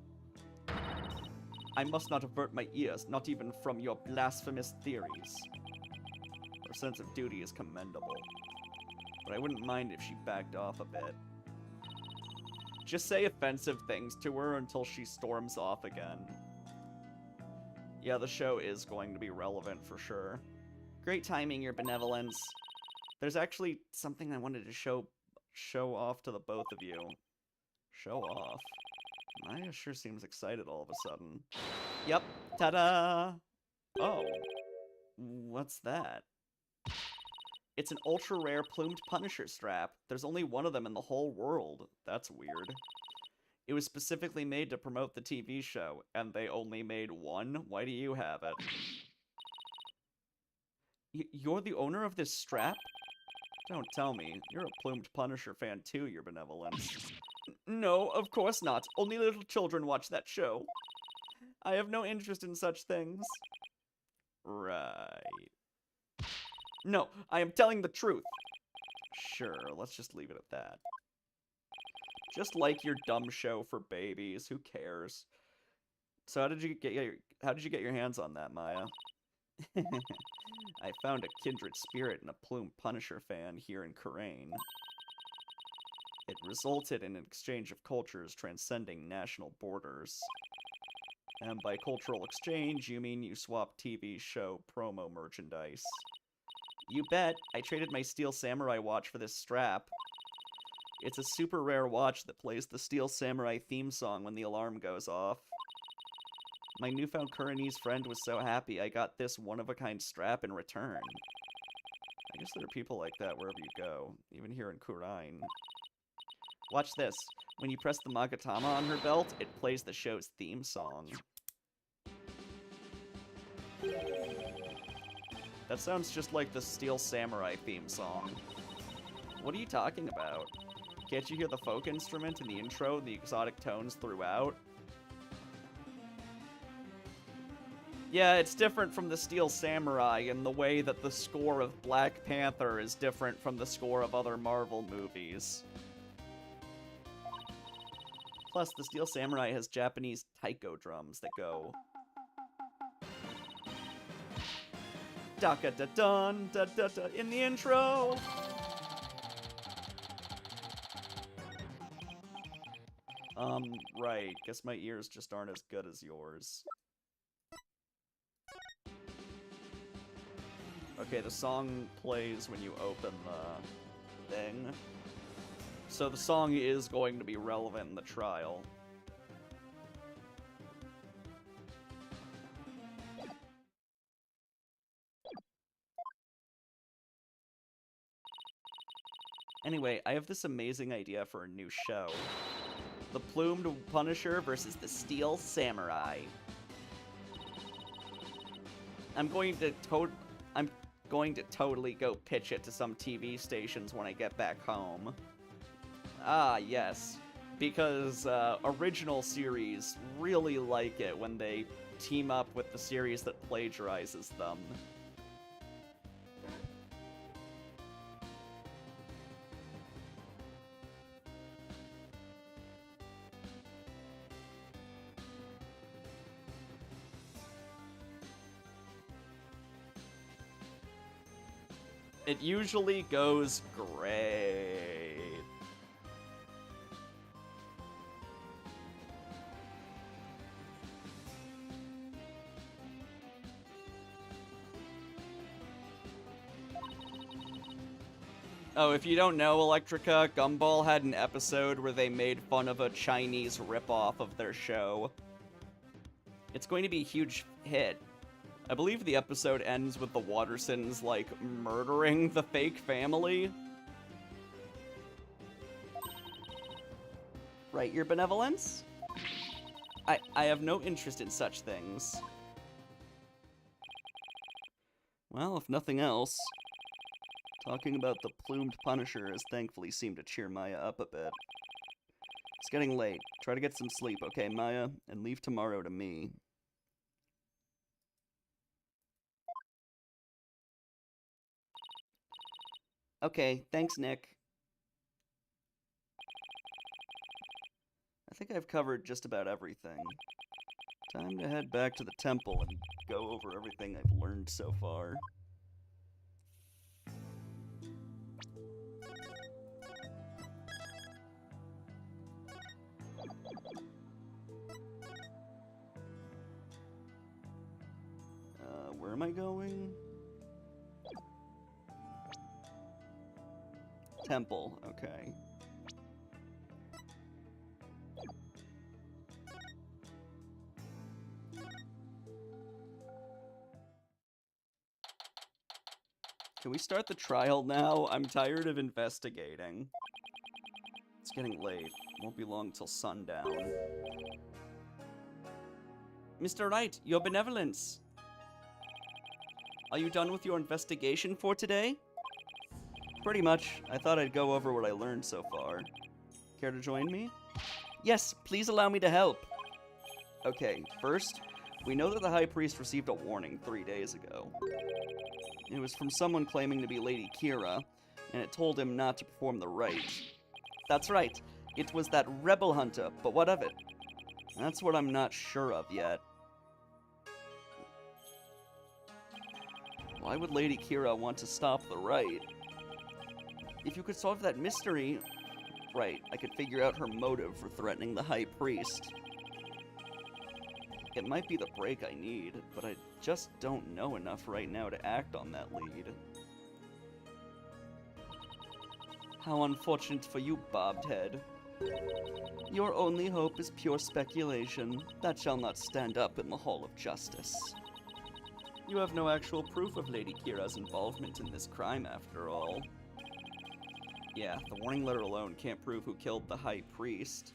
[SPEAKER 1] I must not avert my ears, not even from your blasphemous theories. Her sense of duty is commendable. But I wouldn't mind if she backed off a bit. Just say offensive things to her until she storms off again. Yeah, the show is going to be relevant for sure. Great timing, your benevolence. There's actually something I wanted to show off to the both of you. Show off? Maya sure seems excited all of a sudden. Yep, ta-da! Oh, what's that? It's an ultra-rare plumed Punisher strap. There's only one of them in the whole world. That's weird. It was specifically made to promote the TV show, and they only made one? Why do you have it? You're the owner of this strap? Don't tell me. You're a plumed Punisher fan too, your benevolence. No, of course not. Only little children watch that show. I have no interest in such things. Right. No, I am telling the truth. Sure, let's just leave it at that. Just like your dumb show for babies, who cares? So how did you get your hands on that, Maya? I found a kindred spirit and a plumed Punisher fan here in Karain. It resulted in an exchange of cultures transcending national borders. And by cultural exchange, you mean you swap TV show promo merchandise. You bet. I traded my Steel Samurai watch for this strap. It's a super rare watch that plays the Steel Samurai theme song when the alarm goes off. My newfound Kuranese friend was so happy I got this one-of-a-kind strap in return. I guess there are people like that wherever you go, even here in Kurain. Watch this. When you press the Magatama on her belt, it plays the show's theme song. That sounds just like the Steel Samurai theme song. What are you talking about? Can't you hear the folk instrument in the intro and the exotic tones throughout? Yeah, it's different from the Steel Samurai in the way that the score of Black Panther is different from the score of other Marvel movies. Plus, the Steel Samurai has Japanese taiko drums that go... Da-ka-da-dun, da-da-da, in the intro! Right. Guess my ears just aren't as good as yours. Okay, the song plays when you open the thing. So the song is going to be relevant in the trial. Anyway, I have this amazing idea for a new show. The Plumed Punisher versus the Steel Samurai. I'm going to totally go pitch it to some TV stations when I get back home. Ah, yes. Because original series really like it when they team up with the series that plagiarizes them. It usually goes great. Oh, if you don't know, Electrica, Gumball had an episode where they made fun of a Chinese ripoff of their show. It's going to be a huge hit. I believe the episode ends with the Watersons, like, murdering the fake family. Right, Your Benevolence? I have no interest in such things. Well, if nothing else, talking about the Plumed Punisher has thankfully seemed to cheer Maya up a bit. It's getting late. Try to get some sleep, okay, Maya? And leave tomorrow to me. Okay, thanks, Nick. I think I've covered just about everything. Time to head back to the temple and go over everything I've learned so far. Where am I going? Temple, okay. Can we start the trial now? I'm tired of investigating. It's getting late. Won't be long till sundown. Mr. Wright, Your Benevolence! Are you done with your investigation for today? Pretty much. I thought I'd go over what I learned so far. Care to join me? Yes, please allow me to help. Okay, first, we know that the High Priest received a warning 3 days ago. It was from someone claiming to be Lady Kira, and it told him not to perform the rite. That's right, it was that rebel hunter, but what of it? That's what I'm not sure of yet. Why would Lady Kira want to stop the rite? If you could solve that mystery, right, I could figure out her motive for threatening the High Priest. It might be the break I need, but I just don't know enough right now to act on that lead. How unfortunate for you, Bobbed Head. Your only hope is pure speculation that shall not stand up in the Hall of Justice. You have no actual proof of Lady Kira's involvement in this crime, after all. Yeah, the warning letter alone can't prove who killed the High Priest.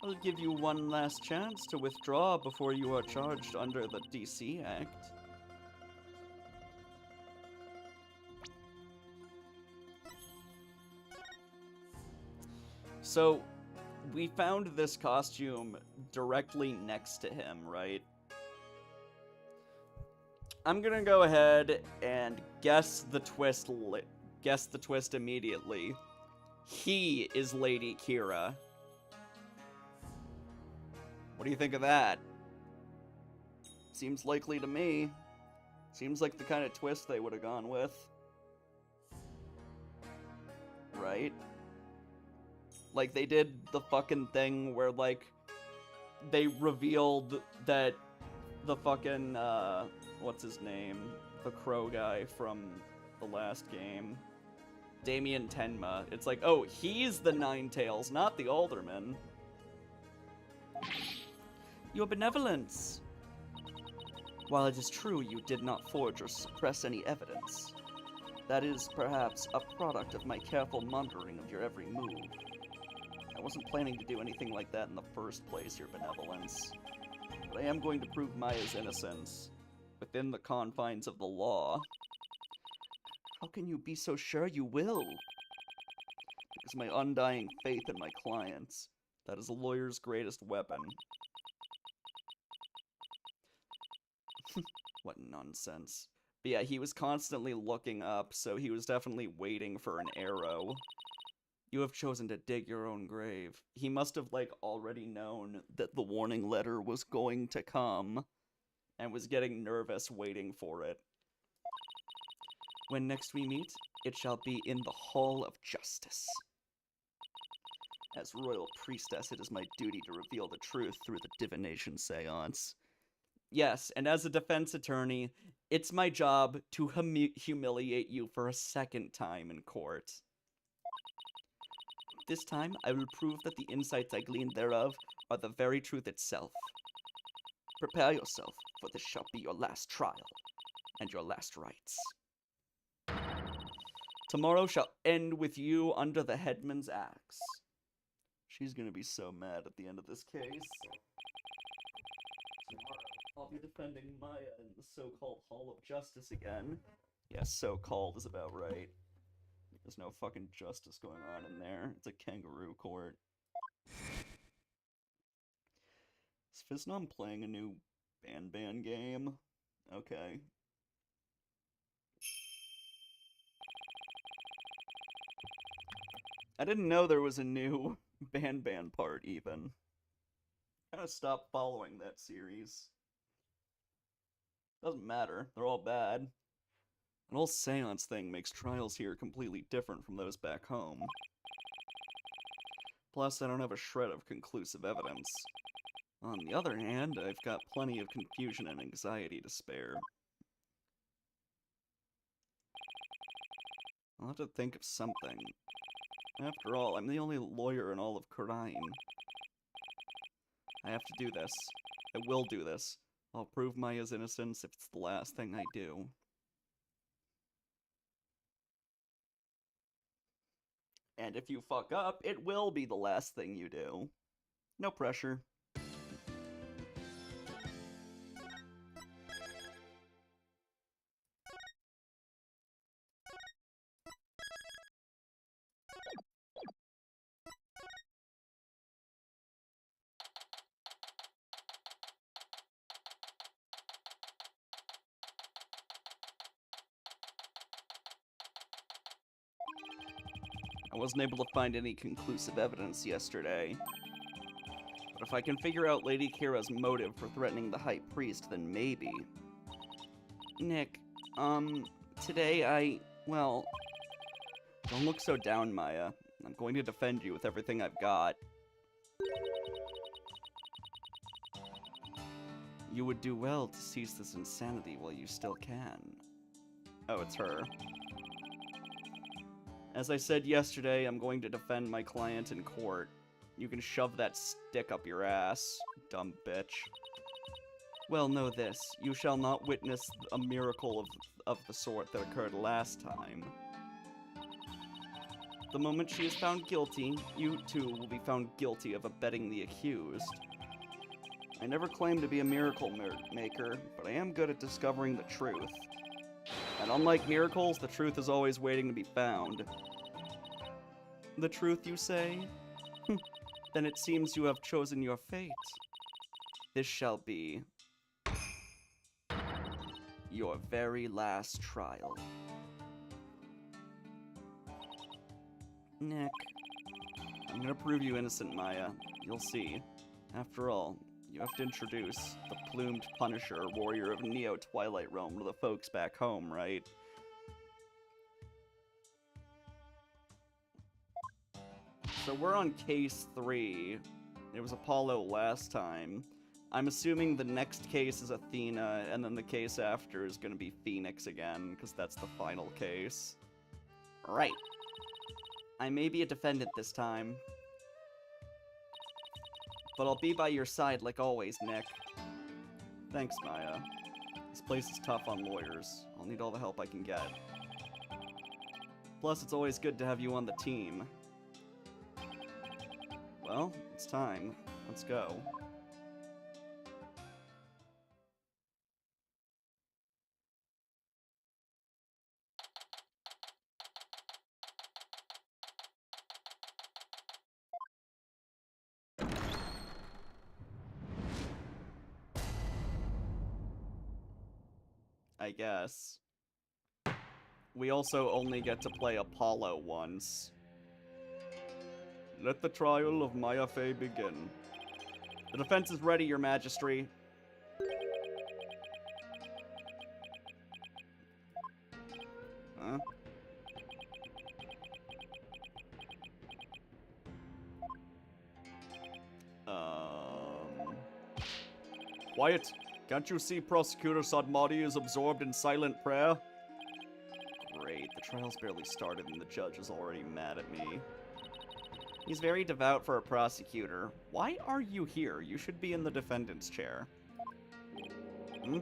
[SPEAKER 1] I'll give you one last chance to withdraw before you are charged under the DC Act. So, we found this costume directly next to him, right? I'm gonna go ahead and guess the twist immediately. He is Lady Kira. What do you think of that? Seems likely to me. Seems like the kind of twist they would have gone with. Right? Like, they did the fucking thing where, like, they revealed that the fucking, what's his name? The crow guy from the last game. Damien Tenma. It's like, oh, he's the Ninetales, not the Alderman. Your Benevolence. While it is true you did not forge or suppress any evidence, that is, perhaps, a product of my careful monitoring of your every move. I wasn't planning to do anything like that in the first place, Your Benevolence. But I am going to prove Maya's innocence within the confines of the law. How can you be so sure you will? Because my undying faith in my clients. That is a lawyer's greatest weapon. What nonsense. But yeah, he was constantly looking up, so he was definitely waiting for an arrow. You have chosen to dig your own grave. He must have, like, already known that the warning letter was going to come, and was getting nervous waiting for it. When next we meet, it shall be in the Hall of Justice. As royal priestess, it is my duty to reveal the truth through the divination seance. Yes, and as a defense attorney, it's my job to humiliate you for a second time in court. This time, I will prove that the insights I gleaned thereof are the very truth itself. Prepare yourself, for this shall be your last trial, and your last rites. Tomorrow shall end with you under the headman's axe. She's gonna be so mad at the end of this case. Tomorrow, I'll be defending Maya in the so-called Hall of Justice again. Yes, so-called is about right. There's no fucking justice going on in there. It's a kangaroo court. Is Fiznom playing a new Ban game? Okay. I didn't know there was a new Ban part, even. Kinda stopped following that series. Doesn't matter, they're all bad. An whole seance thing makes trials here completely different from those back home. Plus, I don't have a shred of conclusive evidence. On the other hand, I've got plenty of confusion and anxiety to spare. I'll have to think of something. After all, I'm the only lawyer in all of Khura'in. I have to do this. I will do this. I'll prove Maya's innocence if it's the last thing I do. And if you fuck up, it will be the last thing you do. No pressure. I wasn't able to find any conclusive evidence yesterday. But if I can figure out Lady Kira's motive for threatening the High Priest, then maybe. Nick, today well, don't look so down, Maya. I'm going to defend you with everything I've got. You would do well to cease this insanity while you still can. Oh, it's her. As I said yesterday, I'm going to defend my client in court. You can shove that stick up your ass, dumb bitch. Well, know this. You shall not witness a miracle of the sort that occurred last time. The moment she is found guilty, you too will be found guilty of abetting the accused. I never claimed to be a miracle maker, but I am good at discovering the truth. And unlike miracles, the truth is always waiting to be found. The truth, you say? Then it seems you have chosen your fate. This shall be your very last trial. Nick, I'm gonna prove you innocent, Maya. You'll see. After all, you have to introduce the plumed Punisher, warrior of Neo-Twilight Realm, to the folks back home, right? So we're on case 3. It was Apollo last time. I'm assuming the next case is Athena, and then the case after is gonna be Phoenix again, because that's the final case. Right. I may be a defendant this time. But I'll be by your side like always, Nick. Thanks, Maya. This place is tough on lawyers. I'll need all the help I can get. Plus, it's always good to have you on the team. Well, it's time. Let's go. I guess. We also only get to play Apollo once. Let the trial of Maya Fey begin. The defense is ready, Your Majesty. Huh? Quiet. Can't you see Prosecutor Sadmati is absorbed in silent prayer? Great, the trial's barely started and the judge is already mad at me. He's very devout for a prosecutor. Why are you here? You should be in the defendant's chair. Hmm?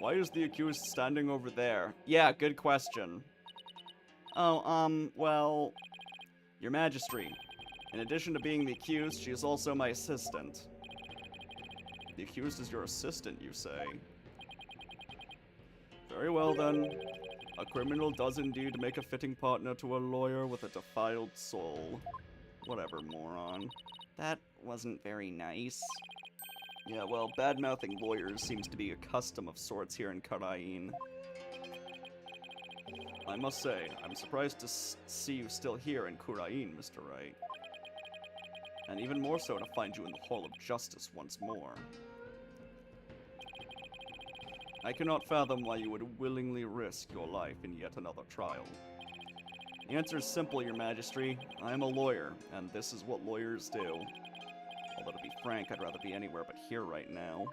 [SPEAKER 1] Why is the accused standing over there? Yeah, good question. Oh, well... Your Majesty, in addition to being the accused, she is also my assistant. The accused is your assistant, you say? Very well, then. A criminal does indeed make a fitting partner to a lawyer with a defiled soul. Whatever, moron. That wasn't very nice. Yeah, well, bad-mouthing lawyers seems to be a custom of sorts here in Karain. I must say, I'm surprised to see you still here in Kurain, Mr. Wright. And even more so to find you in the Hall of Justice once more. I cannot fathom why you would willingly risk your life in yet another trial. The answer is simple, Your Majesty. I am a lawyer, and this is what lawyers do. Although, to be frank, I'd rather be anywhere but here right now.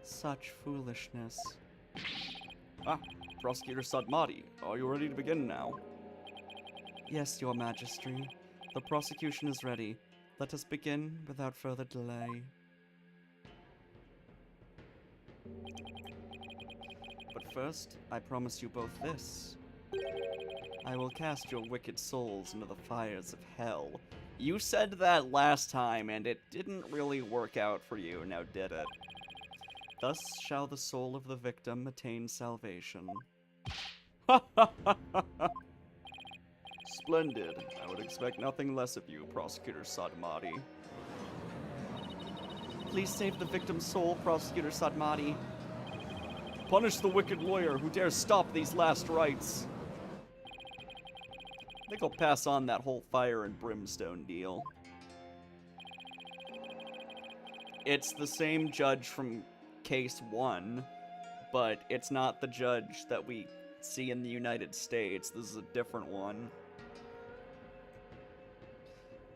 [SPEAKER 1] Such foolishness. Ah, Prosecutor Sadmati, are you ready to begin now? Yes, Your Majesty. The prosecution is ready. Let us begin without further delay. But first, I promise you both this. I will cast your wicked souls into the fires of hell. You said that last time, and it didn't really work out for you, now did it? Thus shall the soul of the victim attain salvation. Splendid. I would expect nothing less of you, Prosecutor Sadmati. Please save the victim's soul, Prosecutor Sadmati. Punish the wicked lawyer who dares stop these last rites. I think I'll pass on that whole fire and brimstone deal. It's the same judge from Case 1, but it's not the judge that we see in the United States. This is a different one.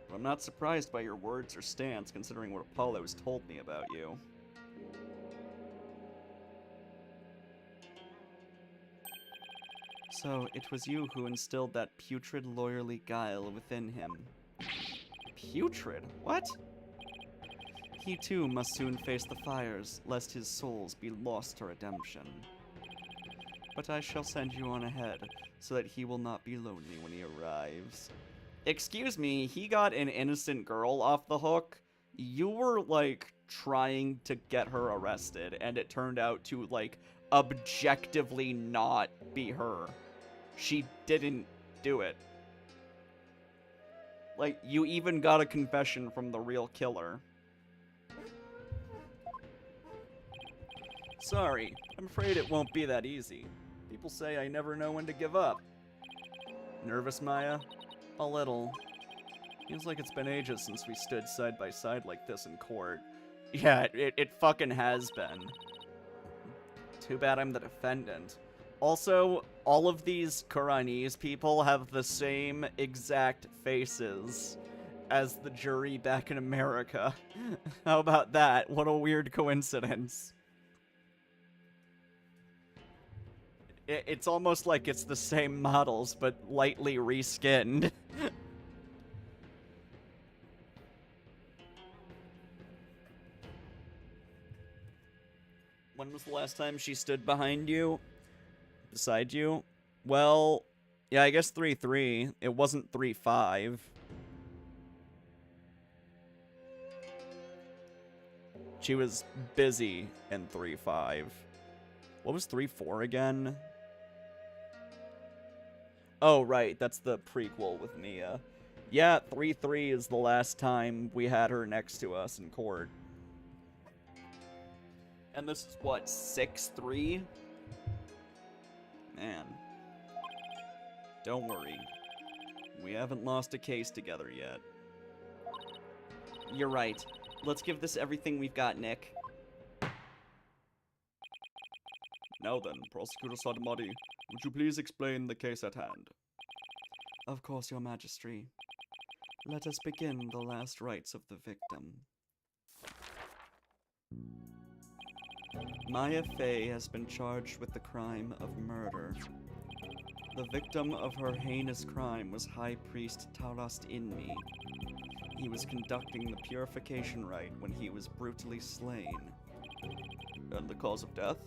[SPEAKER 1] But I'm not surprised by your words or stance, considering what Apollo's told me about you. So, it was you who instilled that putrid lawyerly guile within him. Putrid? What? He too must soon face the fires, lest his souls be lost to redemption. But I shall send you on ahead, so that he will not be lonely when he arrives. Excuse me, he got an innocent girl off the hook? You were, like, trying to get her arrested, and it turned out to, like, objectively not be her. She didn't do it. Like, you even got a confession from the real killer. Sorry, I'm afraid it won't be that easy. People say I never know when to give up. Nervous, Maya? A little. Feels like it's been ages since we stood side by side like this in court. Yeah, it fucking has been. Too bad I'm the defendant. Also, all of these Quranese people have the same exact faces as the jury back in America. How about that? What a weird coincidence. It's almost like it's the same models, but lightly reskinned. When was the last time she stood behind you? Beside you? Well, Yeah, I guess 3-3. It wasn't 3-5. She was busy in 3-5. What was 3-4 again? Oh, right. That's the prequel with Mia. Yeah, 3-3 is the last time we had her next to us in court. And this is what, 6-3? Man. Don't worry. We haven't lost a case together yet. You're right. Let's give this everything we've got, Nick. Now then, Prosecutor Sadamadi, would you please explain the case at hand? Of course, Your Majesty. Let us begin the last rites of the victim. Maya Fey has been charged with the crime of murder. The victim of her heinous crime was High Priest Tarast Inmi. He was conducting the purification rite when he was brutally slain. And the cause of death?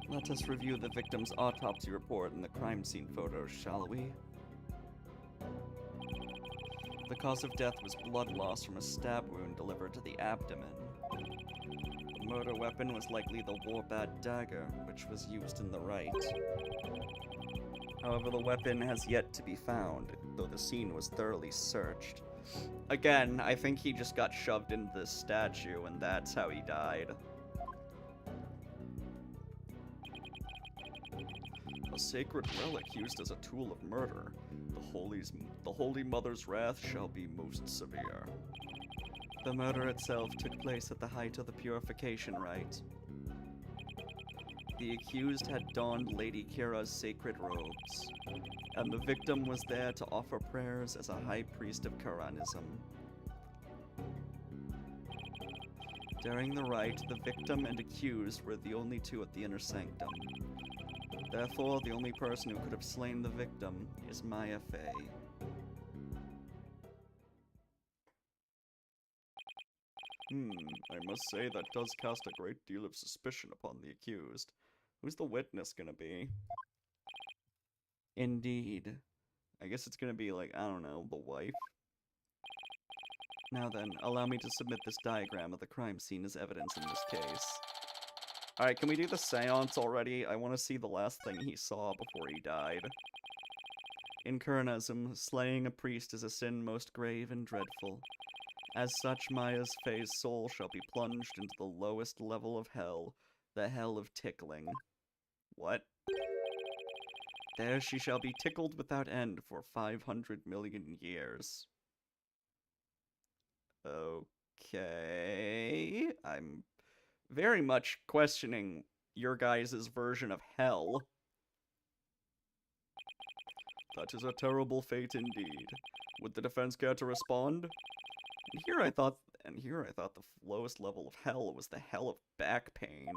[SPEAKER 1] Let us review the victim's autopsy report and the crime scene photos, shall we? The cause of death was blood loss from a stab wound delivered to the abdomen. The murder weapon was likely the Warbat dagger, which was used in the rite. However, the weapon has yet to be found, though the scene was thoroughly searched. Again, I think he just got shoved into this statue, and that's how he died. A sacred relic used as a tool of murder. The Holy Mother's wrath shall be most severe. The murder itself took place at the height of the purification rite. The accused had donned Lady Kira's sacred robes, and the victim was there to offer prayers as a high priest of Karanism. During the rite, the victim and accused were the only two at the inner sanctum. Therefore, the only person who could have slain the victim is Maya Fey. I must say that does cast a great deal of suspicion upon the accused. Who's the witness gonna be? Indeed. I guess it's gonna be like, I don't know, the wife? Now then, allow me to submit this diagram of the crime scene as evidence in this case. Alright, can we do the seance already? I want to see the last thing he saw before he died. In Kuranism, slaying a priest is a sin most grave and dreadful. As such, Maya's Fey's soul shall be plunged into the lowest level of hell, the hell of tickling. What? There she shall be tickled without end for 500 million years. Okay... I'm very much questioning your guys' version of hell. That is a terrible fate indeed. Would the defense care to respond? And here I thought the lowest level of hell was the hell of back pain.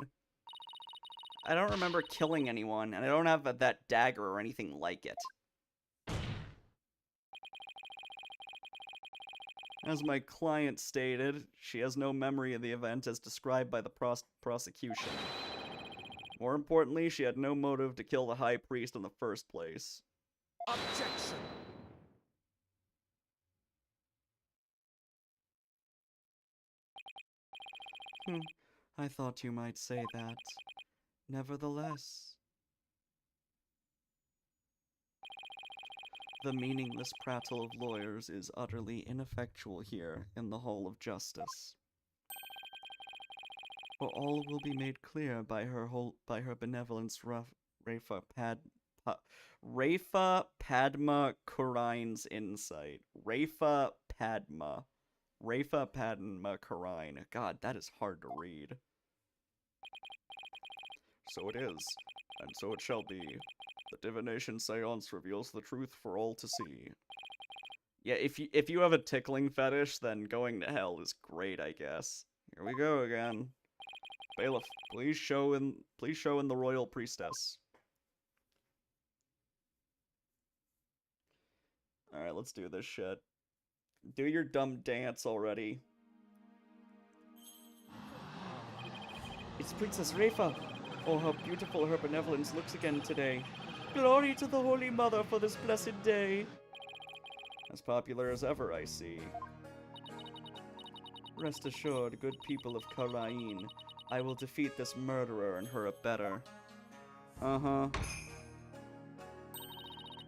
[SPEAKER 1] I don't remember killing anyone, and I don't have that dagger or anything like it. As my client stated, she has no memory of the event as described by the prosecution. More importantly, she had no motive to kill the High Priest in the first place.
[SPEAKER 2] Objection!
[SPEAKER 1] I thought you might say that. Nevertheless... The meaningless prattle of lawyers is utterly ineffectual here in the Hall of Justice. For all will be made clear by her benevolence, Rafa Padma Kurain's insight. Rafa Padma Kurain. God, that is hard to read. So it is, and so it shall be. The divination seance reveals the truth for all to see. Yeah, if you have a tickling fetish, then going to hell is great, I guess. Here we go again. Bailiff, please show in the royal priestess. Alright, let's do this shit. Do your dumb dance already. It's Princess Rafa. Oh, how beautiful her benevolence looks again today. Glory to the Holy Mother for this blessed day. As popular as ever, I see. Rest assured, good people of Karain, I will defeat this murderer and her abettor. Uh-huh.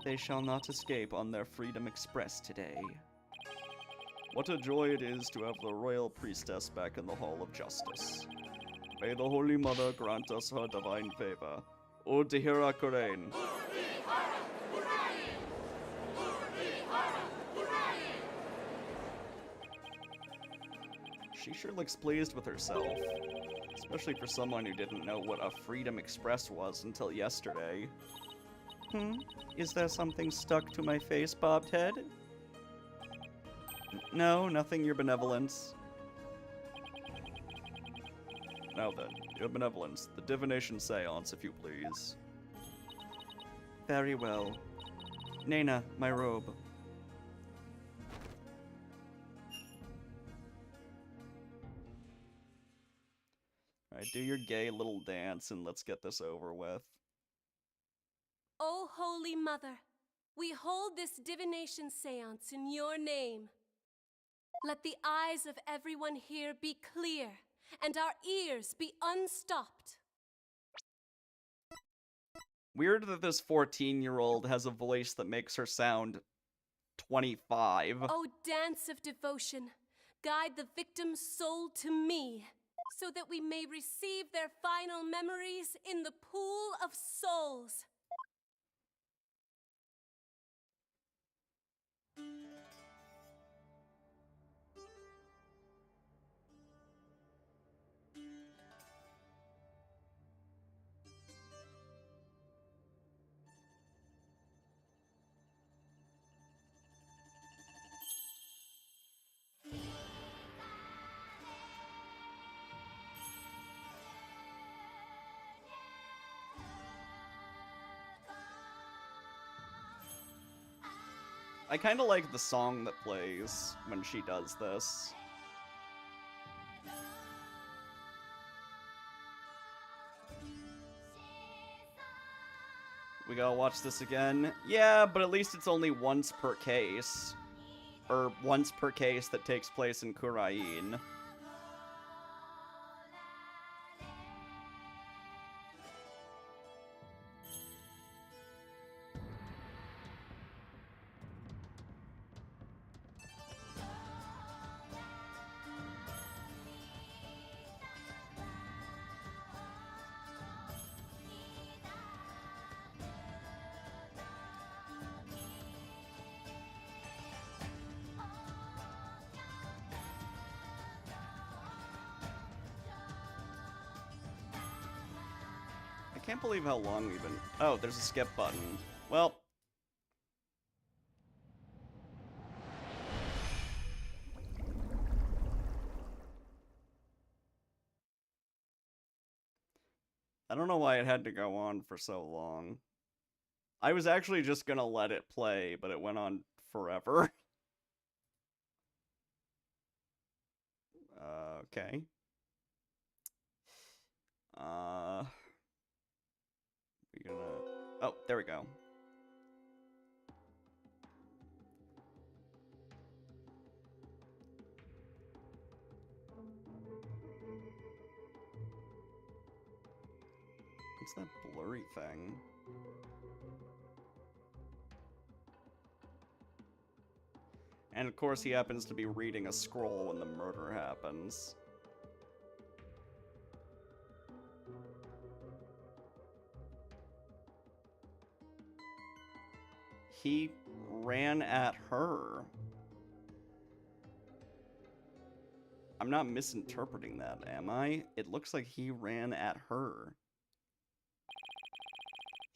[SPEAKER 1] They shall not escape on their Freedom Express today. What a joy it is to have the royal priestess back in the Hall of Justice. May the Holy Mother grant us her divine favor. O Dehira Kurain. She sure looks pleased with herself. Especially for someone who didn't know what a Freedom Express was until yesterday. Is there something stuck to my face, bobbed head? No, nothing, your benevolence. Now then, your benevolence, the divination seance, if you please. Very well. Nena, my robe. Alright, do your gay little dance and let's get this over with.
[SPEAKER 3] O Holy Mother, we hold this divination seance in your name. Let the eyes of everyone here be clear, and our ears be unstopped.
[SPEAKER 1] Weird that this 14-year-old has a voice that makes her sound 25.
[SPEAKER 3] O dance of devotion, guide the victim's soul to me, so that we may receive their final memories in the pool of souls.
[SPEAKER 1] I kind of like the song that plays when she does this. We gotta watch this again. Yeah, but at least it's only once per case. Or once per case that takes place in Kurain. I can't believe how long we've been... Oh, there's a skip button. Well... I don't know why it had to go on for so long. I was actually just gonna let it play, but it went on forever. Okay. We're gonna... Oh, there we go. What's that blurry thing? And of course he happens to be reading a scroll when the murder happens. He ran at her. I'm not misinterpreting that, am I? It looks like he ran at her.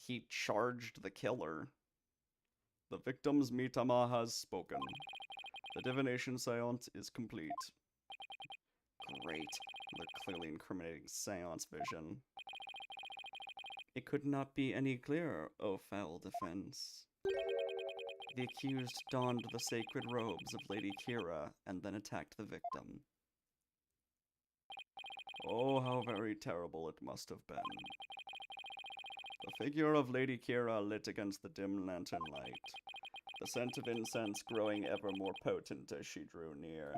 [SPEAKER 1] He charged the killer. The victim's Mitama has spoken. The divination seance is complete. Great. Another clearly incriminating seance vision. It could not be any clearer, O foul defense. The accused donned the sacred robes of Lady Kira and then attacked the victim. Oh, how very terrible it must have been. The figure of Lady Kira lit against the dim lantern light, the scent of incense growing ever more potent as she drew near.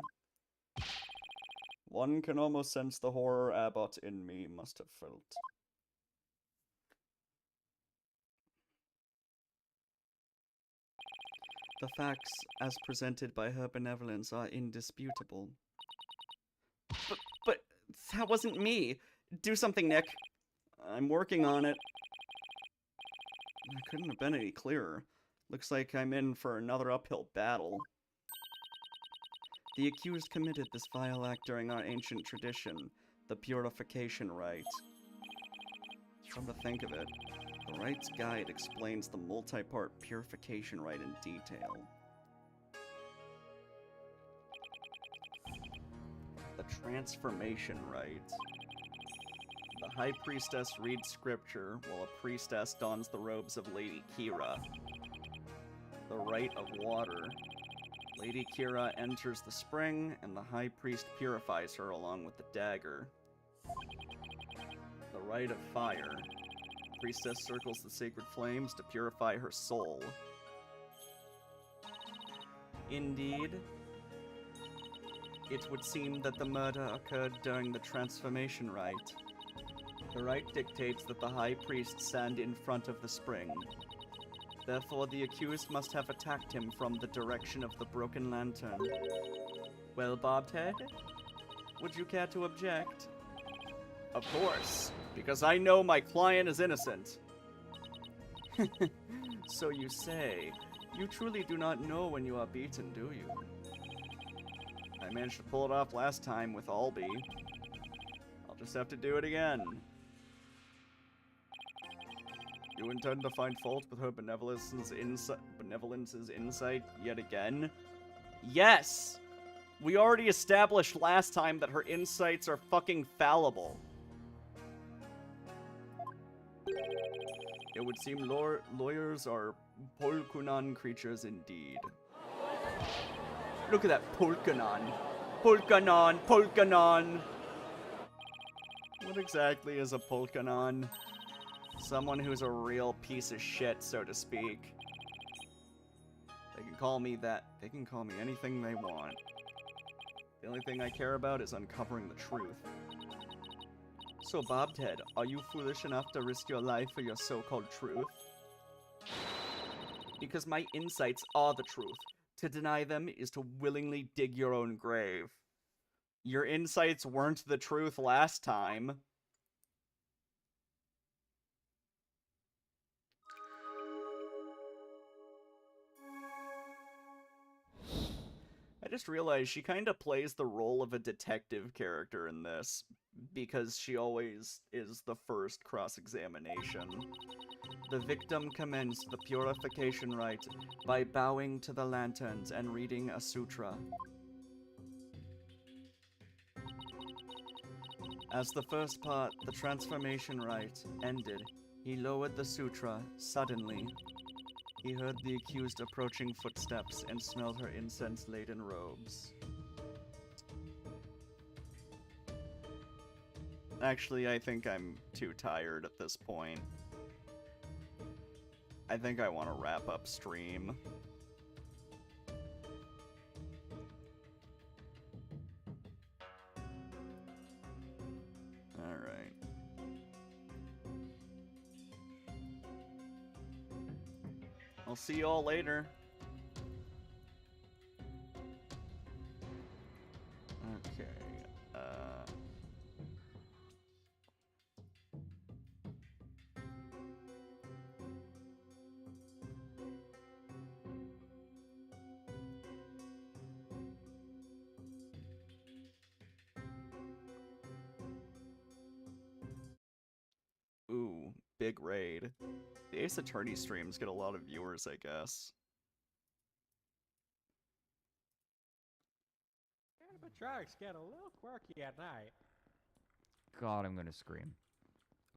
[SPEAKER 1] One can almost sense the horror Abbot in me must have felt. The facts, as presented by her benevolence, are indisputable. But that wasn't me. Do something, Nick. I'm working on it. I couldn't have been any clearer. Looks like I'm in for another uphill battle. The accused committed this vile act during our ancient tradition, the purification rite. Come to think of it, the rite's guide explains the multi-part purification rite in detail. The transformation rite. The High Priestess reads scripture, while a priestess dons the robes of Lady Kira. The Rite of Water. Lady Kira enters the spring, and the High Priest purifies her along with the dagger. The Rite of Fire. Priestess circles the sacred flames to purify her soul. Indeed, it would seem that the murder occurred during the transformation rite. The rite dictates that the High Priest stand in front of the spring. Therefore, the accused must have attacked him from the direction of the broken lantern. Well, Bobhead, would you care to object? Of course, because I know my client is innocent. So you say. You truly do not know when you are beaten, do you? I managed to pull it off last time with Albie. I'll just have to do it again. You intend to find fault with her benevolence's insight yet again? Yes! We already established last time that her insights are fucking fallible. It would seem lawyers are Polkunan creatures indeed. Look at that Polkunan. Polkunan, Polkunan! What exactly is a Polkunan? Someone who's a real piece of shit, so to speak. They can call me that. They can call me anything they want. The only thing I care about is uncovering the truth. So, Bobhead, are you foolish enough to risk your life for your so-called truth? Because my insights are the truth. To deny them is to willingly dig your own grave. Your insights weren't the truth last time. I just realized she kind of plays the role of a detective character in this, because she always is the first cross-examination. The victim commenced the purification rite by bowing to the lanterns and reading a sutra. As the first part, the transformation rite, ended, he lowered the sutra suddenly. He heard the accused approaching footsteps and smelled her incense-laden robes. Actually, I think I'm too tired at this point. I think I want to wrap up stream. Alright. I'll see you all later. Okay, Ooh, big raid. The Ace Attorney streams get a lot of viewers, I guess.
[SPEAKER 4] Animatronics get a little quirky at night.
[SPEAKER 5] God, I'm gonna scream.